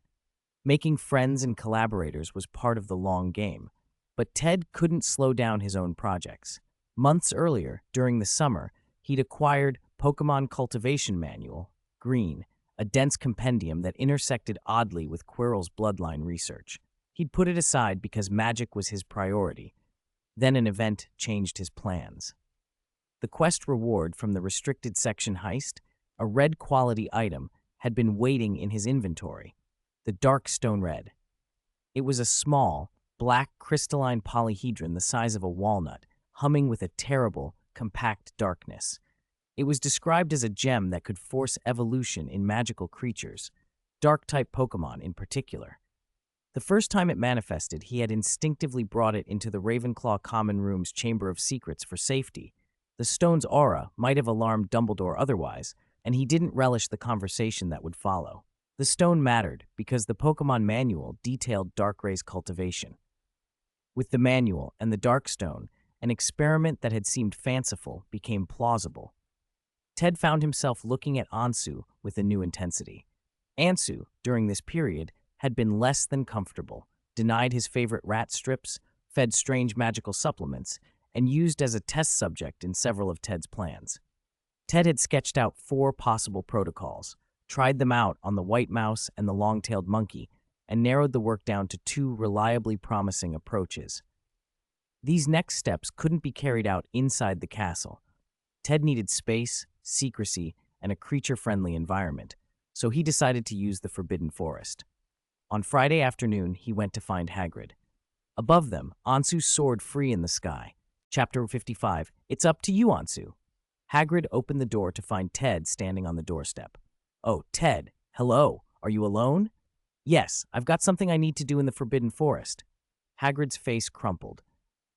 Making friends and collaborators was part of the long game, but Ted couldn't slow down his own projects. Months earlier, during the summer, he'd acquired Pokemon Cultivation Manual, Green, a dense compendium that intersected oddly with Quirrell's bloodline research. He'd put it aside because magic was his priority. Then an event changed his plans. The quest reward from the restricted section heist, a red quality item, had been waiting in his inventory. The dark stone red. It was a small, black crystalline polyhedron the size of a walnut, humming with a terrible, compact darkness. It was described as a gem that could force evolution in magical creatures, dark-type Pokemon in particular. The first time it manifested, he had instinctively brought it into the Ravenclaw Common Room's Chamber of Secrets for safety. The stone's aura might have alarmed Dumbledore otherwise, and he didn't relish the conversation that would follow. The stone mattered because the Pokemon manual detailed Darkray's cultivation. With the manual and the Darkstone, an experiment that had seemed fanciful became plausible. Ted found himself looking at Ansu with a new intensity. Ansu, during this period, had been less than comfortable, denied his favorite rat strips, fed strange magical supplements, and used as a test subject in several of Ted's plans. Ted had sketched out 4 possible protocols, tried them out on the white mouse and the long-tailed monkey, and narrowed the work down to 2 reliably promising approaches. These next steps couldn't be carried out inside the castle. Ted needed space, secrecy, and a creature-friendly environment, so he decided to use the Forbidden Forest. On Friday afternoon, he went to find Hagrid. Above them, Ansu soared free in the sky. Chapter 55, It's up to you, Ansu. Hagrid opened the door to find Ted standing on the doorstep. Oh, Ted, hello. Are you alone? Yes, I've got something I need to do in the Forbidden Forest. Hagrid's face crumpled.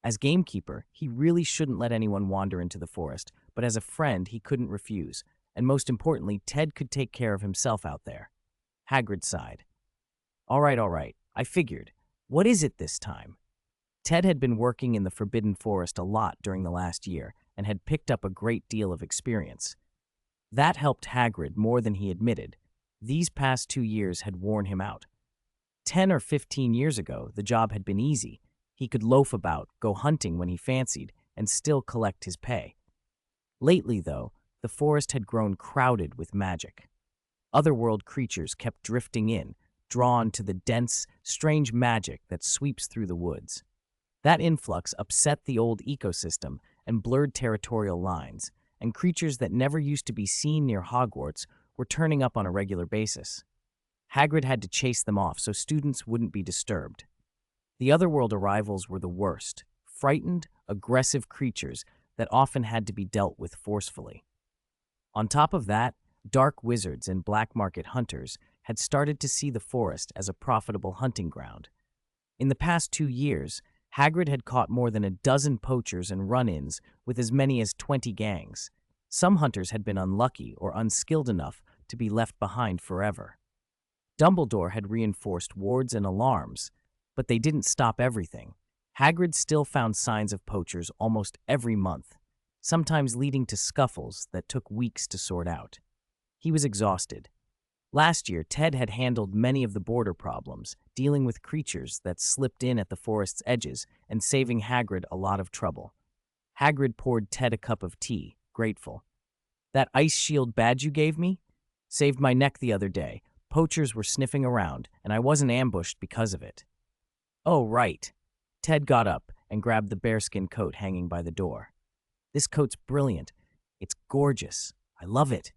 As gamekeeper, he really shouldn't let anyone wander into the forest, but as a friend, he couldn't refuse. And most importantly, Ted could take care of himself out there. Hagrid sighed. All right, I figured. What is it this time? Ted had been working in the Forbidden Forest a lot during the last year and had picked up a great deal of experience. That helped Hagrid more than he admitted. These past 2 years had worn him out. 10 or 15 years ago, the job had been easy. He could loaf about, go hunting when he fancied, and still collect his pay. Lately, though, the forest had grown crowded with magic. Otherworld creatures kept drifting in, drawn to the dense, strange magic that sweeps through the woods. That influx upset the old ecosystem and blurred territorial lines, and creatures that never used to be seen near Hogwarts were turning up on a regular basis. Hagrid had to chase them off so students wouldn't be disturbed. The Otherworld arrivals were the worst, frightened, aggressive creatures that often had to be dealt with forcefully. On top of that, dark wizards and black market hunters had started to see the forest as a profitable hunting ground. In the past 2 years, Hagrid had caught more than a dozen poachers and run-ins with as many as 20 gangs. Some hunters had been unlucky or unskilled enough to be left behind forever. Dumbledore had reinforced wards and alarms, but they didn't stop everything. Hagrid still found signs of poachers almost every month, sometimes leading to scuffles that took weeks to sort out. He was exhausted. Last year, Ted had handled many of the border problems, dealing with creatures that slipped in at the forest's edges and saving Hagrid a lot of trouble. Hagrid poured Ted a cup of tea, grateful. That ice shield badge you gave me? Saved my neck the other day. Poachers were sniffing around, and I wasn't ambushed because of it. Oh, right. Ted got up and grabbed the bearskin coat hanging by the door. This coat's brilliant. It's gorgeous. I love it.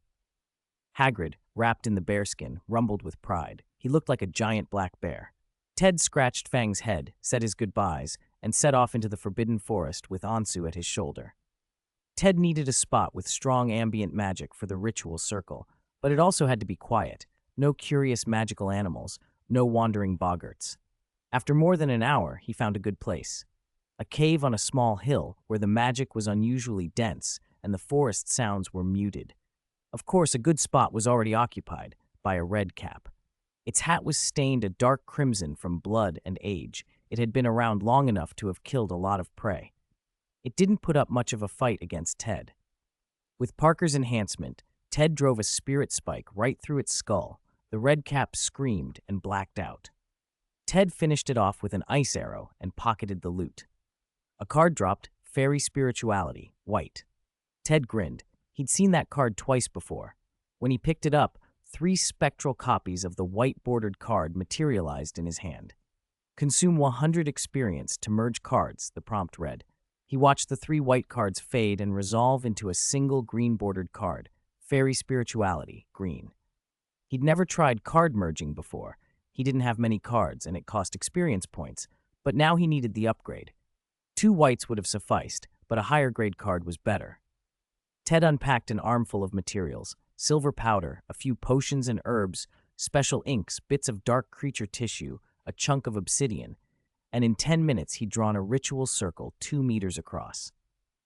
Hagrid, wrapped in the bearskin, rumbled with pride. He looked like a giant black bear. Ted scratched Fang's head, said his goodbyes, and set off into the Forbidden Forest with Ansu at his shoulder. Ted needed a spot with strong ambient magic for the ritual circle, but it also had to be quiet. No curious magical animals, no wandering boggarts. After more than an hour, he found a good place. A cave on a small hill where the magic was unusually dense and the forest sounds were muted. Of course, a good spot was already occupied by a red cap. Its hat was stained a dark crimson from blood and age. It had been around long enough to have killed a lot of prey. It didn't put up much of a fight against Ted. With Parker's enhancement, Ted drove a spirit spike right through its skull. The red cap screamed and blacked out. Ted finished it off with an ice arrow and pocketed the loot. A card dropped, Fairy Spirituality, white. Ted grinned. He'd seen that card twice before. When he picked it up, 3 spectral copies of the white-bordered card materialized in his hand. Consume 100 experience to merge cards, the prompt read. He watched the 3 white cards fade and resolve into a single green-bordered card, Fairy Spirituality, green. He'd never tried card merging before. He didn't have many cards, and it cost experience points, but now he needed the upgrade. 2 whites would have sufficed, but a higher-grade card was better. Ted unpacked an armful of materials, silver powder, a few potions and herbs, special inks, bits of dark creature tissue, a chunk of obsidian, and in 10 minutes he'd drawn a ritual circle 2 meters across.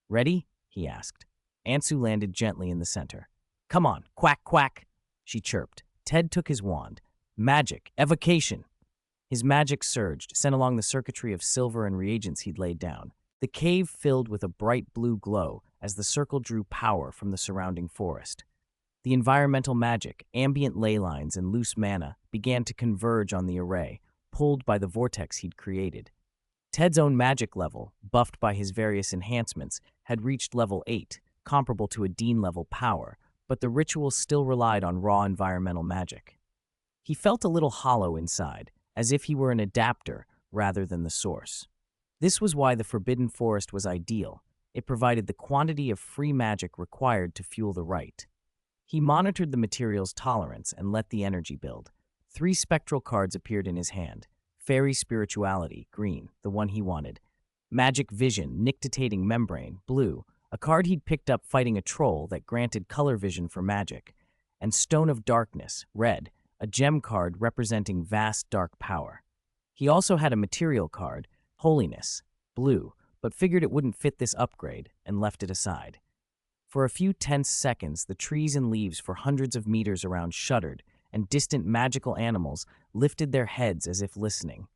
Ready? He asked. Ansu landed gently in the center. Come on, quack, quack, she chirped. Ted took his wand. Magic, evocation. His magic surged, sent along the circuitry of silver and reagents he'd laid down. The cave filled with a bright blue glow as the circle drew power from the surrounding forest. The environmental magic, ambient ley lines, and loose mana began to converge on the array, pulled by the vortex he'd created. Ted's own magic level, buffed by his various enhancements, had reached level 8, comparable to a Dean-level power, but the ritual still relied on raw environmental magic. He felt a little hollow inside, as if he were an adapter rather than the source. This was why the Forbidden Forest was ideal. It provided the quantity of free magic required to fuel the rite. He monitored the material's tolerance and let the energy build. 3 spectral cards appeared in his hand. Fairy Spirituality, green, the one he wanted. Magic Vision, Nictitating Membrane, blue, a card he'd picked up fighting a troll that granted color vision for magic. And Stone of Darkness, red, a gem card representing vast dark power. He also had a material card, Holiness, blue, but figured it wouldn't fit this upgrade and left it aside. For a few tense seconds, the trees and leaves for hundreds of meters around shuddered, and distant magical animals lifted their heads as if listening.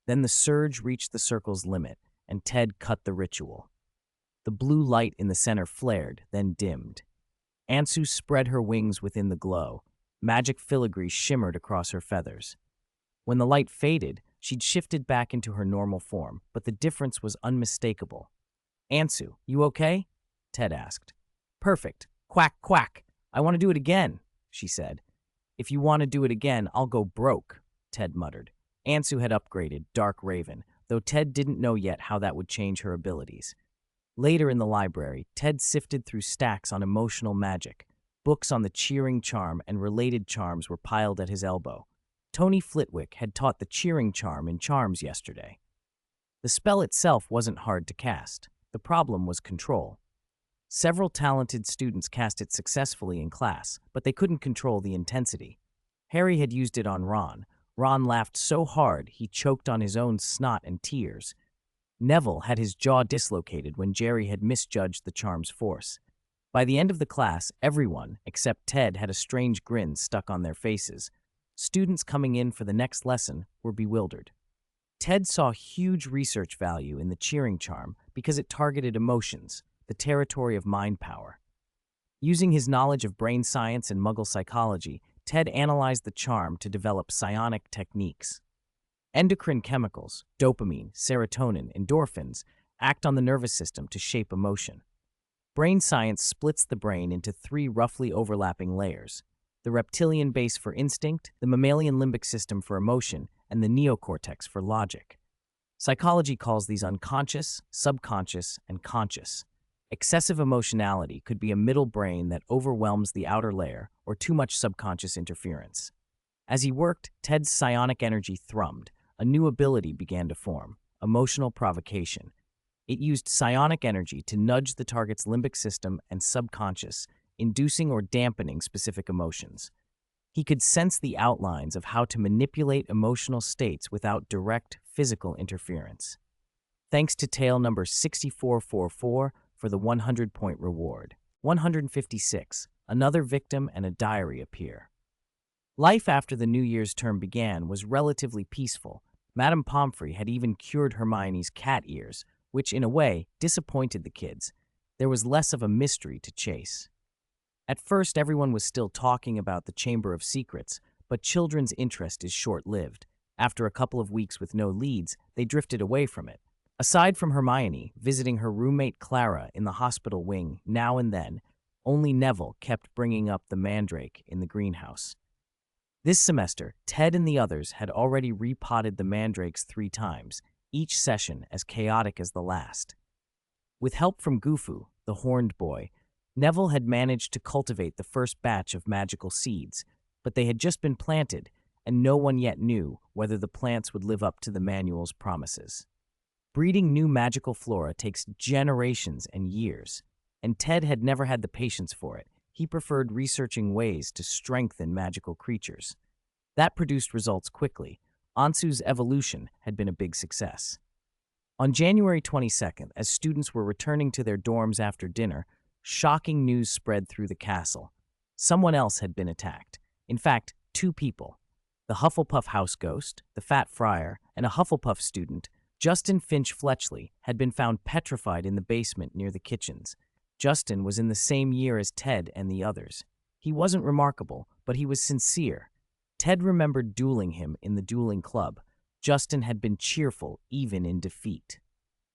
Then the surge reached the circle's limit, and Ted cut the ritual. The blue light in the center flared, then dimmed. Ansu spread her wings within the glow. Magic filigree shimmered across her feathers. When the light faded, she'd shifted back into her normal form, but the difference was unmistakable. "Ansu, you okay?" Ted asked. "Perfect. Quack, quack. I want to do it again," she said. "If you want to do it again, I'll go broke," Ted muttered. Ansu had upgraded Dark Raven, though Ted didn't know yet how that would change her abilities. Later in the library, Ted sifted through stacks on emotional magic. Books on the cheering charm and related charms were piled at his elbow. Tony Flitwick had taught the cheering charm in Charms yesterday. The spell itself wasn't hard to cast. The problem was control. Several talented students cast it successfully in class, but they couldn't control the intensity. Harry had used it on Ron. Ron laughed so hard he choked on his own snot and tears. Neville had his jaw dislocated when Jerry had misjudged the charm's force. By the end of the class, everyone, except Ted, had a strange grin stuck on their faces. Students coming in for the next lesson were bewildered. Ted saw huge research value in the cheering charm because it targeted emotions, the territory of mind power. Using his knowledge of brain science and Muggle psychology, Ted analyzed the charm to develop psionic techniques. Endocrine chemicals, dopamine, serotonin, endorphins, act on the nervous system to shape emotion. Brain science splits the brain into 3 roughly overlapping layers: the reptilian base for instinct, the mammalian limbic system for emotion, and the neocortex for logic. Psychology calls these unconscious, subconscious, and conscious. Excessive emotionality could be a middle brain that overwhelms the outer layer or too much subconscious interference. As he worked, Ted's psionic energy thrummed. A new ability began to form: emotional provocation. It used psionic energy to nudge the target's limbic system and subconscious, inducing or dampening specific emotions. He could sense the outlines of how to manipulate emotional states without direct physical interference. Thanks to tale number 6444 for the 100-point reward. 156. Another victim and a diary appear. Life after the New Year's term began was relatively peaceful. Madame Pomfrey had even cured Hermione's cat ears, which, in a way, disappointed the kids. There was less of a mystery to chase. At first, everyone was still talking about the Chamber of Secrets, but children's interest is short-lived. After a couple of weeks with no leads, they drifted away from it. Aside from Hermione visiting her roommate Clara in the hospital wing now and then, only Neville kept bringing up the mandrake in the greenhouse. This semester, Ted and the others had already repotted the mandrakes 3 times, each session as chaotic as the last. With help from Gufu, the horned boy, Neville had managed to cultivate the first batch of magical seeds, but they had just been planted, and no one yet knew whether the plants would live up to the manual's promises. Breeding new magical flora takes generations and years, and Ted had never had the patience for it. He preferred researching ways to strengthen magical creatures. That produced results quickly. Ansu's evolution had been a big success. On January 22nd, as students were returning to their dorms after dinner, shocking news spread through the castle. Someone else had been attacked. In fact, 2 people. The Hufflepuff house ghost, the Fat Friar, and a Hufflepuff student, Justin Finch Fletchley, had been found petrified in the basement near the kitchens. Justin was in the same year as Ted and the others. He wasn't remarkable, but he was sincere. Ted remembered dueling him in the dueling club. Justin had been cheerful even in defeat.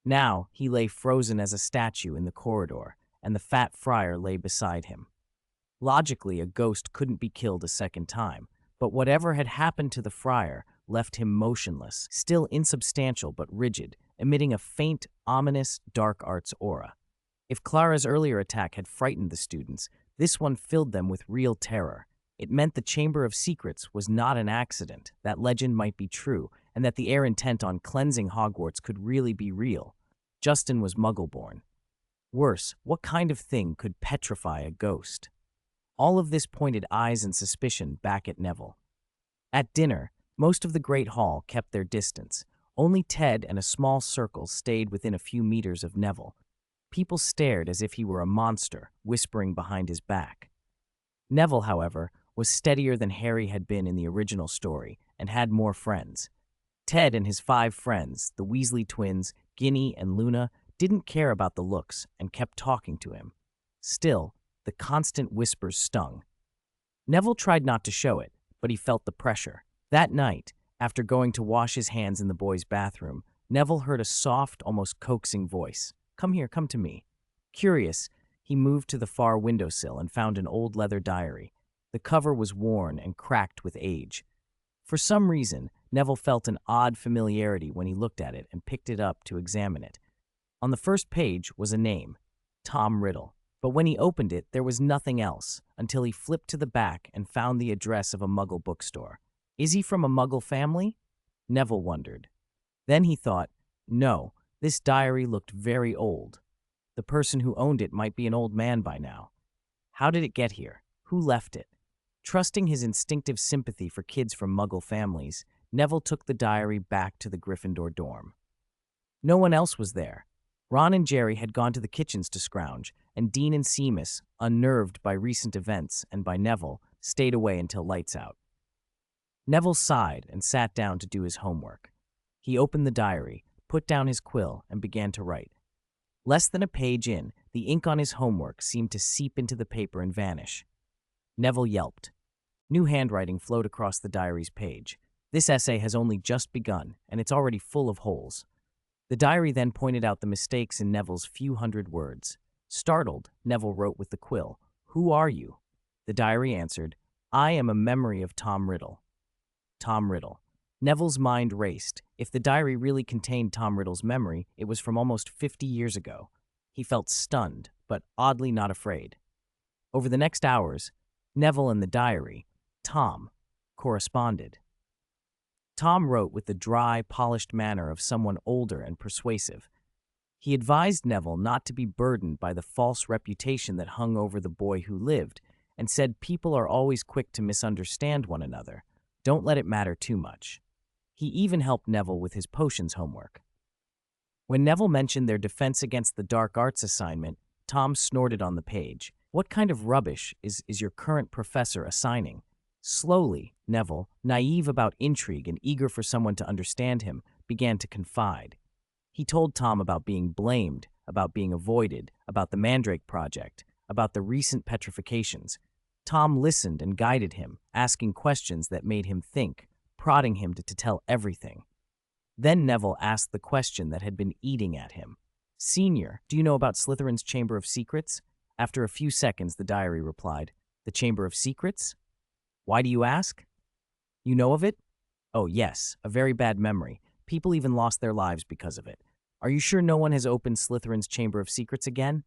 Now he lay frozen as a statue in the corridor, and the fat friar lay beside him. Logically, a ghost couldn't be killed a second time, but whatever had happened to the friar left him motionless, still insubstantial but rigid, emitting a faint, ominous, dark arts aura. If Clara's earlier attack had frightened the students, this one filled them with real terror. It meant the Chamber of Secrets was not an accident, that legend might be true, and that the heir intent on cleansing Hogwarts could really be real. Justin was Muggle-born. Worse, what kind of thing could petrify a ghost? All of this pointed eyes and suspicion back at Neville. At dinner, most of the Great Hall kept their distance. Only Ted and a small circle stayed within a few meters of Neville. People stared as if he were a monster, whispering behind his back. Neville, however, was steadier than Harry had been in the original story and had more friends. Ted and his 5 friends, the Weasley twins, Ginny and Luna, didn't care about the looks and kept talking to him. Still, the constant whispers stung. Neville tried not to show it, but he felt the pressure. That night, after going to wash his hands in the boys' bathroom, Neville heard a soft, almost coaxing voice. "Come here, come to me." Curious, he moved to the far windowsill and found an old leather diary. The cover was worn and cracked with age. For some reason, Neville felt an odd familiarity when he looked at it and picked it up to examine it. On the first page was a name, Tom Riddle. But when he opened it, there was nothing else, until he flipped to the back and found the address of a Muggle bookstore. Is he from a Muggle family? Neville wondered. Then he thought, no, this diary looked very old. The person who owned it might be an old man by now. How did it get here? Who left it? Trusting his instinctive sympathy for kids from Muggle families, Neville took the diary back to the Gryffindor dorm. No one else was there. Ron and Jerry had gone to the kitchens to scrounge, and Dean and Seamus, unnerved by recent events and by Neville, stayed away until lights out. Neville sighed and sat down to do his homework. He opened the diary, put down his quill, and began to write. Less than a page in, the ink on his homework seemed to seep into the paper and vanish. Neville yelped. New handwriting flowed across the diary's page. This essay has only just begun, and it's already full of holes. The diary then pointed out the mistakes in Neville's few hundred words. Startled, Neville wrote with the quill, "Who are you?" The diary answered, "I am a memory of Tom Riddle." Tom Riddle. Neville's mind raced. If the diary really contained Tom Riddle's memory, it was from almost 50 years ago. He felt stunned, but oddly not afraid. Over the next hours, Neville and the diary, Tom, corresponded. Tom wrote with the dry, polished manner of someone older and persuasive. He advised Neville not to be burdened by the false reputation that hung over the boy who lived, and said people are always quick to misunderstand one another. Don't let it matter too much. He even helped Neville with his potions homework. When Neville mentioned their defense against the dark arts assignment, Tom snorted on the page. What kind of rubbish is your current professor assigning? Slowly, Neville, naive about intrigue and eager for someone to understand him, began to confide. He told Tom about being blamed, about being avoided, about the Mandrake Project, about the recent petrifications. Tom listened and guided him, asking questions that made him think, prodding him to tell everything. Then Neville asked the question that had been eating at him. "Senior, do you know about Slytherin's Chamber of Secrets?" After a few seconds, the diary replied, "The Chamber of Secrets? Why do you ask? You know of it?" "Oh, yes, a very bad memory. People even lost their lives because of it. Are you sure no one has opened Slytherin's Chamber of Secrets again?"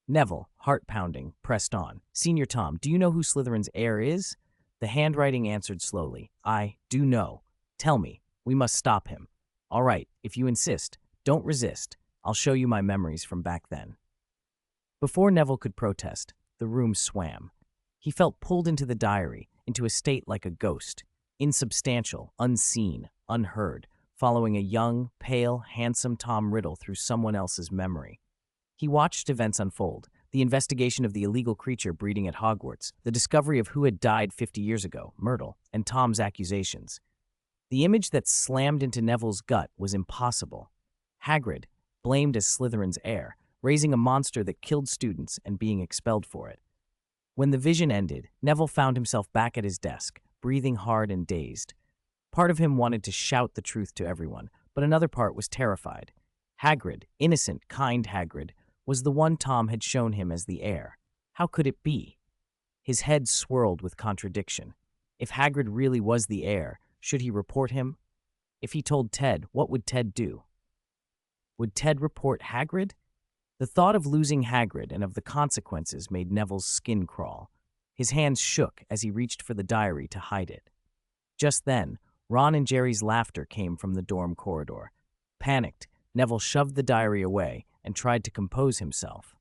Neville, heart pounding, pressed on. "Senior Tom, do you know who Slytherin's heir is?" The handwriting answered slowly, "I do know. Tell me. We must stop him." "All right, if you insist. Don't resist. I'll show you my memories from back then." Before Neville could protest, the room swam. He felt pulled into the diary, into a state like a ghost, insubstantial, unseen, unheard, following a young, pale, handsome Tom Riddle through someone else's memory. He watched events unfold, the investigation of the illegal creature breeding at Hogwarts, the discovery of who had died 50 years ago, Myrtle, and Tom's accusations. The image that slammed into Neville's gut was impossible. Hagrid, blamed as Slytherin's heir, raising a monster that killed students and being expelled for it. When the vision ended, Neville found himself back at his desk, breathing hard and dazed. Part of him wanted to shout the truth to everyone, but another part was terrified. Hagrid, innocent, kind Hagrid, was the one Tom had shown him as the heir. How could it be? His head swirled with contradiction. If Hagrid really was the heir, should he report him? If he told Ted, what would Ted do? Would Ted report Hagrid? The thought of losing Hagrid and of the consequences made Neville's skin crawl. His hands shook as he reached for the diary to hide it. Just then, Ron and Jerry's laughter came from the dorm corridor. Panicked, Neville shoved the diary away and tried to compose himself.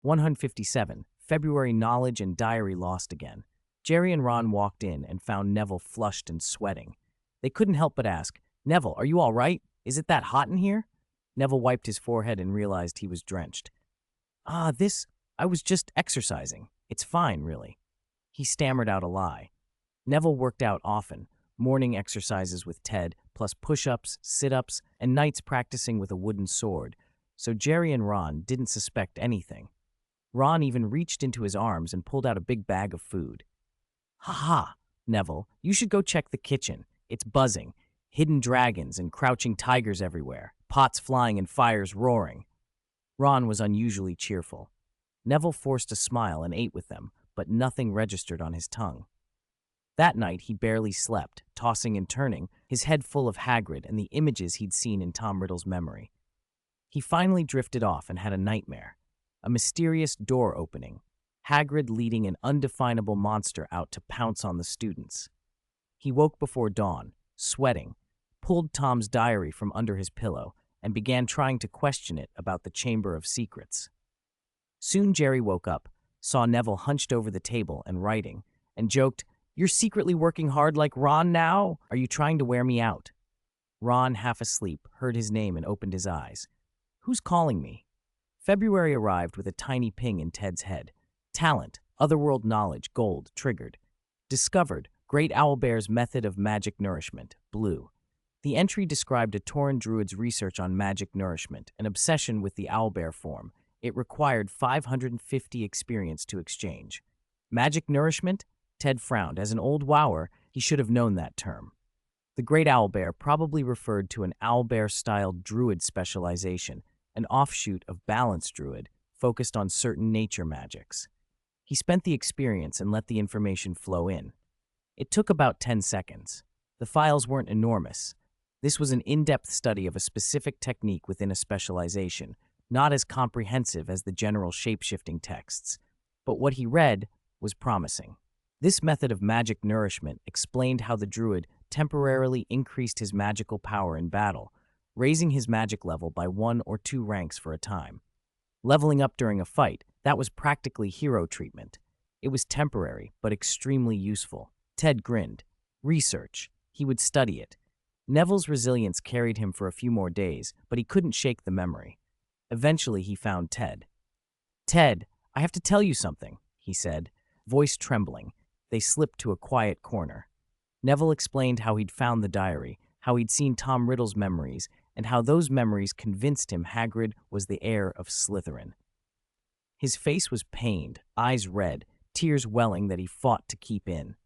157. February knowledge and diary lost again. Jerry and Ron walked in and found Neville flushed and sweating. They couldn't help but ask, "Neville, are you all right? Is it that hot in here?" Neville wiped his forehead and realized he was drenched. I was just exercising. It's fine, really." He stammered out a lie. Neville worked out often, morning exercises with Ted, plus push-ups, sit-ups, and nights practicing with a wooden sword, so Jerry and Ron didn't suspect anything. Ron even reached into his arms and pulled out a big bag of food. "Ha ha, Neville, you should go check the kitchen. It's buzzing. Hidden dragons and crouching tigers everywhere, pots flying and fires roaring." Ron was unusually cheerful. Neville forced a smile and ate with them, but nothing registered on his tongue. That night he barely slept, tossing and turning, his head full of Hagrid and the images he'd seen in Tom Riddle's memory. He finally drifted off and had a nightmare. A mysterious door opening, Hagrid leading an undefinable monster out to pounce on the students. He woke before dawn, sweating, pulled Tom's diary from under his pillow, and began trying to question it about the Chamber of Secrets. Soon Jerry woke up, saw Neville hunched over the table and writing, and joked, "You're secretly working hard like Ron now? Are you trying to wear me out?" Ron, half asleep, heard his name and opened his eyes. "Who's calling me?" February arrived with a tiny ping in Ted's head. Talent, otherworld knowledge, gold, triggered. Discovered, Great Owlbear's method of magic nourishment, blue. The entry described a Tauren druid's research on magic nourishment, an obsession with the owlbear form. It required 550 experience to exchange. Magic nourishment? Ted frowned. As an old wower, he should have known that term. The Great Owlbear probably referred to an owlbear-styled druid specialization, an offshoot of Balance Druid, focused on certain nature magics. He spent the experience and let the information flow in. It took about 10 seconds. The files weren't enormous. This was an in-depth study of a specific technique within a specialization, not as comprehensive as the general shape-shifting texts. But what he read was promising. This method of magic nourishment explained how the druid temporarily increased his magical power in battle, raising his magic level by 1 or 2 ranks for a time. Leveling up during a fight, that was practically hero treatment. It was temporary, but extremely useful. Ted grinned. Research. He would study it. Neville's resilience carried him for a few more days, but he couldn't shake the memory. Eventually, he found Ted. "Ted, I have to tell you something," he said, voice trembling. They slipped to a quiet corner. Neville explained how he'd found the diary, how he'd seen Tom Riddle's memories, and how those memories convinced him Hagrid was the heir of Slytherin. His face was pained, eyes red, tears welling that he fought to keep in.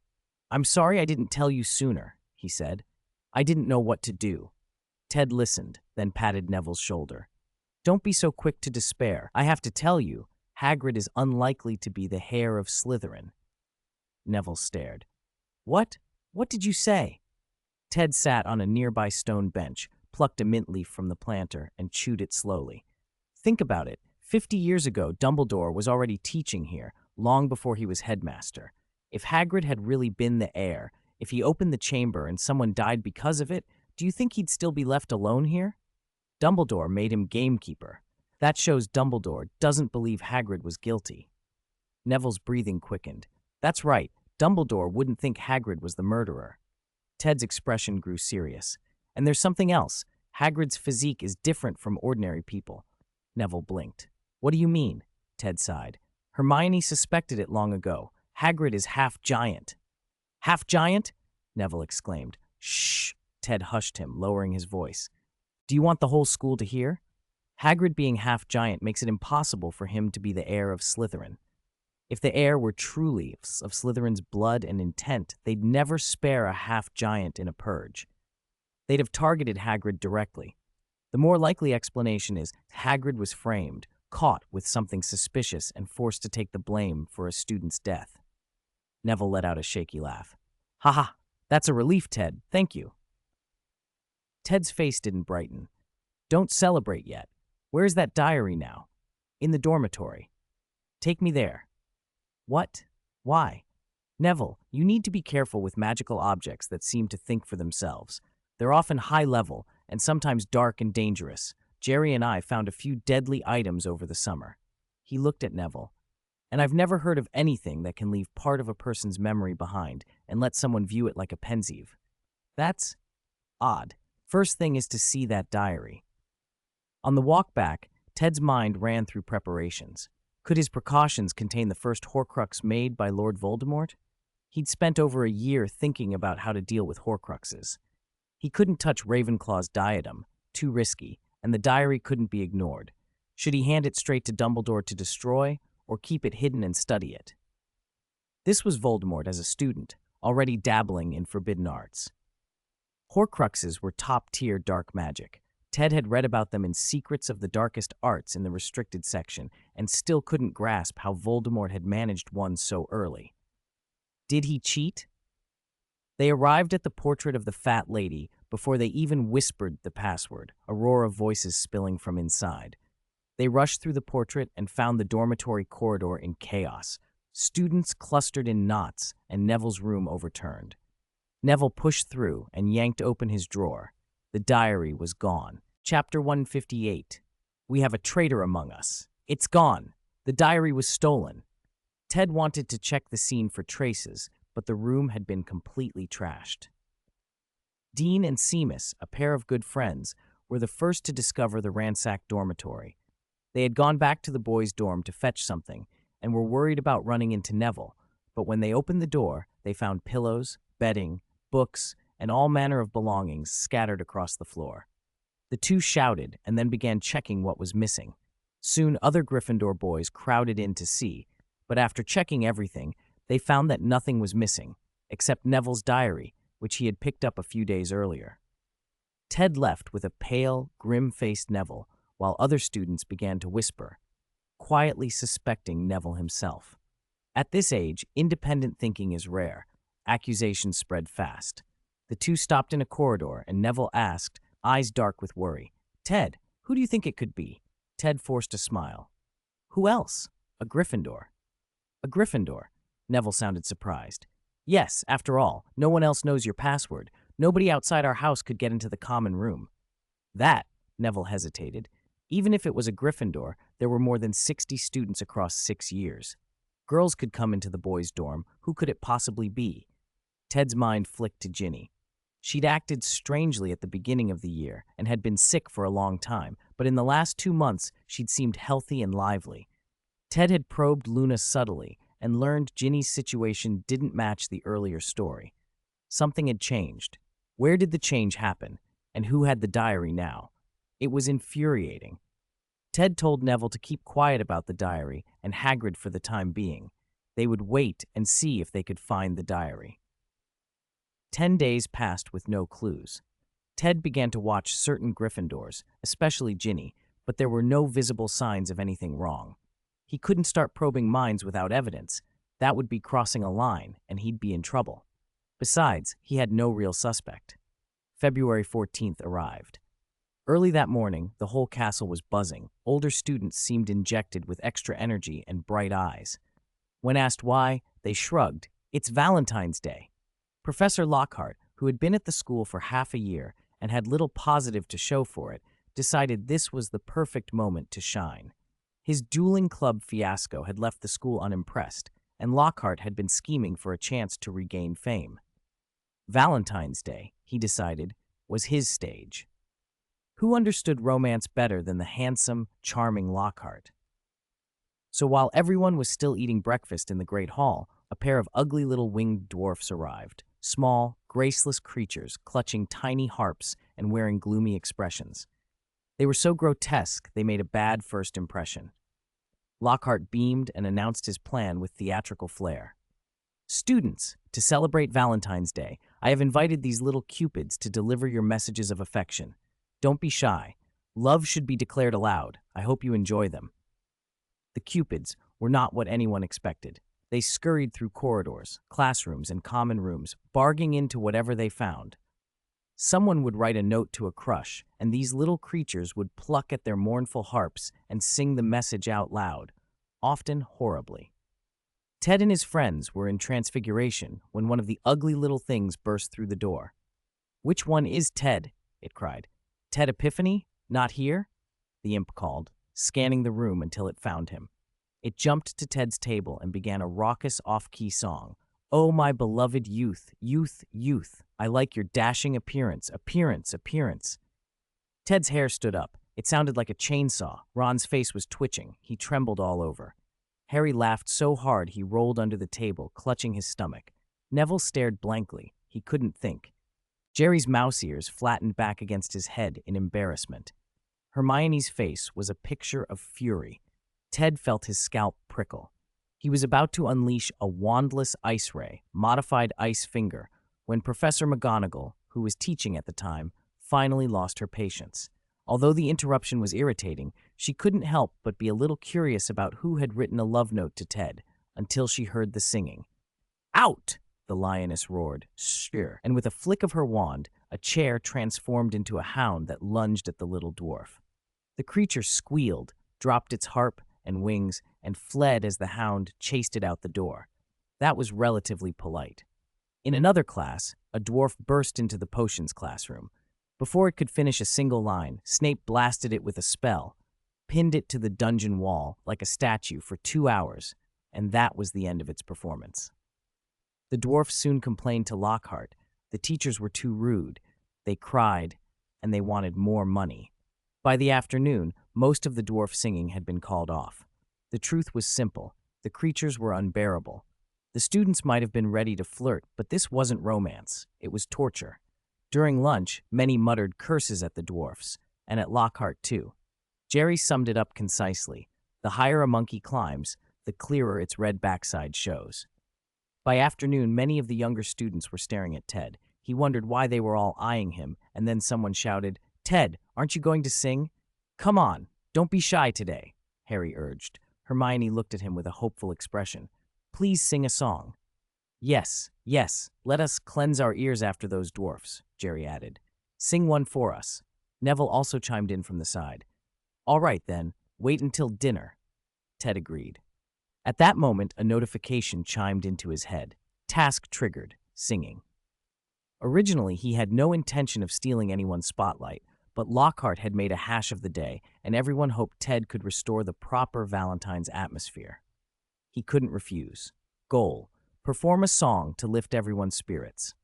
"I'm sorry I didn't tell you sooner," he said. "I didn't know what to do." Ted listened, then patted Neville's shoulder. "Don't be so quick to despair. I have to tell you, Hagrid is unlikely to be the heir of Slytherin." Neville stared. "What? What did you say?" Ted sat on a nearby stone bench, plucked a mint leaf from the planter, and chewed it slowly. "Think about it. 50 years ago, Dumbledore was already teaching here, long before he was headmaster. If Hagrid had really been the heir, if he opened the chamber and someone died because of it, do you think he'd still be left alone here? Dumbledore made him gamekeeper. That shows Dumbledore doesn't believe Hagrid was guilty." Neville's breathing quickened. "That's right. Dumbledore wouldn't think Hagrid was the murderer." Ted's expression grew serious. "And there's something else. Hagrid's physique is different from ordinary people." Neville blinked. "What do you mean?" Ted sighed. "Hermione suspected it long ago. Hagrid is half giant." "Half giant?" Neville exclaimed. "Shh!" Ted hushed him, lowering his voice. "Do you want the whole school to hear? Hagrid being half giant makes it impossible for him to be the heir of Slytherin. If the heir were truly of Slytherin's blood and intent, they'd never spare a half giant in a purge. They'd have targeted Hagrid directly. The more likely explanation is Hagrid was framed, caught with something suspicious and forced to take the blame for a student's death. Neville let out a shaky laugh. Haha, that's a relief, Ted. Thank you. Ted's face didn't brighten. Don't celebrate yet. Where's that diary now? In the dormitory. Take me there. What? Why? Neville, you need to be careful with magical objects that seem to think for themselves. They're often high level and sometimes dark and dangerous. Jerry and I found a few deadly items over the summer. He looked at Neville. And I've never heard of anything that can leave part of a person's memory behind and let someone view it like a pensieve. That's odd. First thing is to see that diary. On the walk back, Ted's mind ran through preparations. Could his precautions contain the first Horcrux made by Lord Voldemort? He'd spent over a year thinking about how to deal with Horcruxes. He couldn't touch Ravenclaw's diadem, too risky, and the diary couldn't be ignored. Should he hand it straight to Dumbledore to destroy, or keep it hidden and study it? This was Voldemort as a student, already dabbling in forbidden arts. Horcruxes were top-tier dark magic. Ted had read about them in Secrets of the Darkest Arts in the restricted section, and still couldn't grasp how Voldemort had managed one so early. Did he cheat? They arrived at the portrait of the fat lady before they even whispered the password, a roar of voices spilling from inside. They rushed through the portrait and found the dormitory corridor in chaos. Students clustered in knots and Neville's room overturned. Neville pushed through and yanked open his drawer. The diary was gone. Chapter 158. We have a traitor among us. It's gone. The diary was stolen. Ted wanted to check the scene for traces, but the room had been completely trashed. Dean and Seamus, a pair of good friends, were the first to discover the ransacked dormitory. They had gone back to the boys' dorm to fetch something and were worried about running into Neville, but when they opened the door, they found pillows, bedding, books, and all manner of belongings scattered across the floor. The two shouted and then began checking what was missing. Soon other Gryffindor boys crowded in to see, but after checking everything, they found that nothing was missing, except Neville's diary, which he had picked up a few days earlier. Ted left with a pale, grim-faced Neville, while other students began to whisper, quietly suspecting Neville himself. At this age, independent thinking is rare. Accusations spread fast. The two stopped in a corridor, and Neville asked, eyes dark with worry, Ted, who do you think it could be? Ted forced a smile. Who else? A Gryffindor. A Gryffindor. Neville sounded surprised. Yes, after all, no one else knows your password. Nobody outside our house could get into the common room. That, Neville hesitated. Even if it was a Gryffindor, there were more than 60 students across 6 years. Girls could come into the boys' dorm. Who could it possibly be? Ted's mind flicked to Ginny. She'd acted strangely at the beginning of the year and had been sick for a long time, but in the last 2 months, she'd seemed healthy and lively. Ted had probed Luna subtly and learned Ginny's situation didn't match the earlier story. Something had changed. Where did the change happen? And who had the diary now? It was infuriating. Ted told Neville to keep quiet about the diary and Hagrid for the time being. They would wait and see if they could find the diary. 10 days passed with no clues. Ted began to watch certain Gryffindors, especially Ginny, but there were no visible signs of anything wrong. He couldn't start probing minds without evidence. That would be crossing a line, and he'd be in trouble. Besides, he had no real suspect. February 14th arrived. Early that morning, the whole castle was buzzing. Older students seemed injected with extra energy and bright eyes. When asked why, they shrugged. It's Valentine's Day. Professor Lockhart, who had been at the school for half a year and had little positive to show for it, decided this was the perfect moment to shine. His dueling club fiasco had left the school unimpressed, and Lockhart had been scheming for a chance to regain fame. Valentine's Day, he decided, was his stage. Who understood romance better than the handsome, charming Lockhart? So while everyone was still eating breakfast in the Great Hall, a pair of ugly little winged dwarfs arrived, small, graceless creatures clutching tiny harps and wearing gloomy expressions. They were so grotesque they made a bad first impression. Lockhart beamed and announced his plan with theatrical flair. Students, to celebrate Valentine's Day, I have invited these little cupids to deliver your messages of affection. Don't be shy. Love should be declared aloud. I hope you enjoy them. The Cupids were not what anyone expected. They scurried through corridors, classrooms, and common rooms, barging into whatever they found. Someone would write a note to a crush, and these little creatures would pluck at their mournful harps and sing the message out loud, often horribly. Ted and his friends were in transfiguration when one of the ugly little things burst through the door. "Which one is Ted?" it cried. "Ted Epiphany? Not here?" the imp called, scanning the room until it found him. It jumped to Ted's table and began a raucous off-key song. "Oh, my beloved youth, youth, youth, I like your dashing appearance, appearance, appearance." Ted's hair stood up. It sounded like a chainsaw. Ron's face was twitching. He trembled all over. Harry laughed so hard he rolled under the table, clutching his stomach. Neville stared blankly. He couldn't think. Jerry's mouse ears flattened back against his head in embarrassment. Hermione's face was a picture of fury. Ted felt his scalp prickle. He was about to unleash a wandless ice ray, modified ice finger, when Professor McGonagall, who was teaching at the time, finally lost her patience. Although the interruption was irritating, she couldn't help but be a little curious about who had written a love note to Ted, until she heard the singing. "Out!" the lioness roared, "Sure!" And with a flick of her wand, a chair transformed into a hound that lunged at the little dwarf. The creature squealed, dropped its harp and wings, and fled as the hound chased it out the door. That was relatively polite. In another class, a dwarf burst into the potions classroom. Before it could finish a single line, Snape blasted it with a spell, pinned it to the dungeon wall like a statue for 2 hours, and that was the end of its performance. The dwarf soon complained to Lockhart. The teachers were too rude. They cried, and they wanted more money. By the afternoon, most of the dwarf singing had been called off. The truth was simple. The creatures were unbearable. The students might have been ready to flirt, but this wasn't romance. It was torture. During lunch, many muttered curses at the dwarfs, and at Lockhart too. Jerry summed it up concisely. The higher a monkey climbs, the clearer its red backside shows. By afternoon, many of the younger students were staring at Ted. He wondered why they were all eyeing him, and then someone shouted, "Ted, aren't you going to sing?" "Come on, don't be shy today," Harry urged. Hermione looked at him with a hopeful expression. "Please sing a song." Yes, let us cleanse our ears after those dwarfs," Jerry added. "Sing one for us." Neville also chimed in from the side. "All right, then, wait until dinner," Ted agreed. At that moment, a notification chimed into his head. Task triggered, singing. Originally, he had no intention of stealing anyone's spotlight, but Lockhart had made a hash of the day, and everyone hoped Ted could restore the proper Valentine's atmosphere. He couldn't refuse. Goal: perform a song to lift everyone's spirits.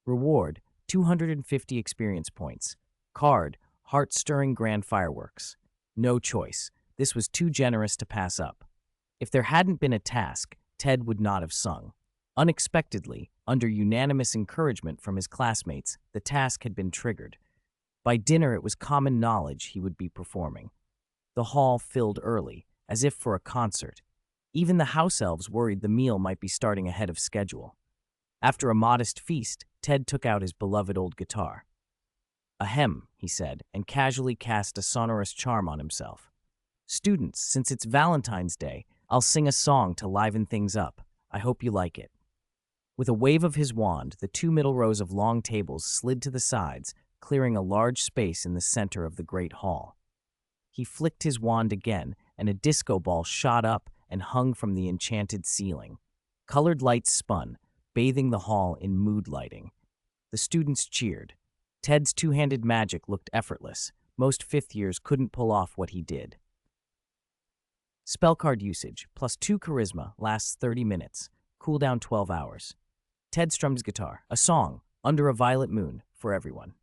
Reward: 250 experience points. Card: heart-stirring grand fireworks. No choice. This was too generous to pass up. If there hadn't been a task, Ted would not have sung. Unexpectedly, under unanimous encouragement from his classmates, the task had been triggered. By dinner, it was common knowledge he would be performing. The hall filled early, as if for a concert. Even the house elves worried the meal might be starting ahead of schedule. After a modest feast, Ted took out his beloved old guitar. "Ahem," he said, and casually cast a sonorous charm on himself. "Students, since it's Valentine's Day, I'll sing a song to liven things up. I hope you like it." With a wave of his wand, the 2 middle rows of long tables slid to the sides, clearing a large space in the center of the great hall. He flicked his wand again, and a disco ball shot up and hung from the enchanted ceiling. Colored lights spun, bathing the hall in mood lighting. The students cheered. Ted's two-handed magic looked effortless. Most fifth years couldn't pull off what he did. Spell card usage, +2 charisma, lasts 30 minutes. Cooldown 12 hours. Ted strummed his guitar. A song, Under a Violet Moon, for everyone.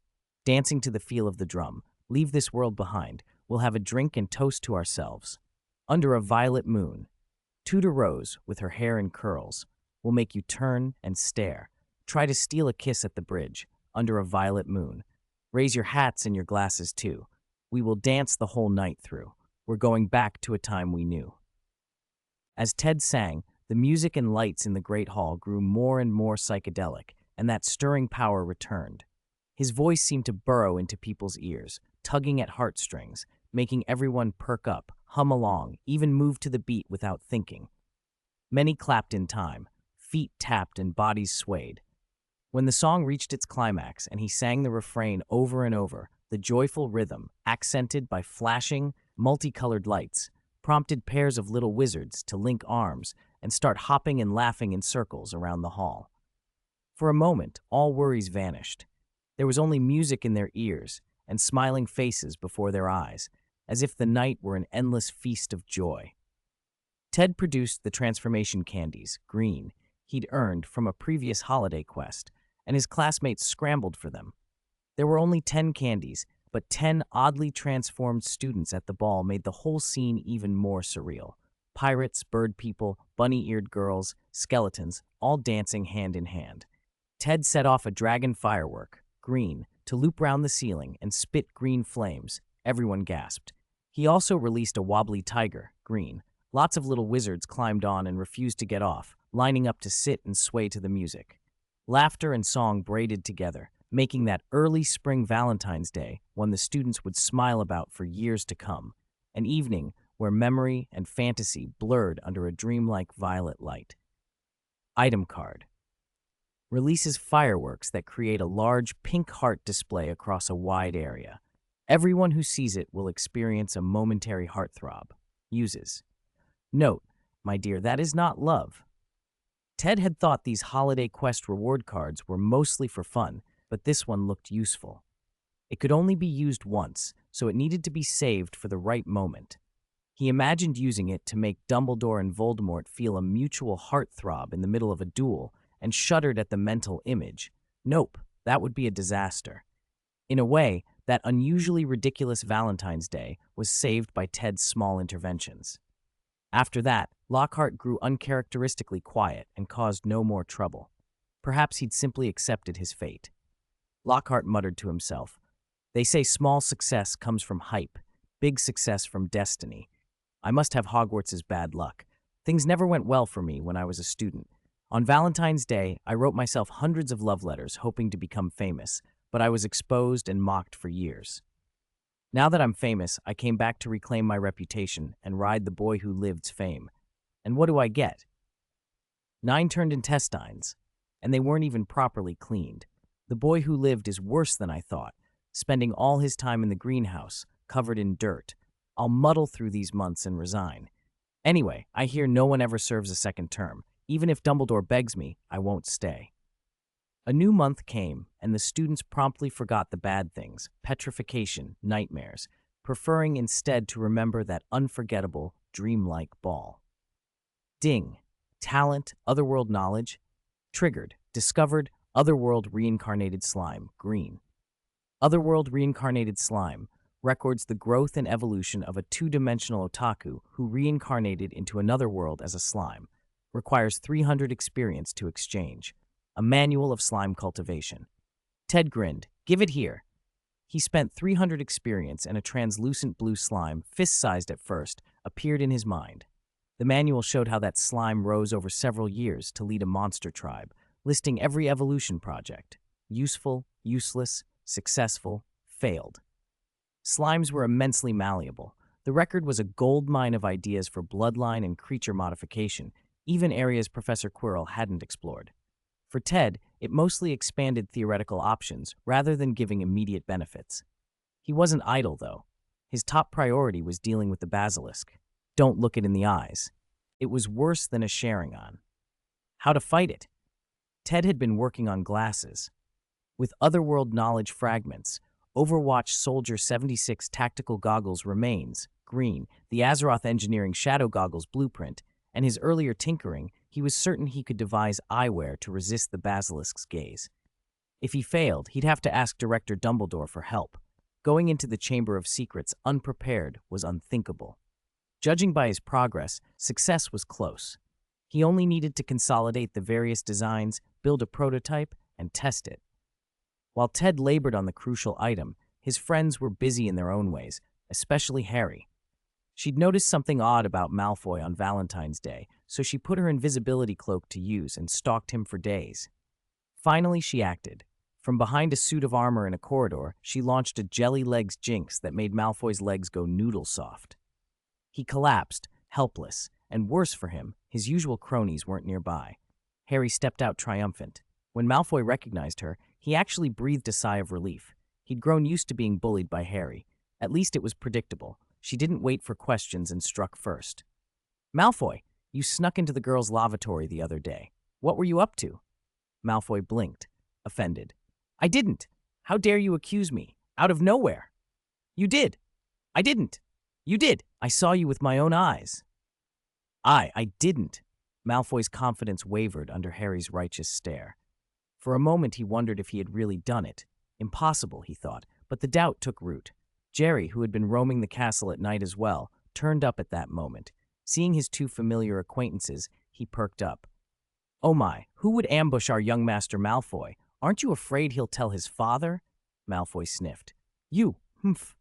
Dancing to the feel of the drum. Leave this world behind. We'll have a drink and toast to ourselves. Under a violet moon. Tudor Rose, with her hair in curls, will make you turn and stare. Try to steal a kiss at the bridge, under a violet moon. Raise your hats and your glasses too. We will dance the whole night through. We're going back to a time we knew. As Ted sang, the music and lights in the great hall grew more and more psychedelic, and that stirring power returned. His voice seemed to burrow into people's ears, tugging at heartstrings, making everyone perk up, hum along, even move to the beat without thinking. Many clapped in time, feet tapped and bodies swayed. When the song reached its climax and he sang the refrain over and over, the joyful rhythm, accented by flashing, multicolored lights, prompted pairs of little wizards to link arms and start hopping and laughing in circles around the hall. For a moment, all worries vanished. There was only music in their ears and smiling faces before their eyes, as if the night were an endless feast of joy. Ted produced the transformation candies, green, he'd earned from a previous holiday quest, and his classmates scrambled for them. There were only 10 candies, but 10 oddly transformed students at the ball made the whole scene even more surreal. Pirates, bird people, bunny-eared girls, skeletons, all dancing hand in hand. Ted set off a dragon firework, green, to loop round the ceiling and spit green flames. Everyone gasped. He also released a wobbly tiger, green. Lots of little wizards climbed on and refused to get off, lining up to sit and sway to the music. Laughter and song braided together, making that early spring Valentine's Day one the students would smile about for years to come, an evening where memory and fantasy blurred under a dreamlike violet light. Item card. Releases fireworks that create a large pink heart display across a wide area. Everyone who sees it will experience a momentary heartthrob. Uses. Note, my dear, that is not love. Ted had thought these holiday quest reward cards were mostly for fun, but this one looked useful. It could only be used once, so it needed to be saved for the right moment. He imagined using it to make Dumbledore and Voldemort feel a mutual heartthrob in the middle of a duel, and shuddered at the mental image. Nope, that would be a disaster. In a way, that unusually ridiculous Valentine's Day was saved by Ted's small interventions. After that, Lockhart grew uncharacteristically quiet and caused no more trouble. Perhaps he'd simply accepted his fate. Lockhart muttered to himself, "They say small success comes from hype, big success from destiny. I must have Hogwarts' bad luck. Things never went well for me when I was a student. On Valentine's Day, I wrote myself hundreds of love letters hoping to become famous, but I was exposed and mocked for years. Now that I'm famous, I came back to reclaim my reputation and ride the boy who lived's fame. And what do I get? 9 turned intestines, and they weren't even properly cleaned. The boy who lived is worse than I thought, spending all his time in the greenhouse, covered in dirt. I'll muddle through these months and resign. Anyway, I hear no one ever serves a second term. Even if Dumbledore begs me, I won't stay." A new month came, and the students promptly forgot the bad things, petrification, nightmares, preferring instead to remember that unforgettable, dreamlike ball. Ding. Talent, otherworld knowledge. Triggered. Discovered. Otherworld reincarnated slime. Green. Otherworld reincarnated slime records the growth and evolution of a 2-dimensional otaku who reincarnated into another world as a slime. Requires 300 experience to exchange. A manual of slime cultivation. Ted grinned. "Give it here." He spent 300 experience, and a translucent blue slime, fist-sized at first, appeared in his mind. The manual showed how that slime rose over several years to lead a monster tribe, listing every evolution project. Useful, useless, successful, failed. Slimes were immensely malleable. The record was a goldmine of ideas for bloodline and creature modification, even areas Professor Quirrell hadn't explored. For Ted, it mostly expanded theoretical options rather than giving immediate benefits. He wasn't idle, though. His top priority was dealing with the basilisk. Don't look it in the eyes. It was worse than a sharing on. How to fight it? Ted had been working on glasses. With otherworld knowledge fragments, Overwatch Soldier 76 tactical goggles remains, green, the Azeroth Engineering shadow goggles blueprint, and his earlier tinkering, he was certain he could devise eyewear to resist the basilisk's gaze. If he failed, he'd have to ask Director Dumbledore for help. Going into the Chamber of Secrets unprepared was unthinkable. Judging by his progress, success was close. He only needed to consolidate the various designs, build a prototype, and test it. While Ted labored on the crucial item, his friends were busy in their own ways, especially Harry. She'd noticed something odd about Malfoy on Valentine's Day, so she put her invisibility cloak to use and stalked him for days. Finally, she acted. From behind a suit of armor in a corridor, she launched a jelly legs jinx that made Malfoy's legs go noodle soft. He collapsed, helpless, and worse for him, his usual cronies weren't nearby. Harry stepped out triumphant. When Malfoy recognized her, he actually breathed a sigh of relief. He'd grown used to being bullied by Harry. At least it was predictable. She didn't wait for questions and struck first. "Malfoy, you snuck into the girls' lavatory the other day. What were you up to?" Malfoy blinked, offended. "I didn't. How dare you accuse me? Out of nowhere." "You did." "I didn't." "You did. I saw you with my own eyes." I didn't." Malfoy's confidence wavered under Harry's righteous stare. For a moment he wondered if he had really done it. Impossible, he thought, but the doubt took root. Jerry, who had been roaming the castle at night as well, turned up at that moment. Seeing his two familiar acquaintances, he perked up. "Oh my, who would ambush our young Master Malfoy? Aren't you afraid he'll tell his father?" Malfoy sniffed. "You, humph."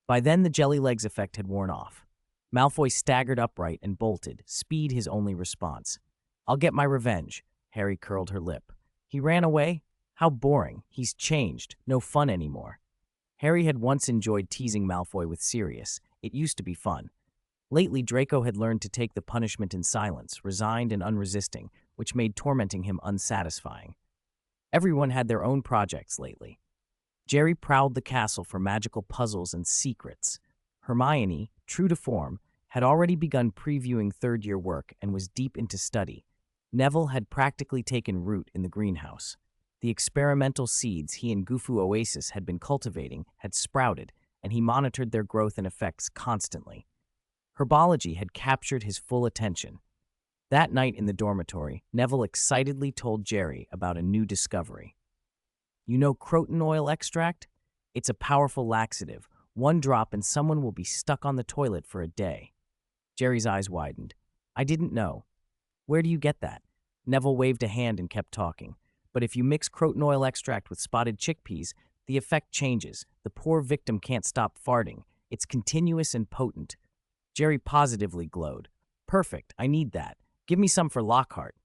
By then the jelly legs effect had worn off. Malfoy staggered upright and bolted, speed his only response. "I'll get my revenge." Harry curled her lip. "He ran away? How boring. He's changed. No fun anymore." Harry had once enjoyed teasing Malfoy with Sirius. It used to be fun. Lately, Draco had learned to take the punishment in silence, resigned and unresisting, which made tormenting him unsatisfying. Everyone had their own projects lately. Jerry prowled the castle for magical puzzles and secrets. Hermione, true to form, had already begun previewing third-year work and was deep into study. Neville had practically taken root in the greenhouse. The experimental seeds he and Gufu Oasis had been cultivating had sprouted, and he monitored their growth and effects constantly. Herbology had captured his full attention. That night in the dormitory, Neville excitedly told Jerry about a new discovery. "You know croton oil extract? It's a powerful laxative. One drop and someone will be stuck on the toilet for a day." Jerry's eyes widened. "I didn't know. Where do you get that?" Neville waved a hand and kept talking. "But if you mix croton oil extract with spotted chickpeas, the effect changes. The poor victim can't stop farting. It's continuous and potent." Jerry positively glowed. "Perfect, I need that. Give me some for Lockhart."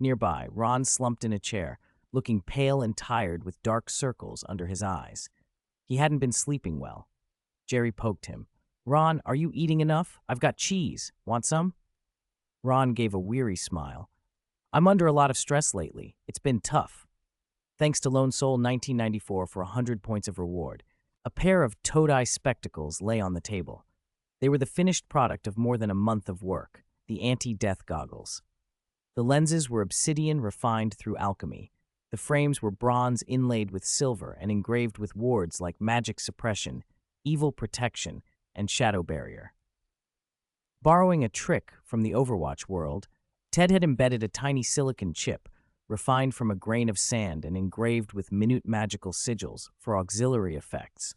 Nearby, Ron slumped in a chair, looking pale and tired with dark circles under his eyes. He hadn't been sleeping well. Jerry poked him. "Ron, are you eating enough? I've got cheese. Want some?" Ron gave a weary smile. "I'm under a lot of stress lately. It's been tough." Thanks to Lone Soul 1994 for 100 points of reward. A pair of Toad-Eye spectacles lay on the table. They were the finished product of more than a month of work, the anti-death goggles. The lenses were obsidian refined through alchemy. The frames were bronze inlaid with silver and engraved with words like magic suppression, evil protection, and shadow barrier. Borrowing a trick from the Overwatch world, Ted had embedded a tiny silicon chip, refined from a grain of sand and engraved with minute magical sigils for auxiliary effects.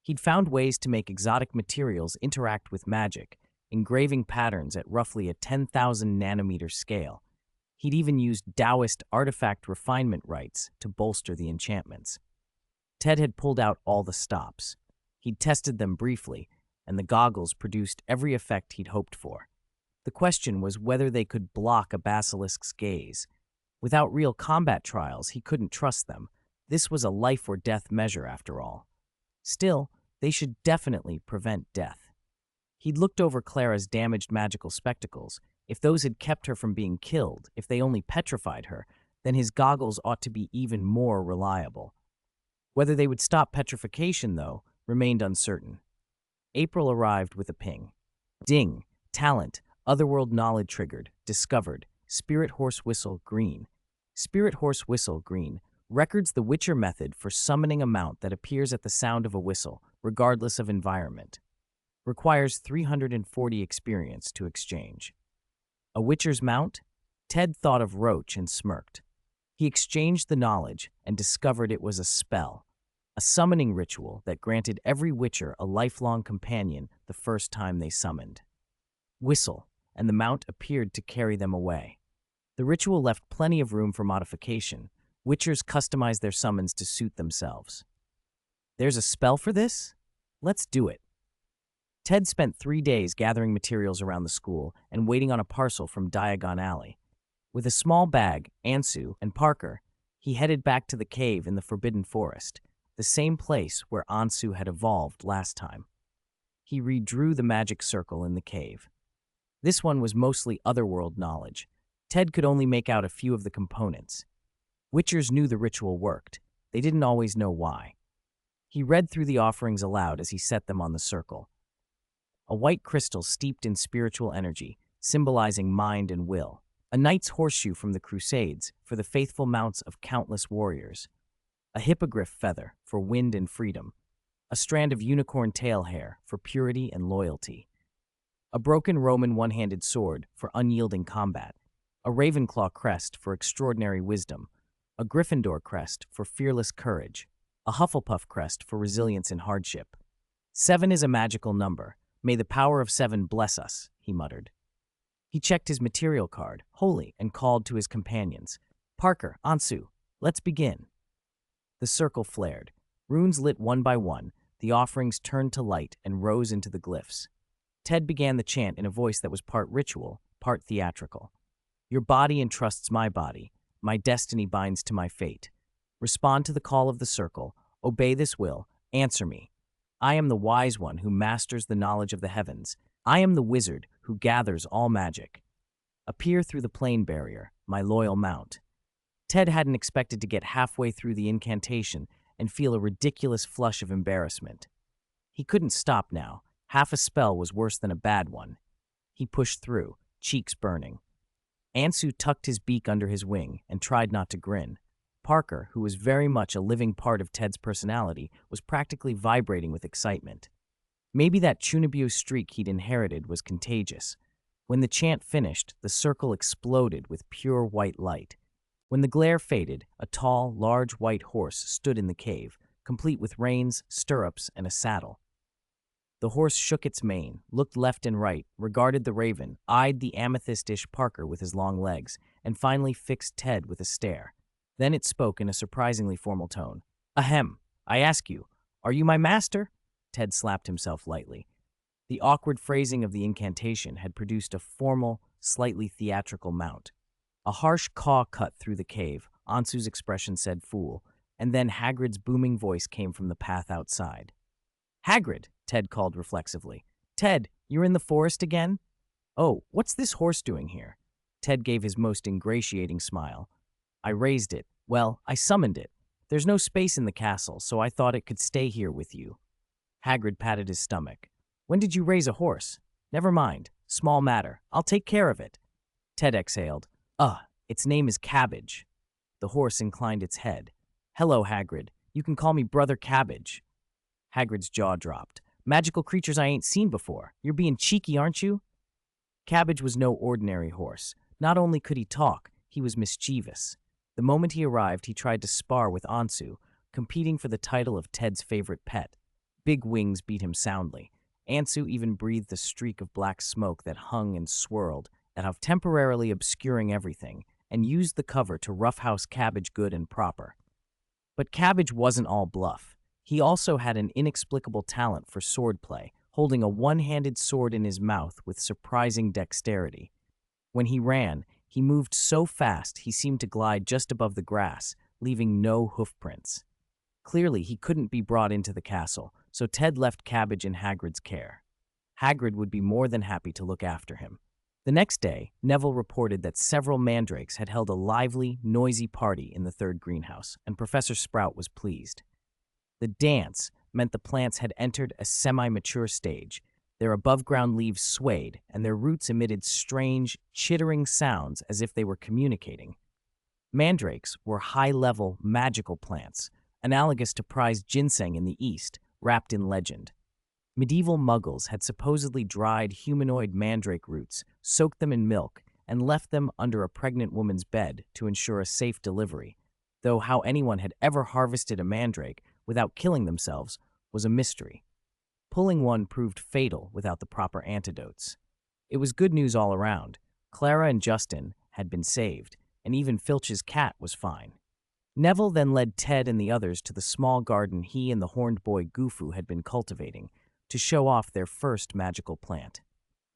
He'd found ways to make exotic materials interact with magic, engraving patterns at roughly a 10,000 nanometer scale. He'd even used Taoist artifact refinement rites to bolster the enchantments. Ted had pulled out all the stops. He'd tested them briefly, and the goggles produced every effect he'd hoped for. The question was whether they could block a basilisk's gaze. Without real combat trials, he couldn't trust them. This was a life-or-death measure, after all. Still, they should definitely prevent death. He'd looked over Clara's damaged magical spectacles. If those had kept her from being killed, if they only petrified her, then his goggles ought to be even more reliable. Whether they would stop petrification, though, remained uncertain. April arrived with a ping. Ding. Talent. Otherworld knowledge triggered. Discovered. Spirit Horse Whistle Green. Spirit Horse Whistle Green records the Witcher method for summoning a mount that appears at the sound of a whistle, regardless of environment. Requires 340 experience to exchange. A Witcher's mount? Ted thought of Roach and smirked. He exchanged the knowledge and discovered it was a spell, a summoning ritual that granted every Witcher a lifelong companion the first time they summoned. Whistle, and the mount appeared to carry them away. The ritual left plenty of room for modification. Witchers customized their summons to suit themselves. "There's a spell for this? Let's do it." Ted spent 3 days gathering materials around the school and waiting on a parcel from Diagon Alley. With a small bag, Ansu, and Parker, he headed back to the cave in the Forbidden Forest, the same place where Ansu had evolved last time. He redrew the magic circle in the cave. This one was mostly otherworld knowledge. Ted could only make out a few of the components. Witchers knew the ritual worked. They didn't always know why. He read through the offerings aloud as he set them on the circle. A white crystal steeped in spiritual energy, symbolizing mind and will. A knight's horseshoe from the Crusades for the faithful mounts of countless warriors. A hippogriff feather for wind and freedom. A strand of unicorn tail hair for purity and loyalty. A broken Roman one-handed sword for unyielding combat. A Ravenclaw crest for extraordinary wisdom. A Gryffindor crest for fearless courage. A Hufflepuff crest for resilience in hardship. 7 is a magical number. May the power of 7 bless us, he muttered. He checked his material card, holy, and called to his companions. Parker, Ansu, let's begin. The circle flared. Runes lit one by one. The offerings turned to light and rose into the glyphs. Ted began the chant in a voice that was part ritual, part theatrical. Your body entrusts my body. My destiny binds to my fate. Respond to the call of the circle. Obey this will. Answer me. I am the wise one who masters the knowledge of the heavens. I am the wizard who gathers all magic. Appear through the plane barrier, my loyal mount. Ted hadn't expected to get halfway through the incantation and feel a ridiculous flush of embarrassment. He couldn't stop now. Half a spell was worse than a bad one. He pushed through, cheeks burning. Ansu tucked his beak under his wing and tried not to grin. Parker, who was very much a living part of Ted's personality, was practically vibrating with excitement. Maybe that Chunibyo streak he'd inherited was contagious. When the chant finished, the circle exploded with pure white light. When the glare faded, a tall, large white horse stood in the cave, complete with reins, stirrups, and a saddle. The horse shook its mane, looked left and right, regarded the raven, eyed the amethystish Parker with his long legs, and finally fixed Ted with a stare. Then it spoke in a surprisingly formal tone. Ahem, I ask you, are you my master? Ted slapped himself lightly. The awkward phrasing of the incantation had produced a formal, slightly theatrical mount. A harsh caw cut through the cave. Ansu's expression said fool, and then Hagrid's booming voice came from the path outside. Hagrid, Ted called reflexively. Ted, you're in the forest again? Oh, what's this horse doing here? Ted gave his most ingratiating smile. I raised it. Well, I summoned it. There's no space in the castle, so I thought it could stay here with you. Hagrid patted his stomach. When did you raise a horse? Never mind. Small matter. I'll take care of it. Ted exhaled. Its name is Cabbage. The horse inclined its head. Hello, Hagrid. You can call me Brother Cabbage. Hagrid's jaw dropped. Magical creatures I ain't seen before. You're being cheeky, aren't you? Cabbage was no ordinary horse. Not only could he talk, he was mischievous. The moment he arrived, he tried to spar with Ansu, competing for the title of Ted's favorite pet. Big wings beat him soundly. Ansu even breathed a streak of black smoke that hung and swirled, temporarily obscuring everything, and used the cover to roughhouse Cabbage good and proper. But Cabbage wasn't all bluff. He also had an inexplicable talent for swordplay, holding a one-handed sword in his mouth with surprising dexterity. When he ran, he moved so fast he seemed to glide just above the grass, leaving no hoofprints. Clearly, he couldn't be brought into the castle, so Ted left Cabbage in Hagrid's care. Hagrid would be more than happy to look after him. The next day, Neville reported that several mandrakes had held a lively, noisy party in the third greenhouse, and Professor Sprout was pleased. The dance meant the plants had entered a semi-mature stage. Their above-ground leaves swayed, and their roots emitted strange, chittering sounds as if they were communicating. Mandrakes were high-level, magical plants, analogous to prized ginseng in the East, wrapped in legend. Medieval muggles had supposedly dried humanoid mandrake roots, soaked them in milk, and left them under a pregnant woman's bed to ensure a safe delivery, though how anyone had ever harvested a mandrake without killing themselves was a mystery. Pulling one proved fatal without the proper antidotes. It was good news all around. Clara and Justin had been saved, and even Filch's cat was fine. Neville then led Ted and the others to the small garden he and the horned boy Gufu had been cultivating to show off their first magical plant.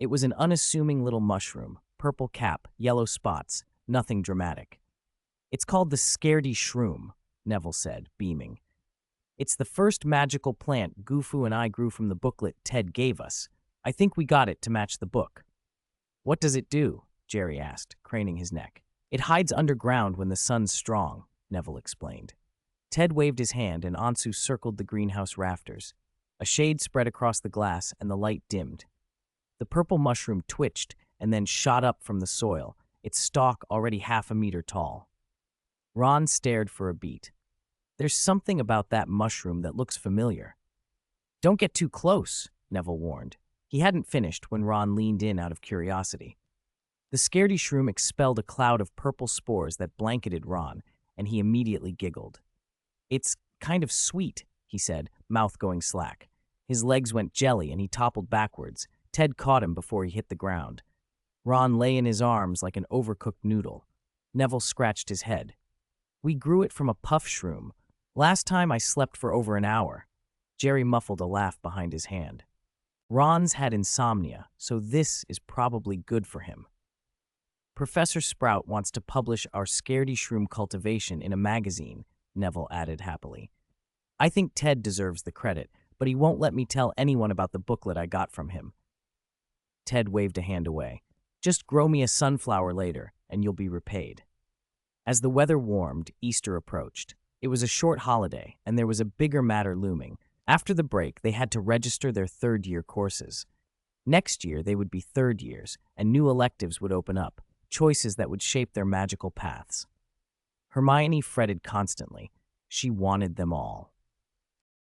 It was an unassuming little mushroom, purple cap, yellow spots, nothing dramatic. It's called the scaredy shroom, Neville said, beaming. It's the first magical plant Gufu and I grew from the booklet Ted gave us. I think we got it to match the book. What does it do? Jerry asked, craning his neck. It hides underground when the sun's strong, Neville explained. Ted waved his hand and Ansu circled the greenhouse rafters. A shade spread across the glass and the light dimmed. The purple mushroom twitched and then shot up from the soil, its stalk already half a meter tall. Ron stared for a beat. There's something about that mushroom that looks familiar. Don't get too close, Neville warned. He hadn't finished when Ron leaned in out of curiosity. The scaredy shroom expelled a cloud of purple spores that blanketed Ron, and he immediately giggled. It's kind of sweet, he said, mouth going slack. His legs went jelly and he toppled backwards. Ted caught him before he hit the ground. Ron lay in his arms like an overcooked noodle. Neville scratched his head. We grew it from a puff shroom. Last time I slept for over an hour. Jerry muffled a laugh behind his hand. Ron's had insomnia, so this is probably good for him. Professor Sprout wants to publish our scaredy shroom cultivation in a magazine, Neville added happily. I think Ted deserves the credit, but he won't let me tell anyone about the booklet I got from him. Ted waved a hand away. Just grow me a sunflower later, and you'll be repaid. As the weather warmed, Easter approached. It was a short holiday, and there was a bigger matter looming. After the break, they had to register their third-year courses. Next year, they would be third years, and new electives would open up, choices that would shape their magical paths. Hermione fretted constantly. She wanted them all.